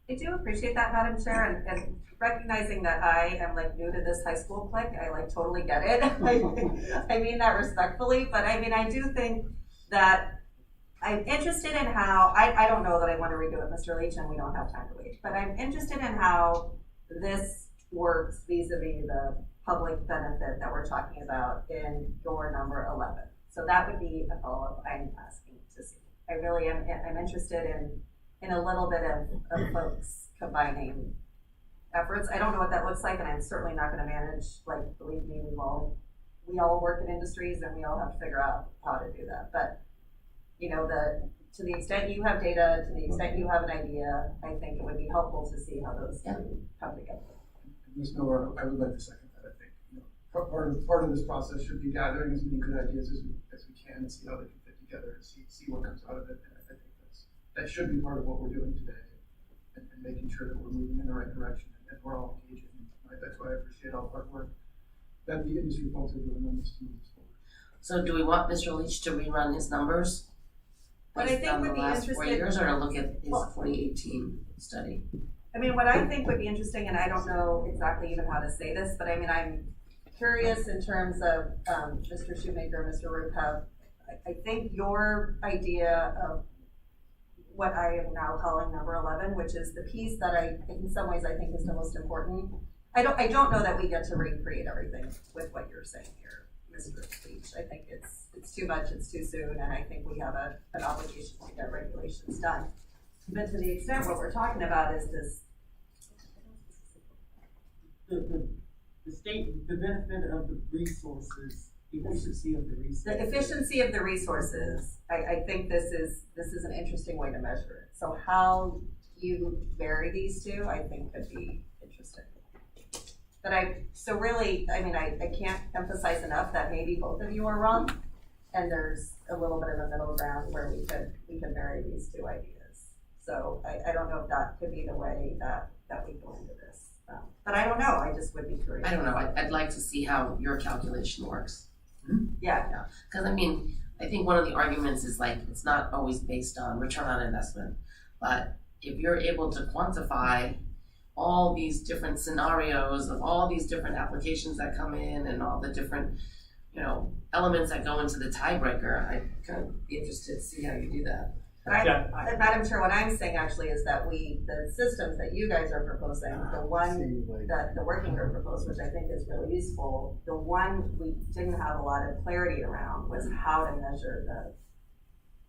I do appreciate that, Madam Chair, and recognizing that I am like new to this high school clique, I like totally get it. I mean that respectfully, but I mean, I do think that I'm interested in how, I don't know that I want to redo it, Mr. Leach, and we don't have time to wait, but I'm interested in how this works vis-a-vis the public benefit that we're talking about in your number 11. So that would be a follow-up I'm asking I really am, I'm interested in a little bit of folks combining efforts. I don't know what that looks like, and I'm certainly not gonna manage, like, believe me, we all work in industries and we all have to figure out how to do that. But, you know, to the extent you have data, to the extent you have an idea, I think it would be helpful to see how those two come together. Ms. Miller, I would like to second that. I think, you know, part of this process should be gathering as many good ideas as we can and see how they can fit together and see what comes out of it. And I think that should be part of what we're doing today, and making sure that we're moving in the right direction and we're all engaging. Right? That's why I appreciate all the hard work that the industry folks are doing on this to move this forward. So do we want Mr. Leach to rerun his numbers? What I think would be last 4 interesting, years, or to look at his 2018 study? I mean, what I think would be interesting, and I don't know exactly even how to say this, but I mean, I'm curious in terms of Mr. Shoemaker, Mr. Ruppel. I think your idea of what I am now calling number 11, which is the piece that in some ways I think is the most important. I don't know that we get to recreate everything with what you're saying here, Mr. Leach. I think it's too much, it's too soon, and I think we have an obligation to get regulations done. But to the extent what we're talking about is this. The benefit of the resources, the efficiency of the resources. The efficiency of the resources, I think this is an interesting way to measure it. So how you vary these two, I think could be interesting. But I can't emphasize enough that maybe both of you are wrong, and there's a little bit of a middle ground where we could vary these two ideas. So I don't know if that could be the way that we go into this. But I don't know, I just would be curious. I don't know, I'd like to see how your calculation works. Yeah. Because I mean, I think one of the arguments is like, it's not always based on return on investment, but if you're able to quantify all these different scenarios of all these different applications that come in and all the different, you know, elements that go into the tiebreaker, I'd kind of be interested to see how you do that. Madam Chair, what I'm saying actually is that the systems that you guys are proposing, the one that the working group proposed, which I think is really useful, the one we didn't have a lot of clarity around was how to measure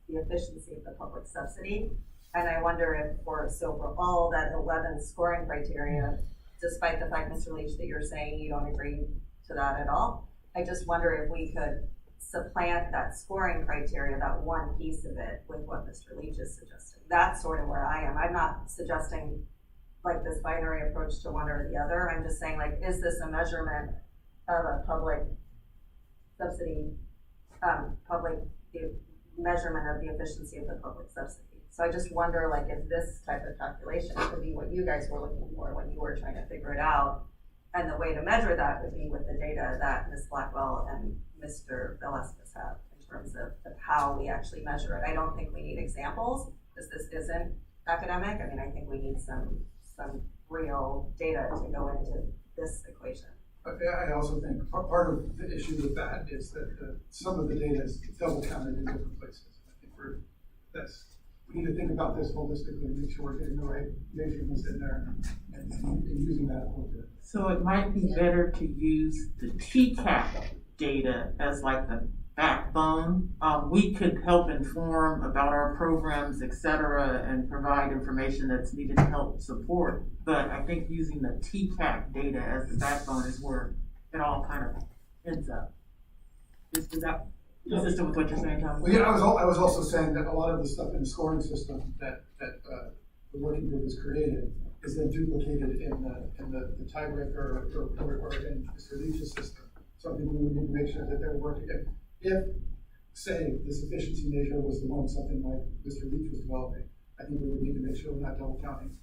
the efficiency of the public subsidy. And I wonder if for all that 11 scoring criteria, despite the fact, Mr. Leach, that you're saying you don't agree to that at all, I just wonder if we could supplant that scoring criteria, that one piece of it, with what Mr. Leach is suggesting. That's sort of where I am. I'm not suggesting like this binary approach to one or the other. I'm just saying, like, is this a measurement of a public subsidy, measurement of the efficiency of the public subsidy? So I just wonder, like, if this type of calculation could be what you guys were looking for when you were trying to figure it out, and the way to measure that would be with the data that Ms. Blackwell and Mr. Velasquez have in terms of how we actually measure it. I don't think we need examples, because this isn't academic. I mean, I think we need some real data to go into this equation. I also think part of the issue with that is that some of the data is double counted in different places. I think we need to think about this holistically and make sure we're getting the right measurements in there and using that appropriately. So it might be better to use the TCAC data as like the backbone. We could help inform about our programs, et cetera, and provide information that's needed to help support. But I think using the TCAC data as the backbone is where it all kind of ends up. Is that consistent with what you're saying, Tom? Well, yeah, I was also saying that a lot of the stuff in the scoring system that the working group has created is then duplicated in the tiebreaker or in Mr. Leach's system. So I think we would need to make sure that they're working. If say, this efficiency measure was the one something like Mr. Leach was developing, I think we would need to make sure we're not double counting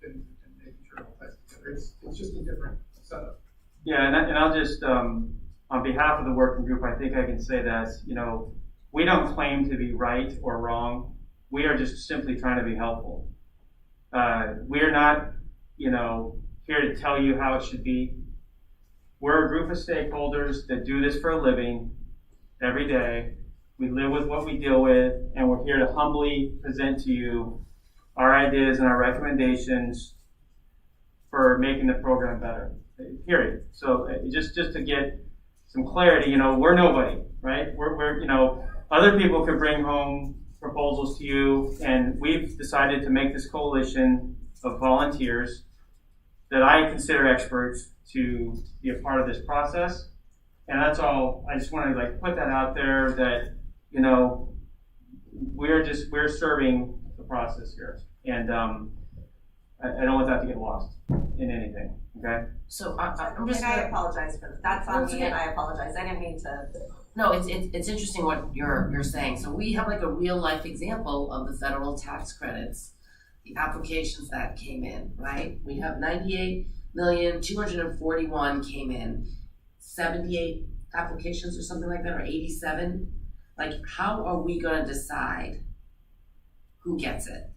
and making sure it all ties together. It's just a different setup. Yeah, and I'll just, on behalf of the working group, I think I can say that, we don't claim to be right or wrong. We are just simply trying to be helpful. We're not, here to tell you how it should be. We're a group of stakeholders that do this for a living every day. We live with what we deal with, and we're here to humbly present to you our ideas and our recommendations for making the program better, period. So just to get some clarity, we're nobody, right? We're other people could bring home proposals to you, and we've decided to make this coalition of volunteers that I consider experts to be a part of this process. And that's all. I just wanted to put that out there that, we're serving the process here. And I don't want that to get lost in anything, okay? So I'm just. And I apologize for that. That's on That's me, okay. and I apologize. I didn't mean to. No, it's interesting what you're saying. So we have a real life example of the federal tax credits, the applications that came in, right? We have 98,241 came in, 78 applications or something like that, or 87. How are we gonna decide who gets it?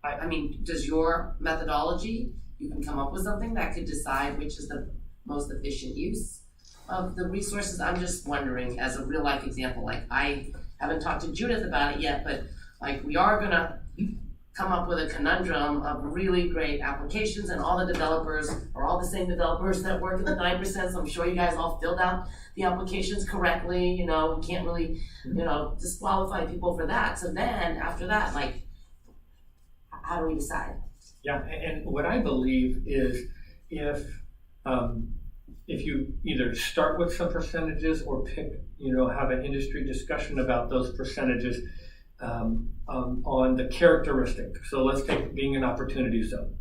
I mean, does your methodology, you can come up with something that could decide which is the most efficient use of the resources? I'm just wondering, as a real life example, I haven't talked to Judith about it yet, but we are gonna come up with a conundrum of really great applications, and all the developers are all the same developers that work in the 9%, so I'm sure you guys all filled out the applications correctly, we can't really, disqualify people for that. So then, after that, how do we decide? Yeah, and what I believe is if you either start with some percentages or pick, have an industry discussion about those percentages on the characteristic. So let's take being an opportunity zone.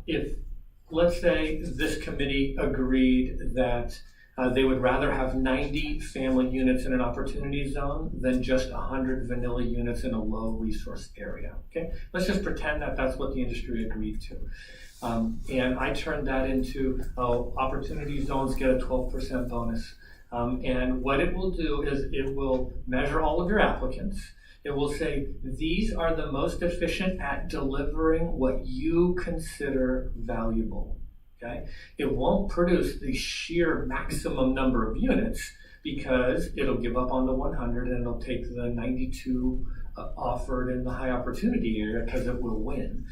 If, let's say, this committee agreed that they would rather have 90 family units in an opportunity zone than just 100 vanilla units in a low resource area. Okay, let's just pretend that that's what the industry agreed to. And I turned that into opportunity zones get a 12% bonus. And what it will do is it will measure all of your applicants. It will say, these are the most efficient at delivering what you consider valuable. Okay? It won't produce the sheer maximum number of units because it'll give up on the 100 and it'll take the 92 offered in the high opportunity area because it will win.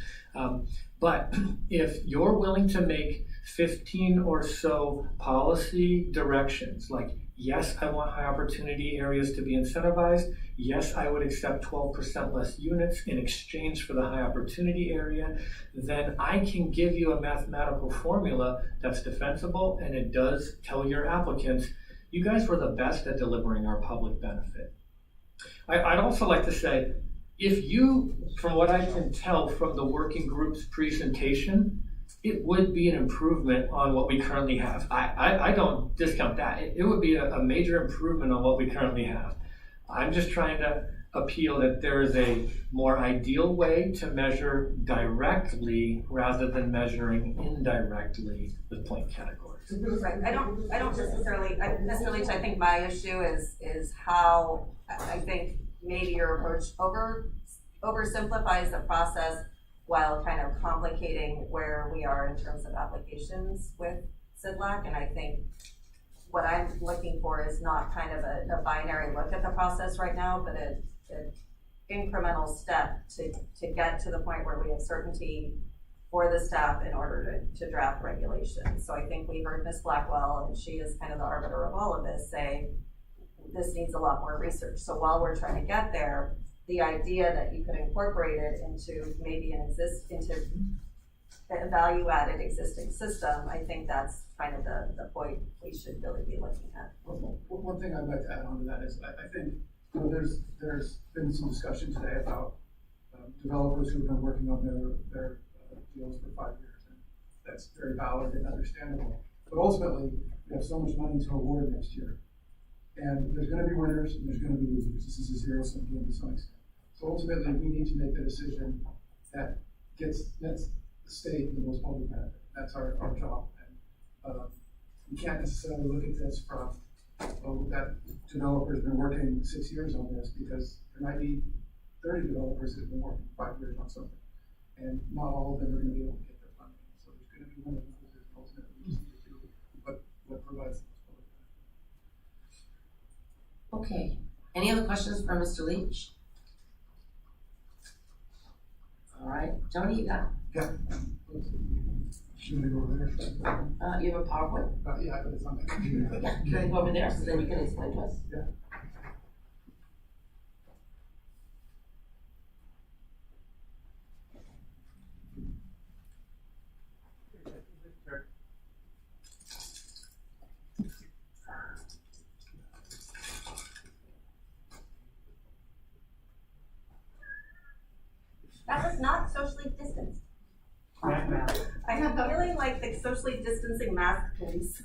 But if you're willing to make 15 or so policy directions, yes, I want high opportunity areas to be incentivized. Yes, I would accept 12% less units in exchange for the high opportunity area. Then I can give you a mathematical formula that's defensible, and it does tell your applicants, you guys were the best at delivering our public benefit. I'd also like to say, if you, from what I can tell from the working group's presentation, it would be an improvement on what we currently have. I don't discount that. It would be a major improvement on what we currently have. I'm just trying to appeal that there is a more ideal way to measure directly rather than measuring indirectly with point categories. Right. I don't necessarily, Mr. Leach, I think my issue is how I think maybe your approach oversimplifies the process while kind of complicating where we are in terms of applications with CDLAC. And I think what I'm looking for is not kind of a binary look at the process right now, but an incremental step to get to the point where we have certainty for the staff in order to draft regulations. So I think we heard Ms. Blackwell, and she is kind of the arbiter of all of this, say this needs a lot more research. So while we're trying to get there, the idea that you could incorporate it into maybe into a value-added existing system, I think that's kind of the point we should really be looking at. One thing I'd like to add on to that is I think there's been some discussion today about developers who've been working on their deals for 5 years, and that's very valid and understandable. But ultimately, we have so much money to award next year, and there's going to be winners and there's going to be losers. This is a zero-sum game to some extent. So ultimately, we need to make the decision that gets the state the most public benefit. That's our job. And we can't necessarily look at this from that developer's been working 6 years on this, because there might be 30 developers that have been working 5 years on something, and not all of them are going to be able to get their funding. So there's going to be winners and losers. Ultimately, we just need to do what provides the most public benefit. Okay, any other questions for Mr. Leach? All right, Tony, you got it? Yeah. Should we go over there? You have a PowerPoint? Yeah, but it's on the computer. Yeah, can I go over there so then you can explain to us? Yeah. like the socially distancing mask police.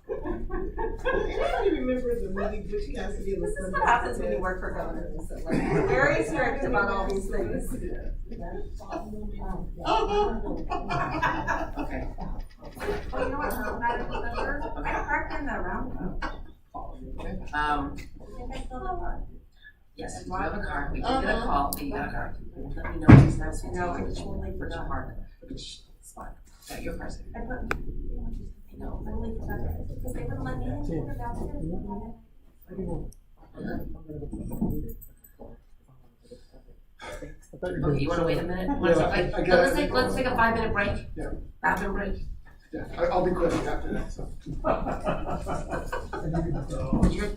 Anybody remember the movie Which Has to Be This is what happens when you work for government. We're very strict about all these things. Okay. Oh, you know what, Madam Member? I parked in the roundabout. Yes, we do have a car, we did get a call, we got a car. Let me know if it's nice. No, I totally Which forgot. park, which spot, yeah, your person. I put, I know. totally forgot, because they wouldn't let me in their downstairs. Okay, you wanna wait a minute? Let's take a 5-minute break. Yeah. Bathroom break. Yeah, I'll be quick after that, so. You're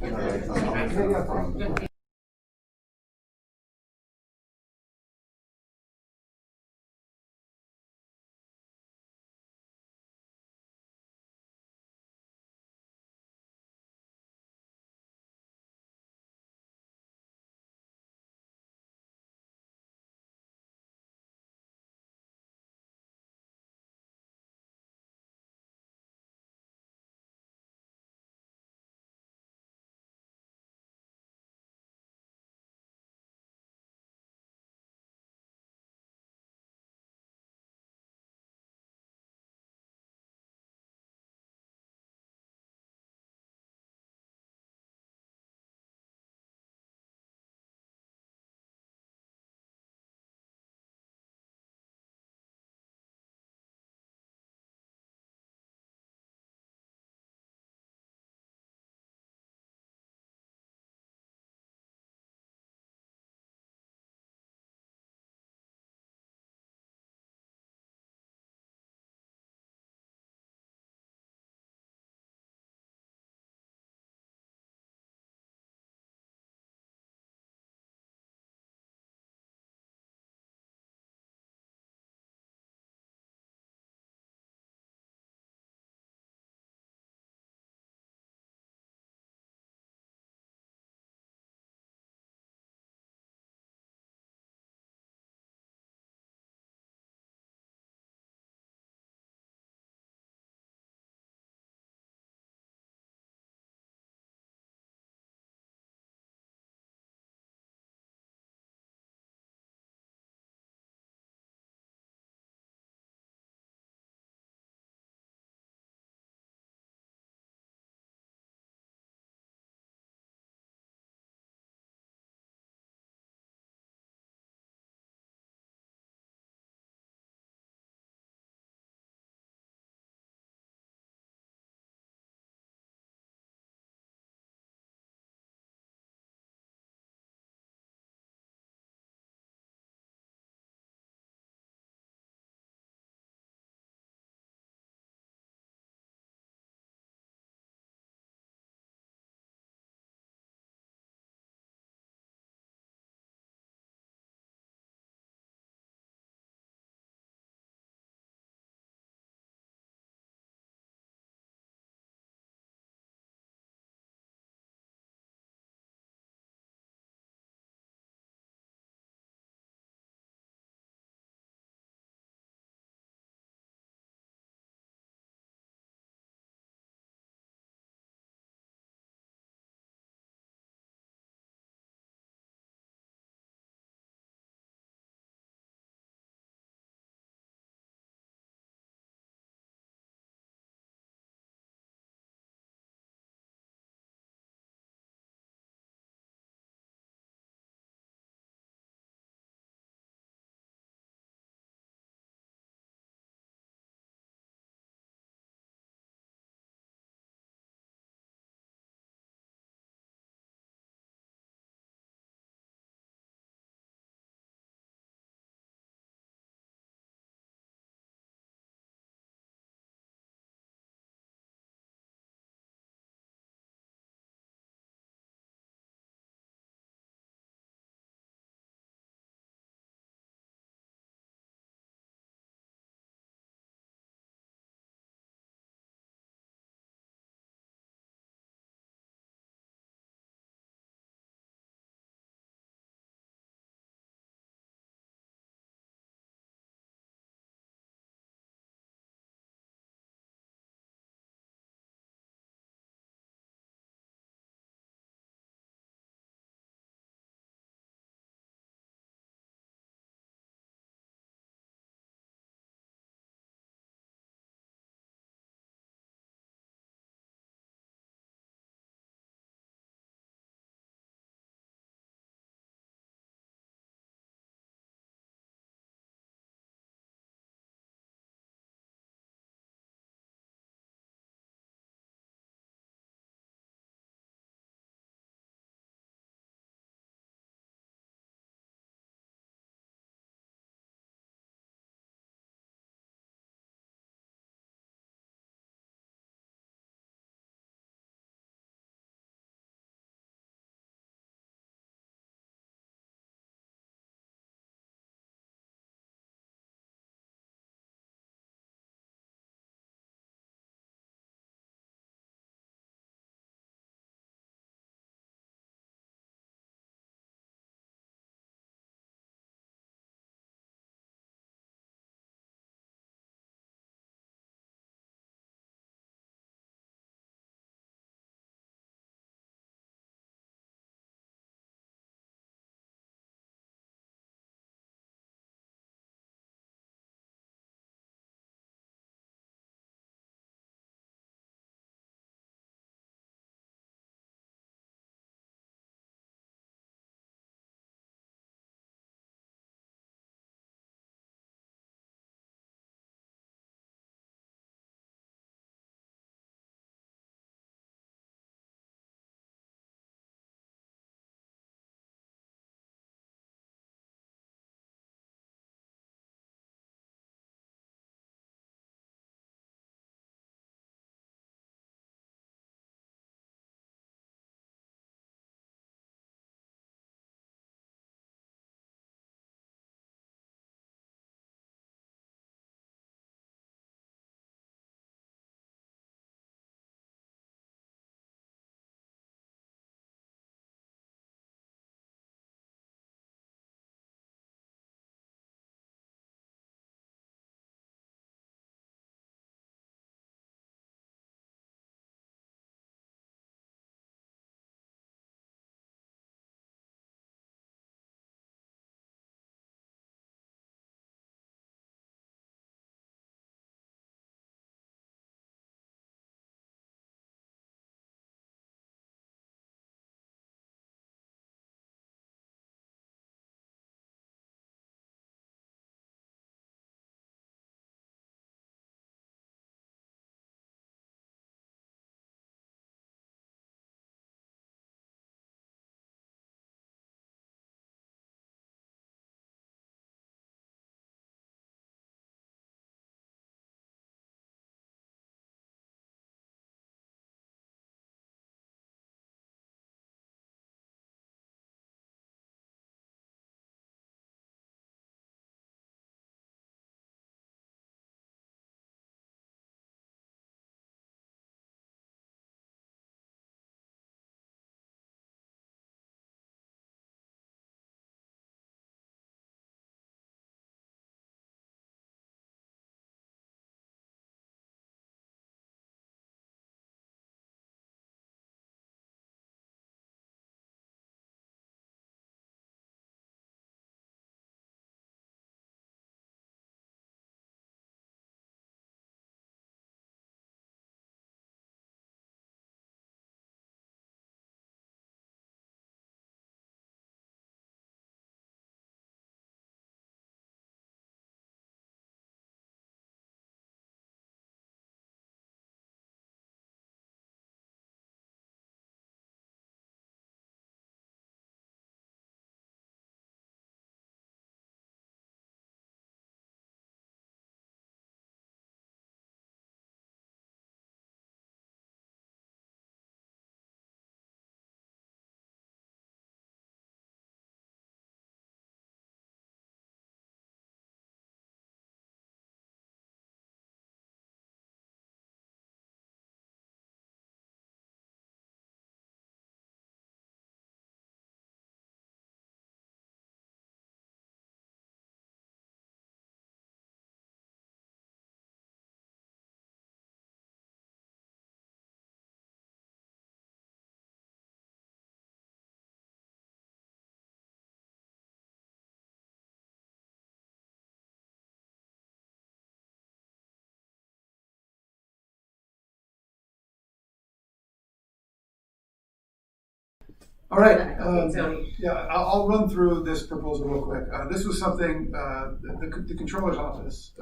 All right. Tony. Yeah, I'll run through this proposal real quick. This was something the controller's office.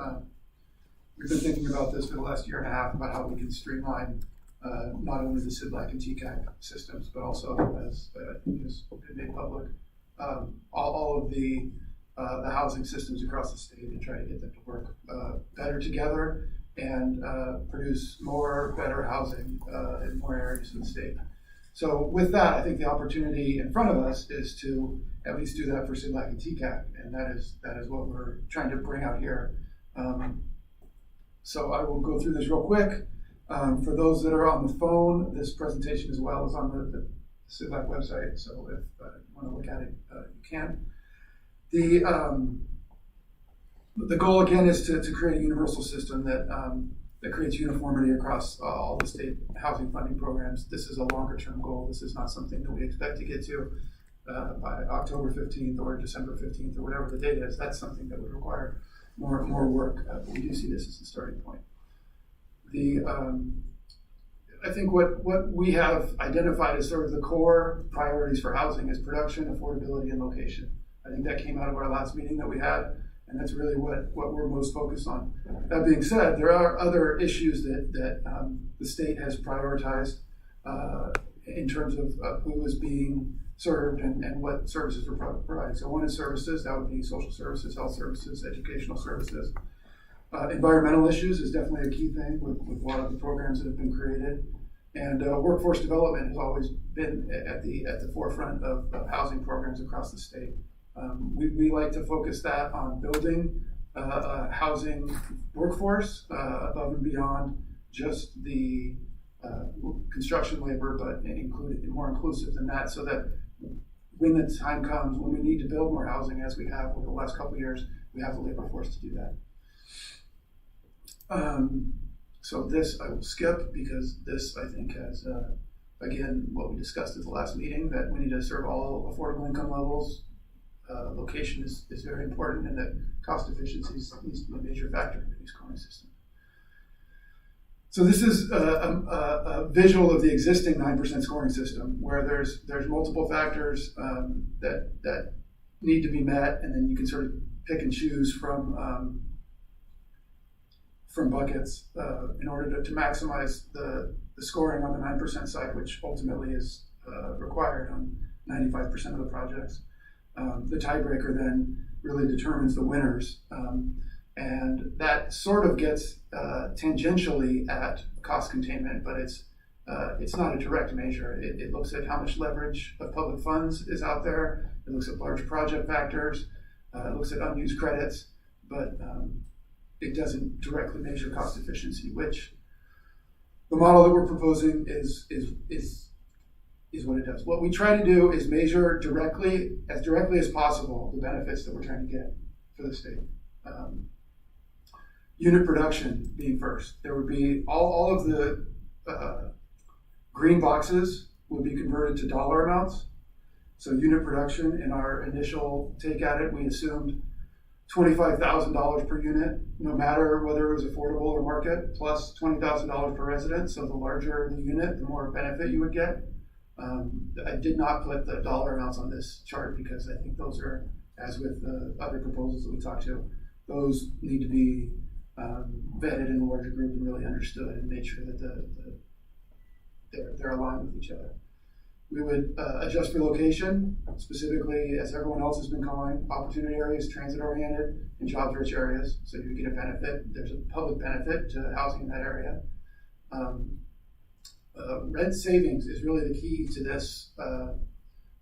We've been thinking about this for the last year and a half about how we can streamline not only the CDLAC and TCAC systems, but also, as I think has been made public, all of the housing systems across the state, and try to get them to work better together and produce more better housing in more areas of the state. So with that, I think the opportunity in front of us is to at least do that for CDLAC and TCAC, and that is what we're trying to bring out here. So I will go through this real quick. For those that are on the phone, this presentation as well is on the CDLAC website, so if you want to look at it, you can. The goal again is to create a universal system that creates uniformity across all the state housing funding programs. This is a longer term goal. This is not something that we expect to get to by October 15th or December 15th or whatever the date is. That's something that would require more work, but we do see this as a starting point. I think what we have identified as sort of the core priorities for housing is production, affordability, and location. I think that came out of our last meeting that we had, and that's really what we're most focused on. That being said, there are other issues that the state has prioritized in terms of who is being served and what services we're providing. So one is services, that would be social services, health services, educational services. Environmental issues is definitely a key thing with a lot of the programs that have been created. And workforce development has always been at the forefront of housing programs across the state. We like to focus that on building housing workforce above and beyond just the construction labor, but more inclusive than that, so that when the time comes, when we need to build more housing, as we have over the last couple of years, we have the labor force to do that. So this I will skip because this I think has, again, what we discussed at the last meeting, that we need to serve all affordable income levels. Location is very important, and that cost efficiency needs to be a major factor in the scoring system. So this is a visual of the existing 9% scoring system, where there's multiple factors that need to be met, and then you can sort of pick and choose from buckets in order to maximize the scoring on the 9% side, which ultimately is required on 95% of the projects. The tiebreaker then really determines the winners, and that sort of gets tangentially at cost containment, but it's not a direct measure. It looks at how much leverage of public funds is out there. It looks at large project factors. It looks at unused credits, but it doesn't directly measure cost efficiency, which the model that we're proposing is what it does. What we try to do is measure directly as possible the benefits that we're trying to get for the state. Unit production being first. There would be all of the green boxes would be converted to dollar amounts. So unit production, in our initial take at it, we assumed $25,000 per unit, no matter whether it was affordable or market, plus $20,000 per resident. So the larger the unit, the more benefit you would get. I did not put the dollar amounts on this chart because I think those are, as with the other proposals that we talked to, those need to be vetted in a larger group and really understood and made sure that they're aligned with each other. We would adjust for location, specifically, as everyone else has been calling, opportunity areas, transit-oriented, and jobs-rich areas. So you get a benefit. There's a public benefit to housing in that area. Rent savings is really the key to this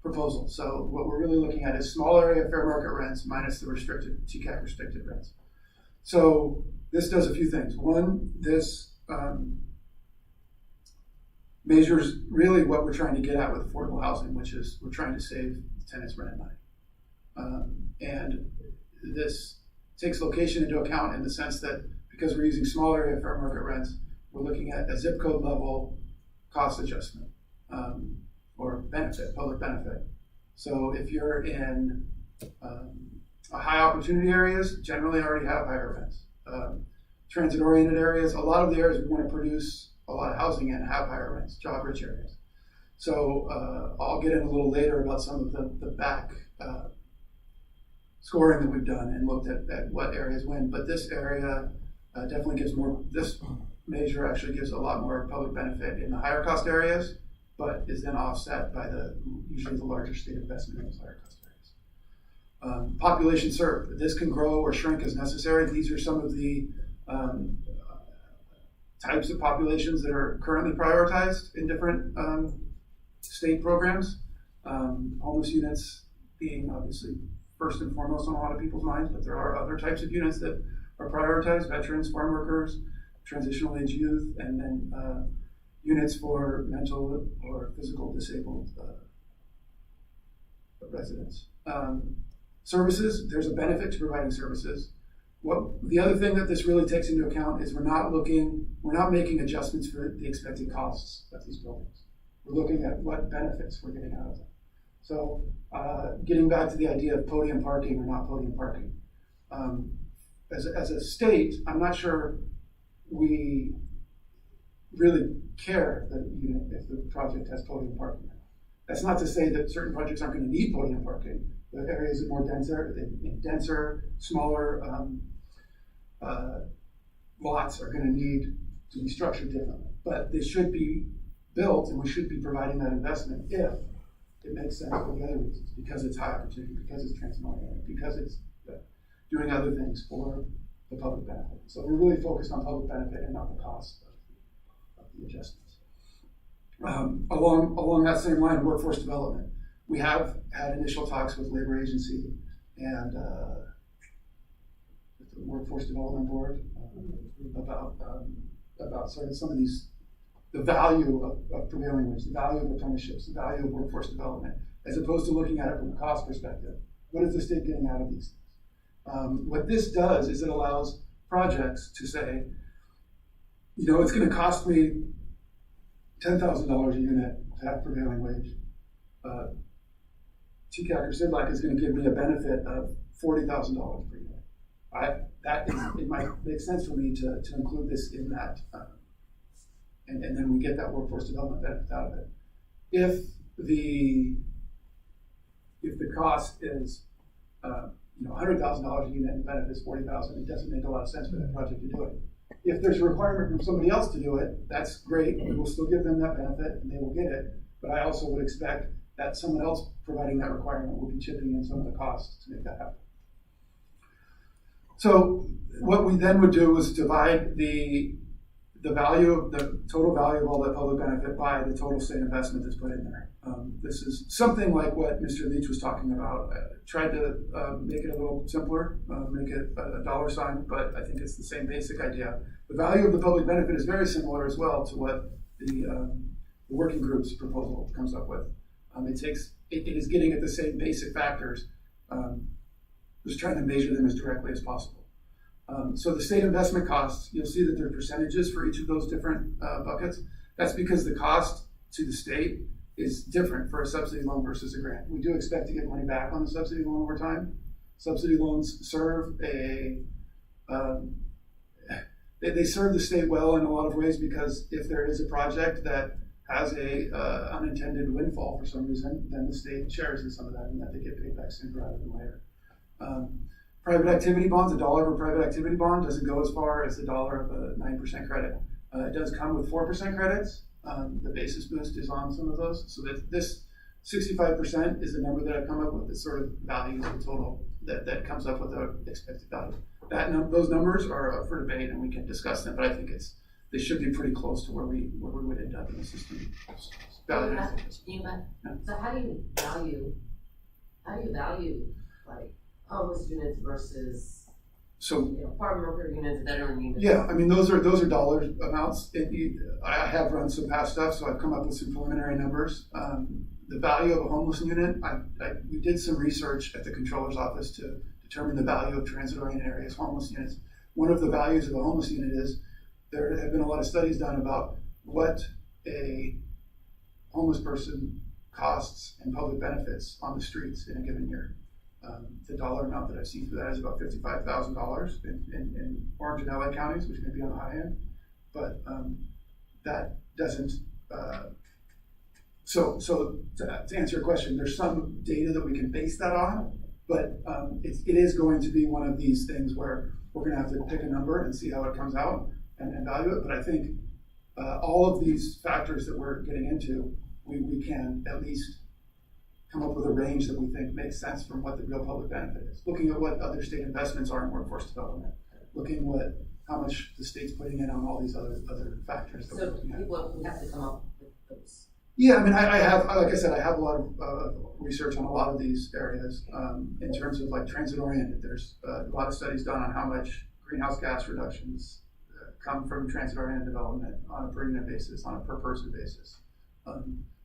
proposal. So what we're really looking at is small area fair market rents minus the restricted TCAC restricted rents. So this does a few things. One, this measures really what we're trying to get at with affordable housing, which is we're trying to save tenants rent money. And this takes location into account in the sense that because we're using small area fair market rents, we're looking at a zip code level cost adjustment or benefit, public benefit. So if you're in high opportunity areas, generally already have higher rents. Transit-oriented areas, a lot of the areas we want to produce a lot of housing in have higher rents, job-rich areas. So I'll get in a little later about some of the back scoring that we've done and looked at what areas win. But this area definitely gives more, this measure actually gives a lot more public benefit in the higher cost areas, but is then offset by usually the larger state investment in those higher cost areas. Population served. This can grow or shrink as necessary. These are some of the types of populations that are currently prioritized in different state programs. Homeless units being obviously first and foremost on a lot of people's minds, but there are other types of units that are prioritized: veterans, farm workers, transitional age youth, and then units for mental or physical disabled residents. Services, there's a benefit to providing services. The other thing that this really takes into account is we're not making adjustments for the expected costs of these buildings. We're looking at what benefits we're getting out of them. So getting back to the idea of podium parking or not podium parking. As a state, I'm not sure we really care that if the project has podium parking. That's not to say that certain projects aren't going to need podium parking. The areas are more denser, smaller lots are going to need to be structured differently. But they should be built, and we should be providing that investment if it makes sense for the other reasons, because it's high opportunity, because it's transmogrific, because it's doing other things for the public benefit. So we're really focused on public benefit and not the cost of the adjustments. Along that same line, workforce development. We have had initial talks with labor agency and with the workforce development board about sort of some of these, the value of prevailing wage, the value of apprenticeships, the value of workforce development, as opposed to looking at it from a cost perspective. What is the state getting out of these things? What this does is it allows projects to say, it's going to cost me $10,000 a unit to have prevailing wage. TCAC or CDLAC is going to give me a benefit of $40,000 per unit. It might make sense for me to include this in that, and then we get that workforce development benefit out of it. If the cost is $100,000 a unit and the benefit is $40,000, it doesn't make a lot of sense for that project to do it. If there's a requirement from somebody else to do it, that's great. We will still give them that benefit and they will get it. But I also would expect that someone else providing that requirement will be chipping in some of the costs to make that happen. So what we then would do is divide the total value of all that public benefit by the total state investment that's put in there. This is something like what Mr. Leach was talking about. I tried to make it a little simpler, make it a dollar sign, but I think it's the same basic idea. The value of the public benefit is very similar as well to what the working group's proposal comes up with. It is getting at the same basic factors, just trying to measure them as directly as possible. So the state investment costs, you'll see that there are percentages for each of those different buckets. That's because the cost to the state is different for a subsidy loan versus a grant. We do expect to get money back on the subsidy loan over time. Subsidy loans serve they serve the state well in a lot of ways, because if there is a project that has a unintended windfall for some reason, then the state shares in some of that and that they get paid back sooner rather than later. Private activity bonds, $1 of a private activity bond doesn't go as far as $1 of a 9% credit. It does come with 4% credits. The basis boost is on some of those. So that this 65% is the number that I've come up with that sort of values the total that comes up with the expected value. Those numbers are up for debate and we can discuss them, but I think they should be pretty close to where we would end up in the system. So how do you value like homeless units versus farm worker units, veteran units? Yeah, I mean those are dollar amounts. I have run some past stuff, so I've come up with some preliminary numbers. The value of a homeless unit, we did some research at the controller's office to determine the value of transit-oriented areas, homeless units. One of the values of a homeless unit is there have been a lot of studies done about what a homeless person costs in public benefits on the streets in a given year. The dollar amount that I've seen for that is about $55,000 in Orange and LA counties, which may be on the high end, but that doesn't So to answer your question, there's some data that we can base that on, but it is going to be one of these things where we're going to have to pick a number and see how it comes out and value it. But I think all of these factors that we're getting into, we can at least come up with a range that we think makes sense from what the real public benefit is. Looking at what other state investments are in workforce development, looking at how much the state's putting in on all these other factors. So people have to come up with those. Yeah, I mean, I have, like I said, I have a lot of research on a lot of these areas in terms of like transit-oriented. There's a lot of studies done on how much greenhouse gas reductions come from transit-oriented development on a per unit basis, on a per person basis.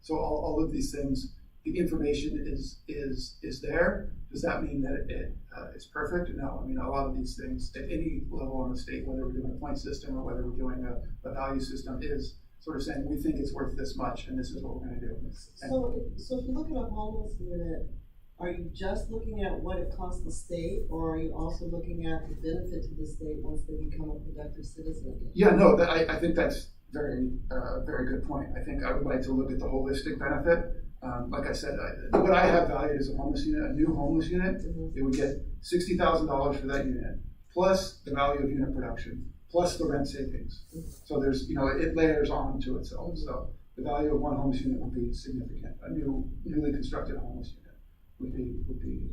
So all of these things, the information is there. Does that mean that it is perfect? No. I mean, a lot of these things at any level in the state, whether we're doing a point system or whether we're doing a value system, is sort of saying we think it's worth this much and this is what we're going to do. So if you look at a homeless unit, are you just looking at what it costs the state, or are you also looking at the benefit to the state once they become a productive citizen again? Yeah, no, I think that's very good point. I think I would like to look at the holistic benefit. Like I said, what I have valued as a homeless unit, a new homeless unit, it would get $60,000 for that unit, plus the value of unit production, plus the rent savings. So there's, it layers on to itself. So the value of one homeless unit would be significant. A newly constructed homeless unit would be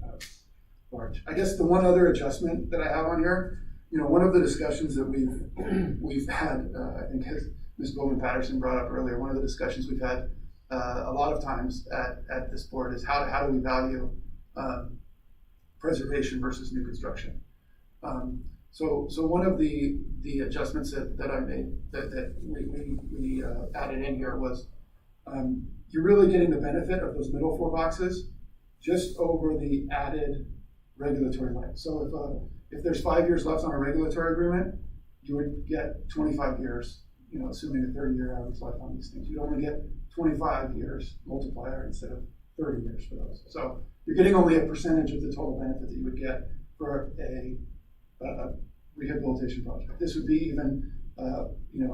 large. I guess the one other adjustment that I have on here, one of the discussions that we've had, I think Ms. Bowman-Patterson brought up earlier, one of the discussions we've had a lot of times at this board is how do we value preservation versus new construction. So one of the adjustments that I made that we added in here was you're really getting the benefit of those middle 4 boxes just over the added regulatory life. So if there's 5 years left on a regulatory agreement, you would get 25 years, assuming a 30-year average life on these things. You'd only get 25 years multiplier instead of 30 years for those. So you're getting only a percentage of the total benefit that you would get for a rehabilitation project. This would be even a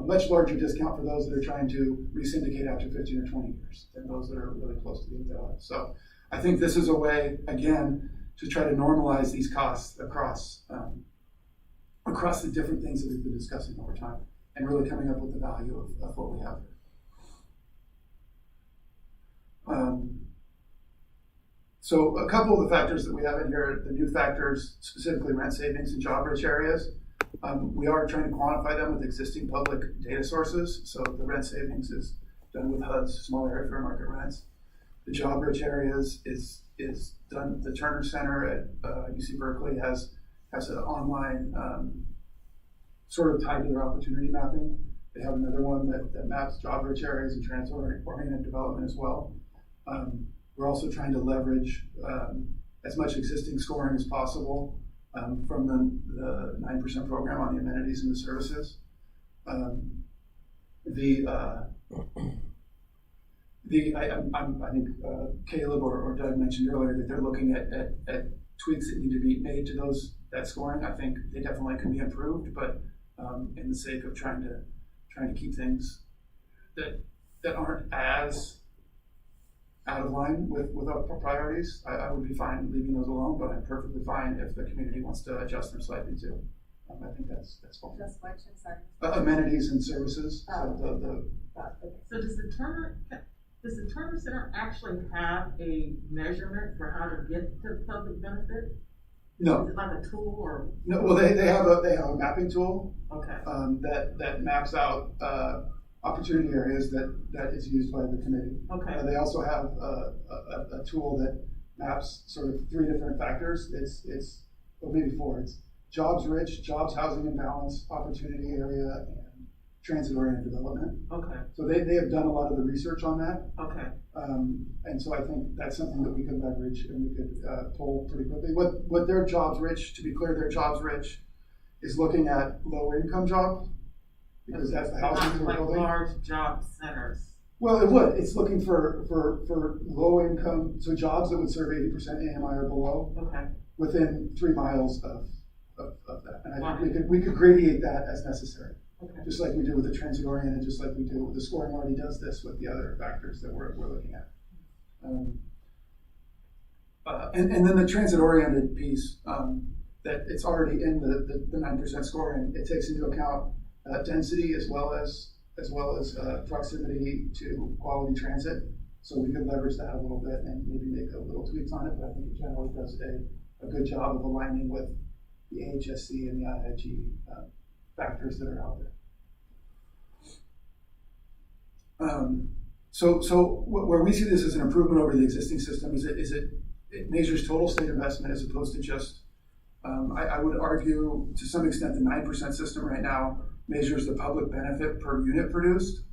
much larger discount for those that are trying to re-syndicate after 15 or 20 years than those that are really close to the end of their life. So I think this is a way, again, to try to normalize these costs across the different things that we've been discussing over time and really coming up with the value of what we have here. So a couple of the factors that we have in here, the new factors, specifically rent savings and job-rich areas, we are trying to quantify them with existing public data sources. So the rent savings is done with HUD's small area fair market rents. The job-rich areas is done. The Turner Center at UC Berkeley has an online sort of tied to their opportunity mapping. They have another one that maps job-rich areas and transit-oriented development as well. We're also trying to leverage as much existing scoring as possible from the 9% program on the amenities and the services. I think Caleb or Doug mentioned earlier that they're looking at tweaks that need to be made to that scoring. I think they definitely can be improved, but in the sake of trying to keep things that aren't as out of line with our priorities, I would be fine leaving those alone, but I'm perfectly fine if the community wants to adjust them slightly too. I think that's fine. Just what, I'm sorry. Amenities and services. So does the Turner Center actually have a measurement for how to get to the public benefit? No. Is it like a tool or? No. Well, they have a mapping tool. Okay. That maps out opportunity areas that is used by the committee. Okay. They also have a tool that maps sort of 3 different factors. Maybe 4. It's jobs rich, jobs, housing and balance, opportunity area, and transit-oriented development. Okay. So they have done a lot of the research on that. Okay. And so I think that's something that we could leverage and we could pull pretty quickly. What their jobs rich, to be clear, their jobs rich is looking at low income jobs because that's the housing we're building. Large job centers. Well, it would. It's looking for low income, so jobs that would serve 80% AMI or below. Okay. Within 3 miles of that. And I think we could gradiate that as necessary. Just like we do with the transit-oriented, just like we do with the scoring already does this with the other factors that we're looking at. And then the transit-oriented piece, that it's already in the 9% scoring. It takes into account density as well as proximity to quality transit. So we could leverage that a little bit and maybe make a little tweaks on it, but I think it generally does a good job of aligning with the AHSC and the IIG factors that are out there. So where we see this as an improvement over the existing system is it measures total state investment as opposed to just, I would argue to some extent the 9% system right now measures the public benefit per unit produced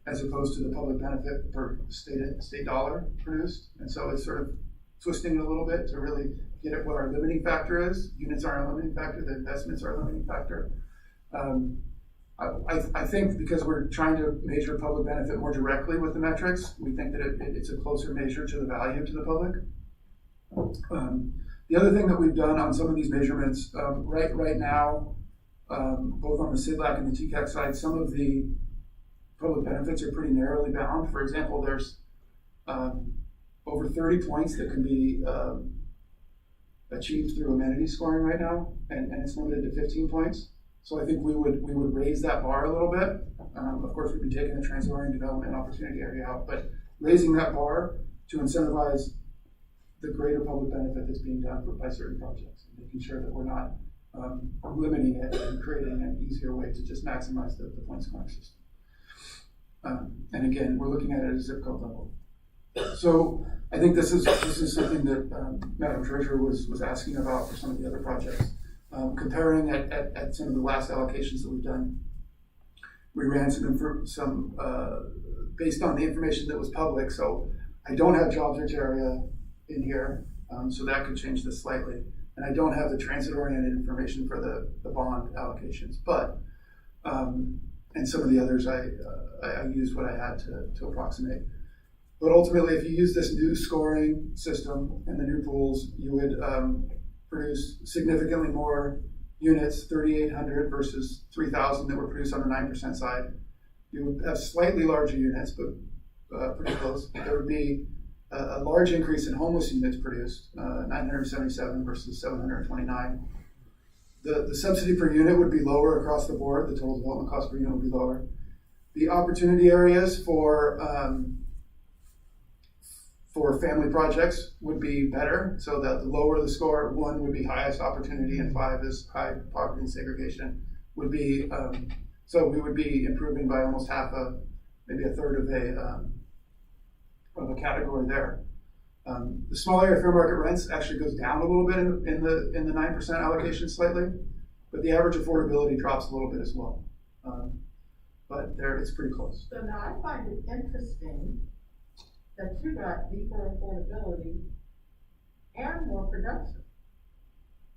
as opposed to the public benefit per state dollar produced. And so it's sort of twisting it a little bit to really get at what our limiting factor is. Units are a limiting factor, the investments are a limiting factor. I think because we're trying to measure public benefit more directly with the metrics, we think that it's a closer measure to the value to the public. The other thing that we've done on some of these measurements, right now, both on the CDLAC and the TCAC side, some of the public benefits are pretty narrowly bound. For example, there's over 30 points that can be achieved through amenity scoring right now, and it's limited to 15 points. So I think we would raise that bar a little bit. Of course, we'd be taking the transit-oriented development opportunity area out, but raising that bar to incentivize the greater public benefit that's being done by certain projects, and making sure that we're not limiting it and creating an easier way to just maximize the point scoring system. And again, we're looking at it at a zip code level. So I think this is something that Madam Treasurer was asking about for some of the other projects. Comparing at some of the last allocations that we've done, we ran some based on the information that was public. So I don't have jobs rich area in here, so that could change this slightly. And I don't have the transit-oriented information for the bond allocations, but and some of the others I used what I had to approximate. But ultimately, if you use this new scoring system and the new pools, you would produce significantly more units, 3,800 versus 3,000 that were produced on the 9% side. You would have slightly larger units, but pretty close. There would be a large increase in homeless units produced, 977 versus 729. The subsidy per unit would be lower across the board. The total development cost per unit would be lower. The opportunity areas for family projects would be better, so that the lower the score, 1 would be highest opportunity and 5 is high poverty and segregation, would be, so we would be improving by almost maybe a third of a category there. The small area fair market rents actually goes down a little bit in the 9% allocation slightly, but the average affordability drops a little bit as well. But there, it's pretty close. So now I find it interesting that you got deeper affordability and more production,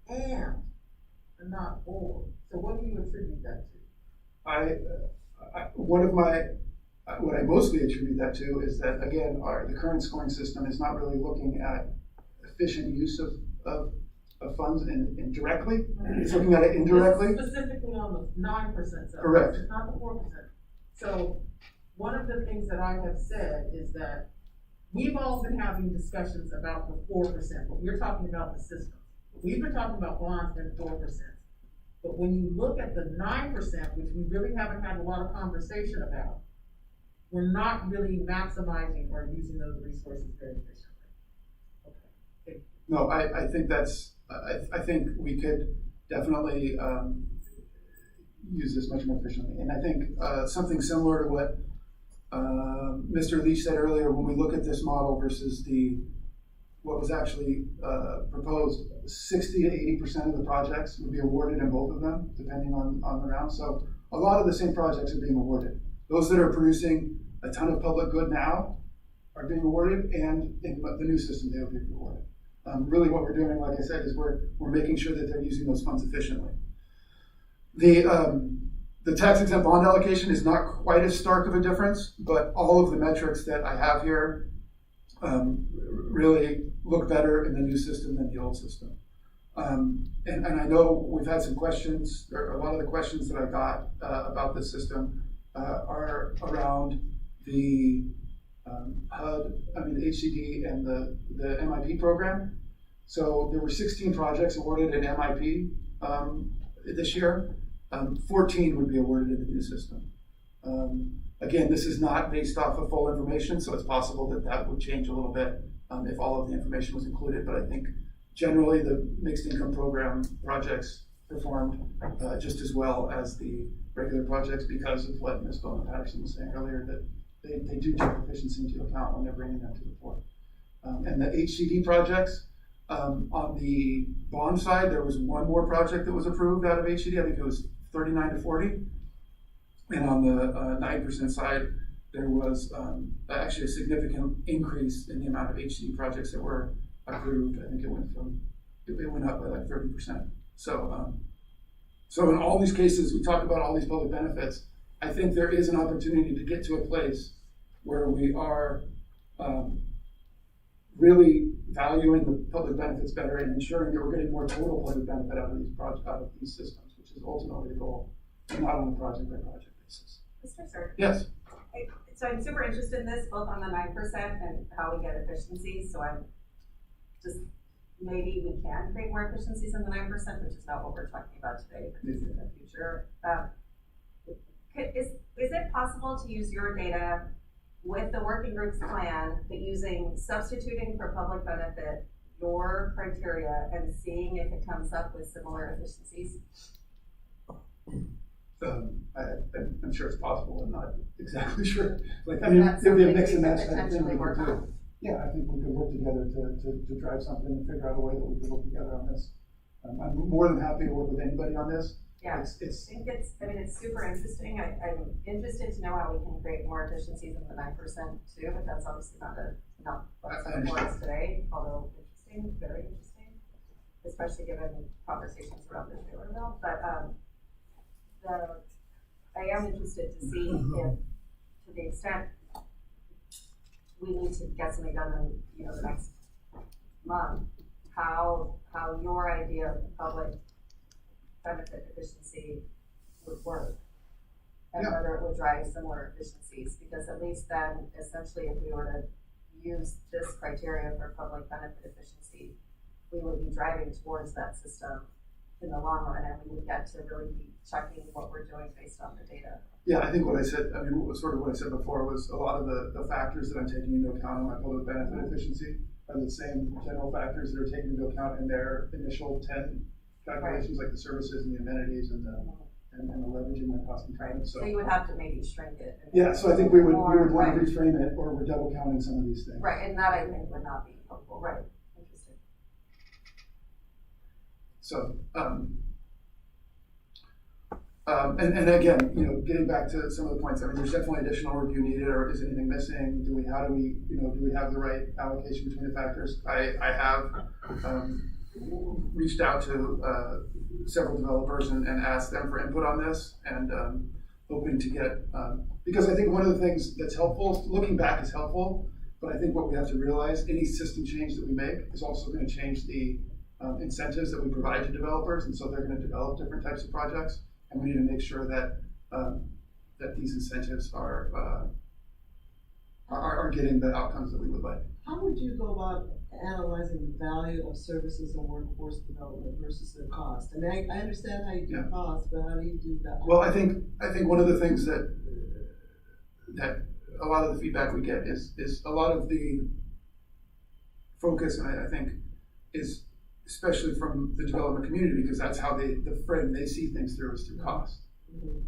and not or. So what do you attribute that to? What I mostly attribute that to is that, again, the current scoring system is not really looking at efficient use of funds indirectly. It's looking at it indirectly. Specifically on the 9% side. Correct. It's not the 4%. So one of the things that I have said is that we've all been having discussions about the 4%, but we're talking about the system. We've been talking about bonds and 4%. But when you look at the 9%, which we really haven't had a lot of conversation about, we're not really maximizing or using those resources very efficiently. Okay. No, I think I think we could definitely use this much more efficiently. And I think something similar to what Mr. Leach said earlier, when we look at this model versus what was actually proposed, 60 to 80% of the projects would be awarded in both of them, depending on the round. So a lot of the same projects are being awarded. Those that are producing a ton of public good now are being awarded, and in the new system they will be awarded. Really what we're doing, like I said, is we're making sure that they're using those funds efficiently. The tax-exempt bond allocation is not quite as stark of a difference, but all of the metrics that I have here really look better in the new system than the old system. And I know we've had some questions, or a lot of the questions that I got about this system are around the HUD, the HCD and the MIP program. So there were 16 projects awarded in MIP this year. 14 would be awarded in the new system. Again, this is not based off of full information, so it's possible that that would change a little bit if all of the information was included. But I think generally the mixed income program projects performed just as well as the regular projects because of what Ms. Bowman-Patterson was saying earlier, that they do take efficiency into account when they're bringing them to the fore. And the HCD projects, on the bond side, there was one more project that was approved out of HCD. I think it was 39 to 40. And on the 9% side, there was actually a significant increase in the amount of HCD projects that were approved. I think it went up by like 30%. So in all these cases, we talk about all these public benefits. I think there is an opportunity to get to a place where we are really valuing the public benefits better and ensuring that we're getting more total public benefit out of these systems, which is ultimately the goal, and not on a project by project basis. Mr. Sir? Yes. So I'm super interested in this, both on the 9% and how we get efficiencies. So I'm just, maybe we can create more efficiencies in the 9%, which is not what we're talking about today, but this is in the future. Is it possible to use your data with the working group's plan, but substituting for public benefit your criteria and seeing if it comes up with similar efficiencies? I'm sure it's possible. I'm not exactly sure. It'd be a mix and match type of thing we could do. Yeah, I think we could work together to drive something and figure out a way that we could work together on this. I'm more than happy to work with anybody on this. Yeah, I think it's super interesting. I'm interested to know how we can create more efficiencies in the 9% too, but that's obviously not for us today, although interesting, very interesting, especially given conversations around the trailer bill. But I am interested to see if, to the extent we need to get something done in the next month, how your idea of public benefit efficiency would work, and whether it would drive similar efficiencies, because at least then, essentially, if we were to use this criteria for public benefit efficiency, we would be driving towards that system in the long run, and we would get to really be checking what we're doing based on the data. Yeah, I think what I said, sort of what I said before was a lot of the factors that I'm taking into account in my public benefit efficiency are the same general factors that are taken into account in their initial 10 calculations, like the services and the amenities and the leveraging my cost and time. So you would have to maybe shrink it. Yeah, so I think we would want to reframe it, or we're double counting some of these things. Right, and that I think would not be helpful. Right, interesting. So, and again, getting back to some of the points, there's definitely additional review needed, or is anything missing? Do we have the right allocation between the factors? I have reached out to several developers and asked them for input on this, and hoping to get, because I think one of the things that's helpful, looking back is helpful, but I think what we have to realize, any system change that we make is also going to change the incentives that we provide to developers, and so they're going to develop different types of projects, and we need to make sure that that these incentives are getting the outcomes that we would like. How would you go about analyzing the value of services and workforce development versus their cost? I understand how you do cost, but how do you do that? Well, I think one of the things that a lot of the feedback we get is a lot of the focus, and I think is especially from the development community, because that's how the frame they see things through is through cost.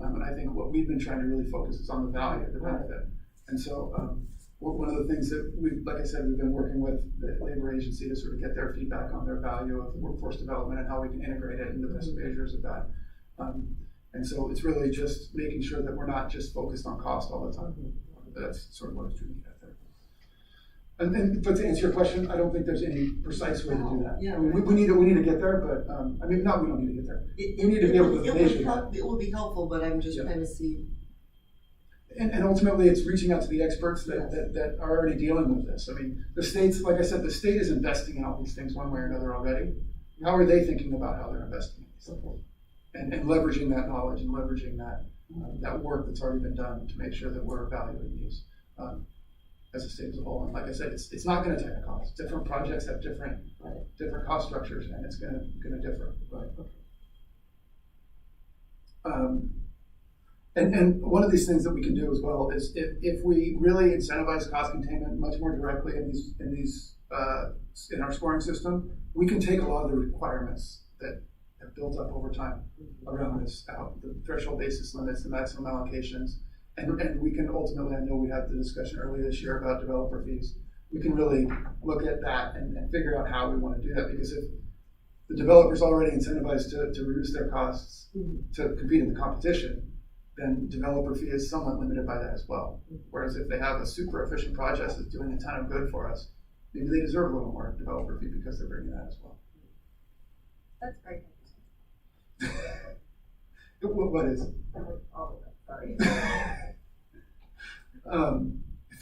And I think what we've been trying to really focus is on the value, the benefit. And so one of the things that like I said, we've been working with the labor agency to sort of get their feedback on their value of workforce development and how we can integrate it in the best measures of that. And so it's really just making sure that we're not just focused on cost all the time. That's sort of what I was trying to get at there. But to answer your question, I don't think there's any precise way to do that. Yeah, we need to get there, but we don't need to get there. We need to be able to measure that. It will be helpful, but I'm just trying to see. And ultimately, it's reaching out to the experts that are already dealing with this. The states, like I said, the state is investing in all these things one way or another already. how are they thinking about how they're investing in these things? And leveraging that knowledge and leveraging that work that's already been done to make sure that we're evaluating these as a state as a whole. And like I said, it's not going to take a cost. Different projects have different cost structures, and it's going to differ. And one of these things that we can do as well is if we really incentivize cost containment much more directly in our scoring system, we can take a lot of the requirements that have built up over time around this out, the threshold basis limits, the maximum allocations, and we can ultimately, I know we had the discussion earlier this year about developer fees. We can really look at that and figure out how we want to do that, because if the developer's already incentivized to reduce their costs to compete in the competition, then developer fee is somewhat limited by that as well. Whereas if they have a super efficient project that's doing a ton of good for us, maybe they deserve a little more developer fee because they're bringing that as well. That's great. What is? All of it, sorry.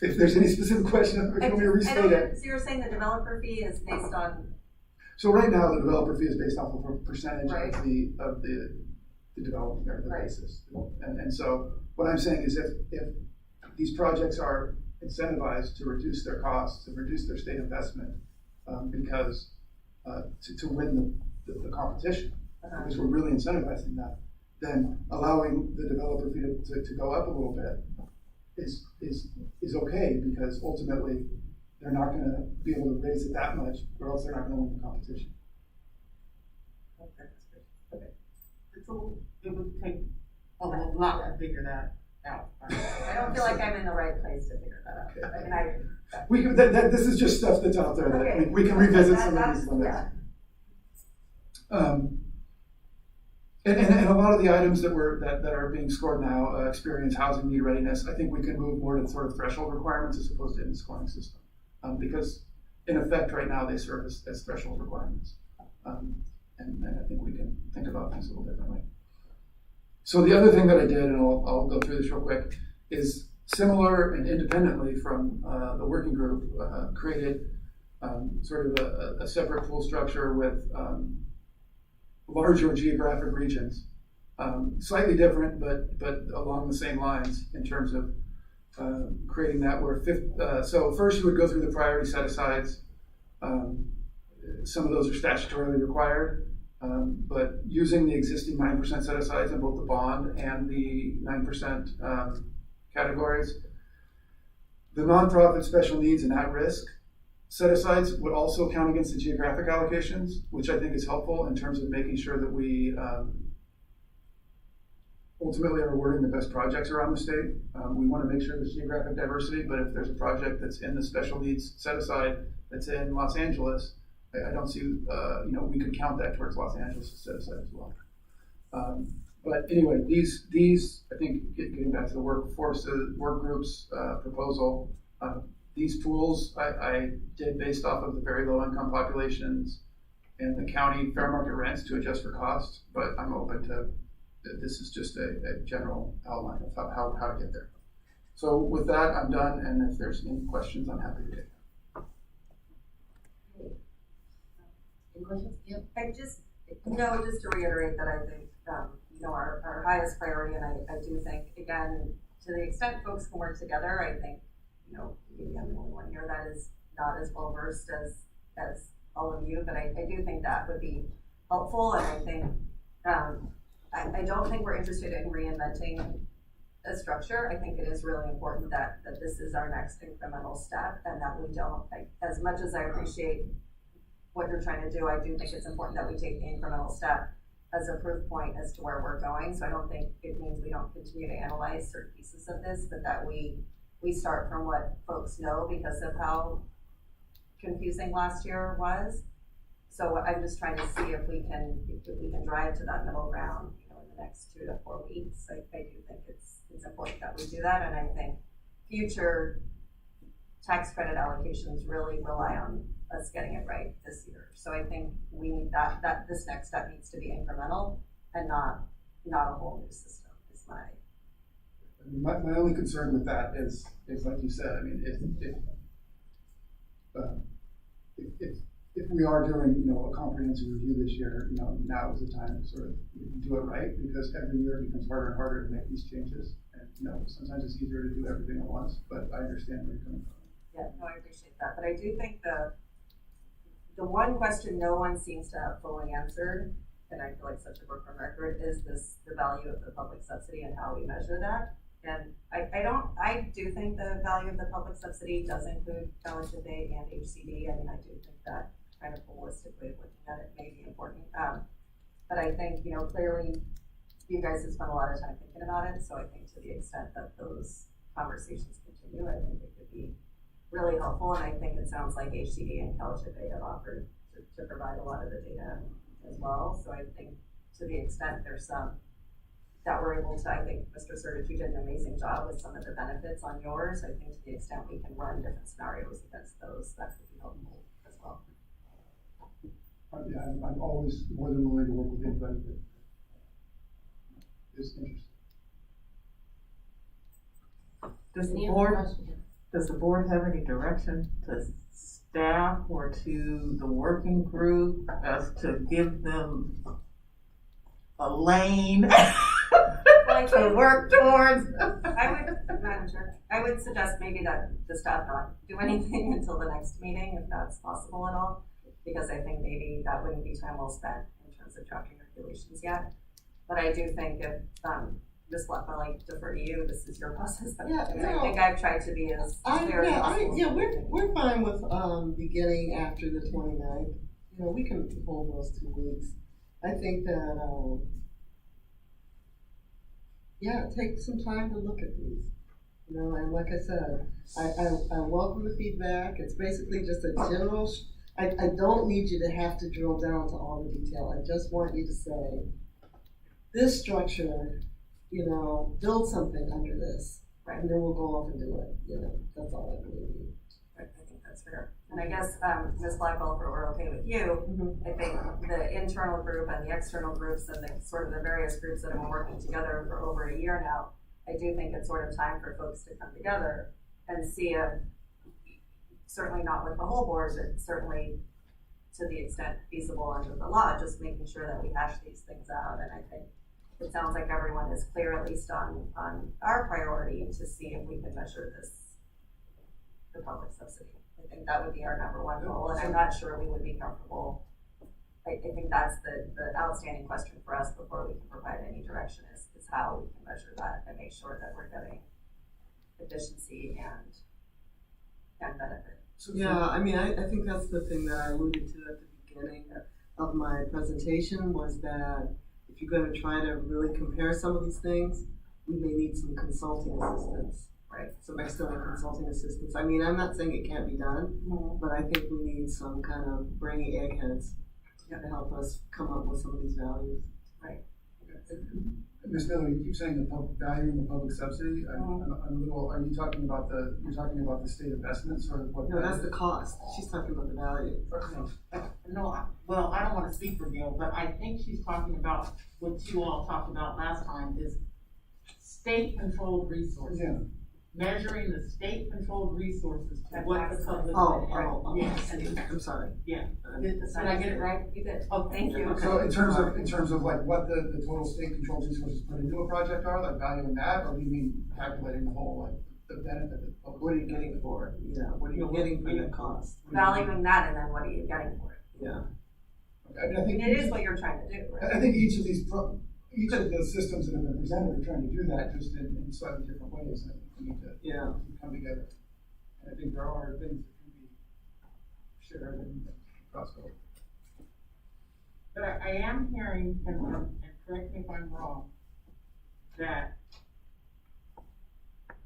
If there's any specific question, if you want me to restate it. So you're saying the developer fee is based on? So right now, the developer fee is based off of a percentage Right. of the development or the Right. basis. And so what I'm saying is if these projects are incentivized to reduce their costs, to reduce their state investment, because to win the competition, because we're really incentivizing that, then allowing the developer fee to go up a little bit is okay, because ultimately they're not going to be able to raise it that much, or else they're not going to win the competition. Okay. So it would take a lot to figure that out. I don't feel like I'm in the right place to figure that out. I mean, This is just stuff that's out there that Okay. we can revisit some of That's- these limits. yeah. And a lot of the items that are being scored now, experience, housing need readiness, I think we can move more to sort of threshold requirements as opposed to in the scoring system. Because in effect right now they serve as threshold requirements. And I think we can think about things a little differently. So the other thing that I did, and I'll go through this real quick, is similar and independently from the working group, created sort of a separate pool structure with larger geographic regions, slightly different, but along the same lines in terms of creating that where so first you would go through the priority set-asides. Some of those are statutorily required, but using the existing 9% set-asides in both the bond and the 9% categories, the nonprofit, special needs, and at-risk set-asides would also count against the geographic allocations, which I think is helpful in terms of making sure that we ultimately are awarding the best projects around the state. We want to make sure there's geographic diversity, but if there's a project that's in the special needs set-aside that's in Los Angeles, I don't see, we could count that towards Los Angeles set-aside as well. But anyway, these I think, getting back to the work groups proposal, these pools I did based off of the very low income populations and the county fair market rents to adjust for cost, but I'm open to, this is just a general outline of how to get there. So with that, I'm done, and if there's any questions, I'm happy to take them. Any questions? Yep. just to reiterate that I think, our highest priority, and I do think, again, to the extent folks can work together, I think, maybe I'm the only one here that is not as well versed as all of you, but I do think that would be helpful, and I think, I don't think we're interested in reinventing a structure. I think it is really important that this is our next incremental step, and that we don't, as much as I appreciate what you're trying to do, I do think it's important that we take the incremental step as a proof point as to where we're going. So I don't think it means we don't continue to analyze certain pieces of this, but that we start from what folks know because of how confusing last year was. So I'm just trying to see if we can drive to that middle ground, in the next 2 to 4 weeks. I do think it's important that we do that, and I think future tax credit allocations really rely on us getting it right this year. So I think we need that this next step needs to be incremental and not a whole new system is my only concern with that is like you said, I mean, if if we are doing, a comprehensive review this year, now is the time to sort of do it right, because every year it becomes harder and harder to make these changes. And, sometimes it's easier to do everything at once, but I understand where you're coming from. Yeah, no, I appreciate that, but I do think the one question no one seems to have fully answered, and I feel like such a broken record, is the value of the public subsidy and how we measure that. And I do think the value of the public subsidy does include fellowship aid and HCD. I mean, I do think that kind of holistically looking at it may be important. But I think, clearly you guys have spent a lot of time thinking about it. So I think to the extent that those conversations continue, I think it could be really helpful. And I think it sounds like HCD and fellowship aid have offered to provide a lot of the data as well. So I think to the extent there's some that we're able to, I think Mr. Sertic, you did an amazing job with some of the benefits on yours. I think to the extent we can run different scenarios against those, that could be helpful as well. Yeah, I'm always more than willing to work with anybody that is interested. Does the board have any direction to staff or to the working group as to give them a lane to work towards? Madam Chair, I would suggest maybe that the staff not do anything until the next meeting, if that's possible at all, because I think maybe that wouldn't be time well spent in terms of drafting regulations yet. But I do think if Ms. Blackwell, I defer to you, this is your process. But I think I've tried to be as clear as possible. We're fine with beginning after the 29th. We can hold those 2 weeks. I think that take some time to look at these. And like I said, I welcome the feedback. It's basically just a general. I don't need you to have to drill down to all the detail. I just want you to say, this structure, build something under this, right? And then we'll go off and do it. That's all I really need. Right, I think that's fair. And I guess, Ms. Blackwell, if we're okay with you, I think the internal group and the external groups and the sort of the various groups that have been working together for over a year now, I do think it's sort of time for folks to come together and see if, certainly not with the whole board, but certainly to the extent feasible under the law, just making sure that we hash these things out. And I think it sounds like everyone is clear, at least on our priority, to see if we can measure the public subsidy. I think that would be our number one goal, and I'm not sure we would be comfortable. I think that's the outstanding question for us before we can provide any direction is how we can measure that and make sure that we're getting efficiency and benefit. Yeah, I mean, I think that's the thing that I alluded to at the beginning of my presentation was that if you're going to try to really compare some of these things, we may need some consulting assistance, right? Some external consulting assistance. I mean, I'm not saying it can't be done, but I think we need some kind of brainy eggheads to help us come up with some of these values. Right. Ms. Miller, you keep saying the value in the public subsidy. I'm a little. Are you talking about you're talking about the state investments or what? No, that's the cost. She's talking about the value. No, well, I don't want to speak for Gail, but I think she's talking about what you all talked about last time is state-controlled resources. Yeah. Measuring the state-controlled resources to what the public. Yes. I'm sorry. Yeah. Did I get it right? You did. Oh, thank you. So in terms of like what the total state-controlled resources put into a project are, like value in that, or do you mean calculating the whole the benefit that the public? What are you getting for it? Yeah. What are you getting for the cost? Valuing that, and then what are you getting for it? Yeah. Okay, I think it is what you're trying to do, right? I think each of the systems that have been presented are trying to do that just in slightly different ways. I think we need to come together. And I think there are things that can be shared and cross-over. But I am hearing, and correct me if I'm wrong, that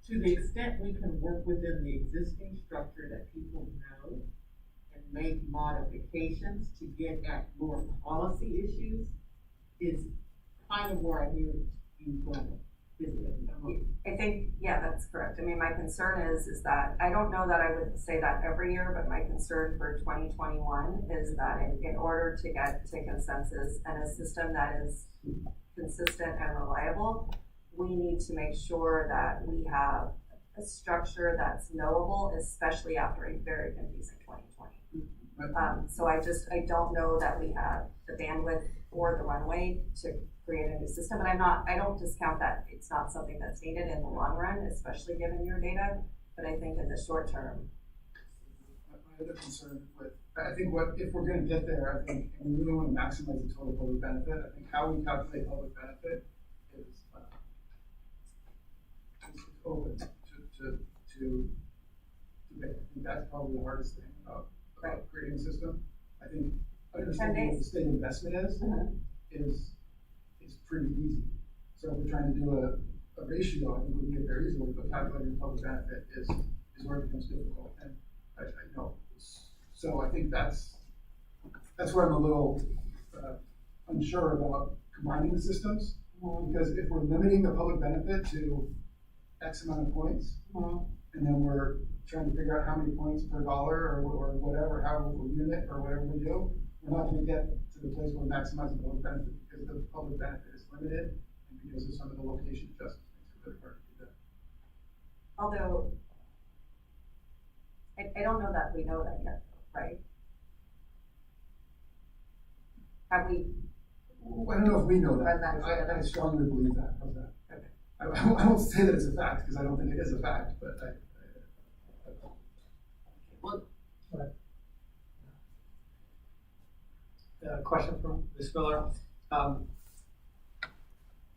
to the extent we can work within the existing structure that people know and make modifications to get at more policy issues is kind of where I hear you going. I think, that's correct. I mean, my concern is that, I don't know that I would say that every year, but my concern for 2021 is that in order to get to consensus and a system that is consistent and reliable, we need to make sure that we have a structure that's knowable, especially after a very confusing 2020. So I don't know that we have the bandwidth or the runway to create a new system, but I don't discount that it's not something that's needed in the long run, especially given your data, but I think in the short term. My other concern with, I think if we're gonna get there, I think, and we really wanna maximize the total public benefit, I think how we calculate public benefit is open to debate. I think that's probably the hardest thing about creating a system. I think understanding what the state investment is pretty easy. So if we're trying to do a ratio, I think we can get there easily, but calculating the public benefit is where it becomes difficult. And I know. So I think that's where I'm a little unsure about combining the systems, because if we're limiting the public benefit to X amount of points, and then we're trying to figure out how many points per dollar or whatever, however we unit or whatever we do, we're not going to get to the place where we maximize the public benefit, because the public benefit is limited and because of some of the location adjustments makes it really hard to do that. Although, I don't know that we know that yet, right? Have we? I don't know if we know that. I strongly believe that. Okay. I won't say that it's a fact, because I don't think it is a fact, but question from Ms. Miller.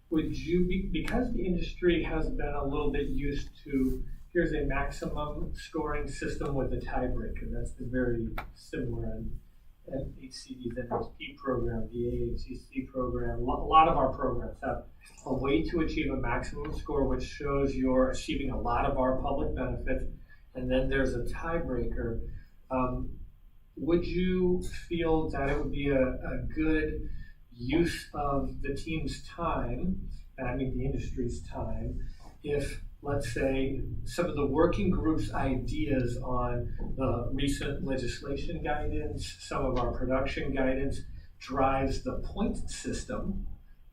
Would you be, because the industry has been a little bit used to, here's a maximum scoring system with a tiebreaker, that's been very similar in HCD's NSP program, the AHCC program, a lot of our programs have a way to achieve a maximum score which shows you're achieving a lot of our public benefits, and then there's a tiebreaker. Would you feel that it would be a good use of the team's time, and I mean the industry's time, if, let's say, some of the working group's ideas on the recent legislation guidance, some of our production guidance, drives the point system,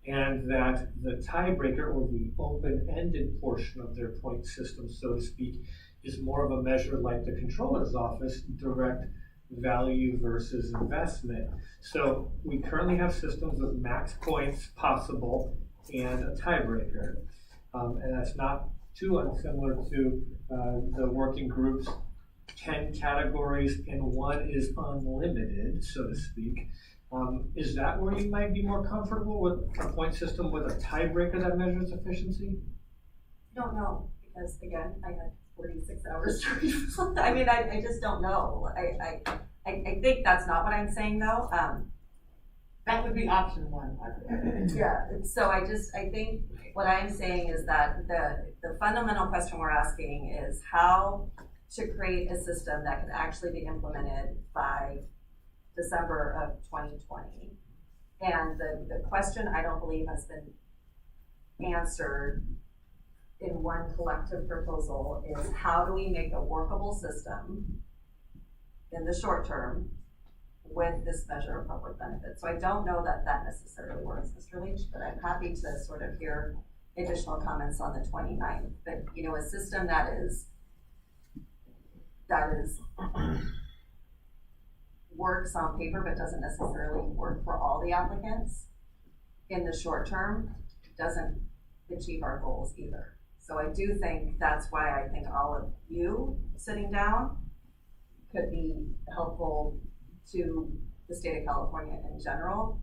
and that the tiebreaker or the open-ended portion of their point system, so to speak, is more of a measure like the controller's office, direct value versus investment. So we currently have systems with max points possible and a tiebreaker. And that's not too unsimilar to the working group's 10 categories, and one is unlimited, so to speak. Is that where you might be more comfortable with a point system with a tiebreaker that measures efficiency? Don't know, because again, I had 46 hours to read. I mean, I just don't know. I think that's not what I'm saying though. That would be option one. Yeah, so I think what I'm saying is that the fundamental question we're asking is how to create a system that can actually be implemented by December of 2020. And the question I don't believe has been answered in one collective proposal is how do we make a workable system in the short term with this measure of public benefit. So I don't know that that necessarily works, Mr. Leach, but I'm happy to sort of hear additional comments on the 29th. But you know, a system that is works on paper but doesn't necessarily work for all the applicants in the short term doesn't achieve our goals either. So I do think that's why I think all of you sitting down could be helpful to the state of California in general.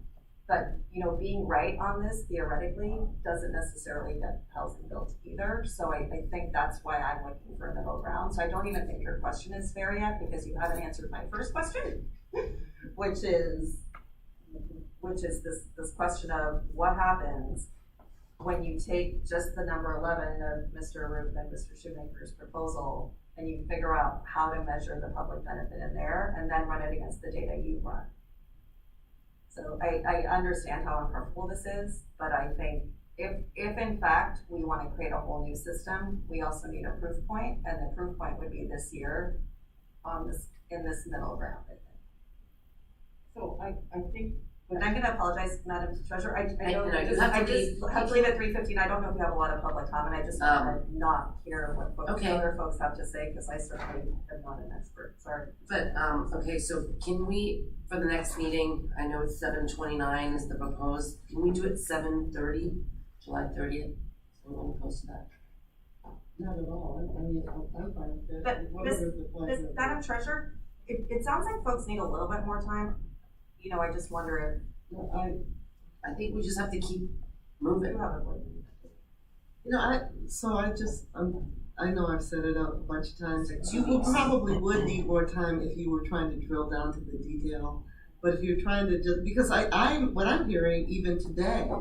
But you know, being right on this theoretically doesn't necessarily get housing built either. So I think that's why I'm looking for a middle ground. So I don't even think your question is fair yet, because you haven't answered my first question, which is this question of what happens when you take just the number 11 of Mr. Roop and Mr. Shoemaker's proposal and you figure out how to measure the public benefit in there and then run it against the data you've run. So I understand how uncomfortable this is, but I think if in fact we want to create a whole new system, we also need a proof point, and the proof point would be this year in this middle ground, I think. So I think And I'm gonna apologize, Madam Treasurer, I know, know, I you just have to have be- to leave at 3:15, I don't know if you have a lot of public comment, I just want to not hear what Okay. other folks have to say, because I certainly am not an expert, sorry. But, okay, so can we, for the next meeting, I know it's 7:29 is the proposed, can we do it 7:30, July 30th? So we want to post that. Not at all, I mean, I'm fine with it. But Whatever the pleasure of Madam Treasurer, it sounds like folks need a little bit more time. You know, I just wonder No, I think we just have to keep moving. if you have a You know, I know I've set it up a bunch of times. You probably would need more time if you were trying to drill down to the detail. But if you're trying to just, because what I'm hearing even today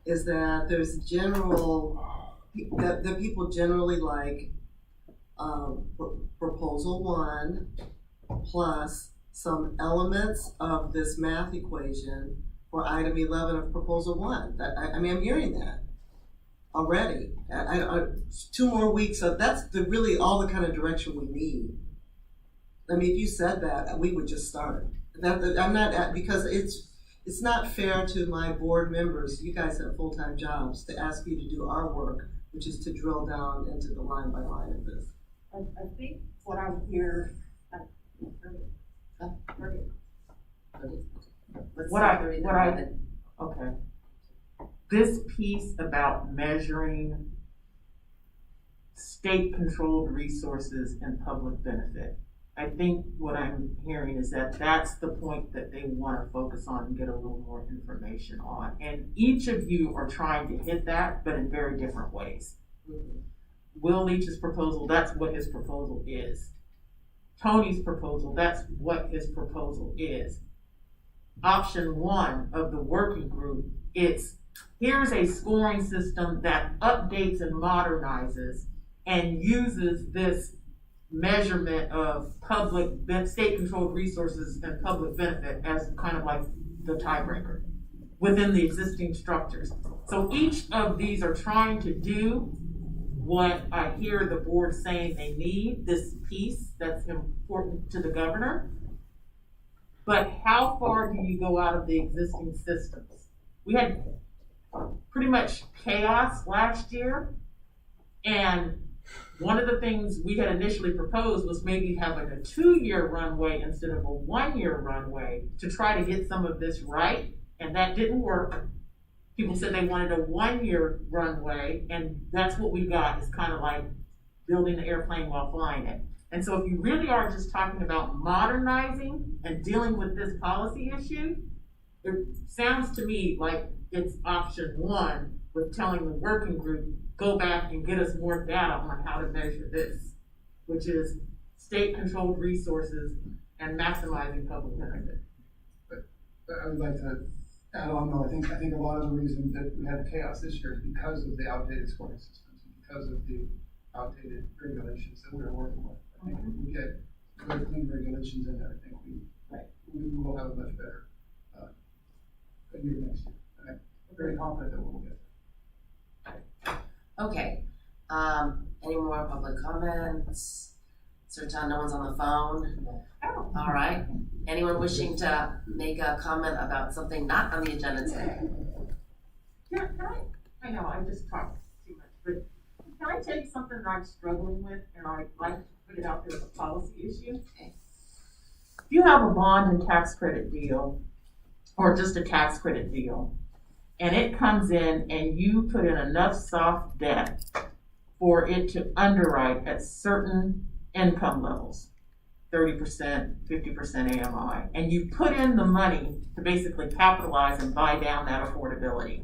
is that there's that people generally like proposal 1 plus some elements of this math equation for item 11 of proposal 1. I mean, I'm hearing that already. 2 more weeks of, that's really all the kind of direction we need. I mean, if you said that, we would just start. I'm not, because it's not fair to my board members, you guys have full-time jobs, to ask you to do our work, which is to drill down into the line by line of this. I think what I'm hearing, okay. This piece about measuring state-controlled resources and public benefit, I think what I'm hearing is that that's the point that they want to focus on and get a little more information on. And each of you are trying to hit that, but in very different ways. Will Leach's proposal, that's what his proposal is. Tony's proposal, that's what his proposal is. Option 1 of the working group, it's here's a scoring system that updates and modernizes and uses this measurement of state-controlled resources and public benefit as kind of like the tiebreaker within the existing structures. So each of these are trying to do what I hear the board saying they need, this piece that's important to the governor. But how far do you go out of the existing systems? We had pretty much chaos last year, and one of the things we had initially proposed was maybe having a 2-year runway instead of a 1-year runway to try to get some of this right, and that didn't work. People said they wanted a 1-year runway, and that's what we got, is kind of like building the airplane while flying it. And so if you really are just talking about modernizing and dealing with this policy issue, it sounds to me like it's option 1 with telling the working group, go back and get us more data on how to measure this, which is state-controlled resources and maximizing public benefit. But I would like to add on, though, I think a lot of the reason that we had chaos this year is because of the outdated scoring systems, and because of the outdated regulations that we were working with. I think if we get good, clean regulations in there, I think we will have a much better year next year. And I'm very confident that we'll get there. Okay, any more public comments? Sir John, no one's on the phone? All right, anyone wishing to make a comment about something not on the agenda today? Yeah, I know, I just talked too much, but can I tell you something that I'm struggling with, and I'd like to put it out there as a policy issue? Okay. If you have a bond and tax credit deal, or just a tax credit deal, and it comes in and you put in enough soft debt for it to underwrite at certain income levels, 30%, 50% AMI, and you put in the money to basically capitalize and buy down that affordability,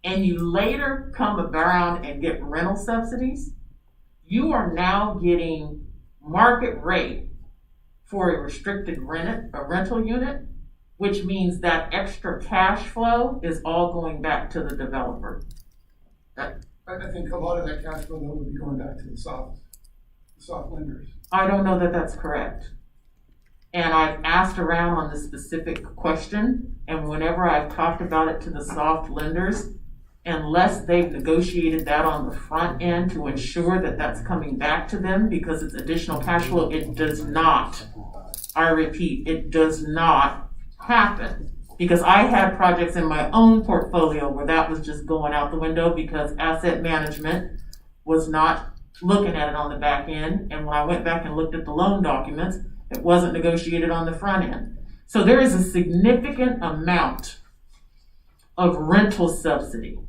and you later come around and get rental subsidies, you are now getting market rate for a restricted rental unit, which means that extra cash flow is all going back to the developer. I think a lot of that cash flow would be going back to the soft lenders. I don't know that that's correct. And I've asked around on this specific question, and whenever I've talked about it to the soft lenders, unless they've negotiated that on the front end to ensure that that's coming back to them because it's additional cash flow, it does not. I repeat, it does not happen. Because I had projects in my own portfolio where that was just going out the window because asset management was not looking at it on the back end. And when I went back and looked at the loan documents, it wasn't negotiated on the front end. So there is a significant amount of rental subsidy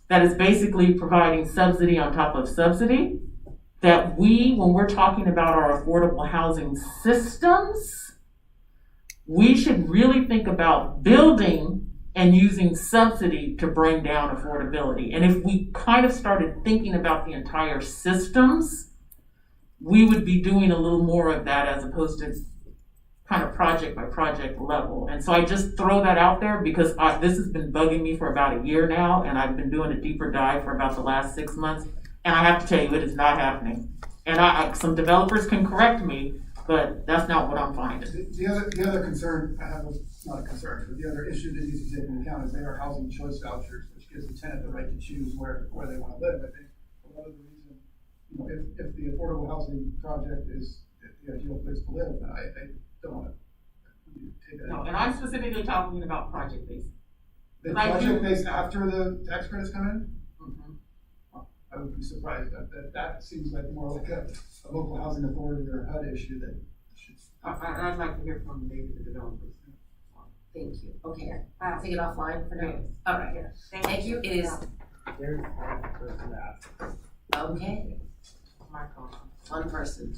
that is basically providing subsidy on top of subsidy that we, when we're talking about our affordable housing systems, we should really think about building and using subsidy to bring down affordability. And if we kind of started thinking about the entire systems, we would be doing a little more of that as opposed to kind of project by project level. And so I just throw that out there because this has been bugging me for about a year now, and I've been doing a deeper dive for about the last 6 months. And I have to tell you, it is not happening. And some developers can correct me, but that's not what I'm finding. The other concern, I have not a concern, but the other issue that needs to be taken into account is they are housing choice vouchers, which gives the tenant the right to choose where they want to live. I think a lot of the reason, if the affordable housing project is the ideal place to live, then I don't want to take that. No, and I'm specifically talking about project-based. The project-based after the tax credits come in? I would be surprised. That seems like more like a local housing authority or a HUD issue that should. I'd like to hear from maybe the developers. Thank you. Okay, take it offline for now. All right. Thank you. It is. There's one person asked. Okay. One person.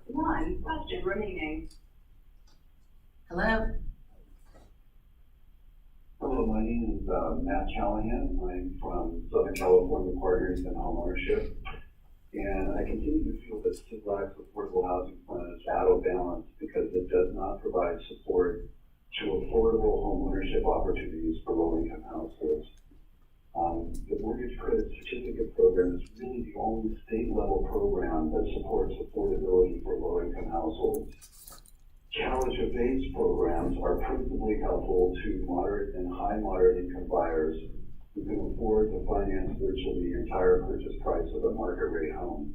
One question remaining. Hello. Hello, my name is Matt Callahan. I'm from Southern California Partners in Homeownership. And I continue to feel that CDLAC's affordable housing plan is out of balance because it does not provide support to affordable homeownership opportunities for low-income households. The Mortgage Credit Certificate Program is really the only state-level program that supports affordability for low-income households. Challenger-based programs are principally helpful to moderate and high moderate income buyers who can afford to finance virtually the entire purchase price of a market rate home.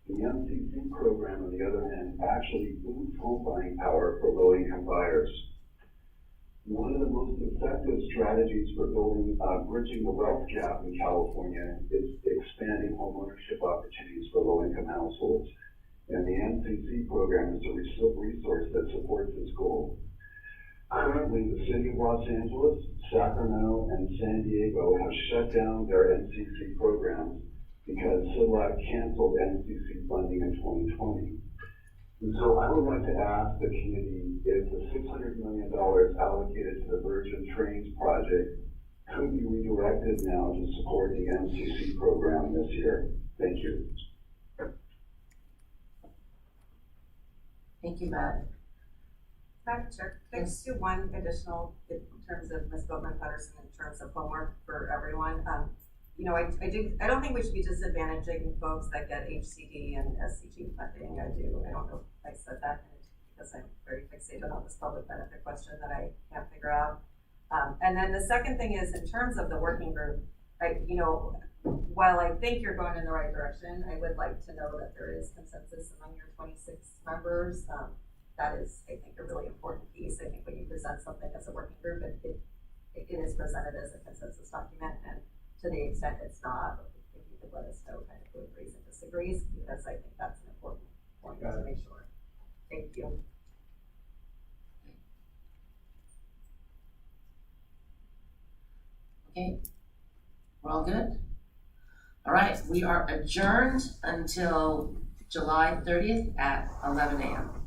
The MCC program, on the other hand, actually boosts home buying power for low income buyers. One of the most effective strategies for bridging the wealth gap in California is expanding homeownership opportunities for low income households. And the MCC program is a resource that supports this goal. Currently, the City of Los Angeles, Sacramento, and San Diego have shut down their MCC programs because CDLAC canceled MCC funding in 2020. And so I would like to ask the committee if the $600 million allocated to the Virgin Trains project could be redirected now to support the MCC program this year. Thank you. Thank you, Matt. Madam Chair, could I just do one additional in terms of Ms. Boatman-Patterson in terms of homework for everyone? I don't think we should be disadvantaging folks that get HCD and SCG funding. I don't know if I said that because I'm very fixated on this public benefit question that I can't figure out. And then the second thing is in terms of the working group, while I think you're going in the right direction, I would like to know that there is consensus among your 26 members. That is, I think, a really important piece. I think when you present something as a working group, it is presented as a consensus document, and to the extent it's not, if you could let us know kind of who agrees and disagrees, because I think that's an important point to make sure. Thank you. Okay, we're all good? All right, we are adjourned until July 30th at 11 a.m.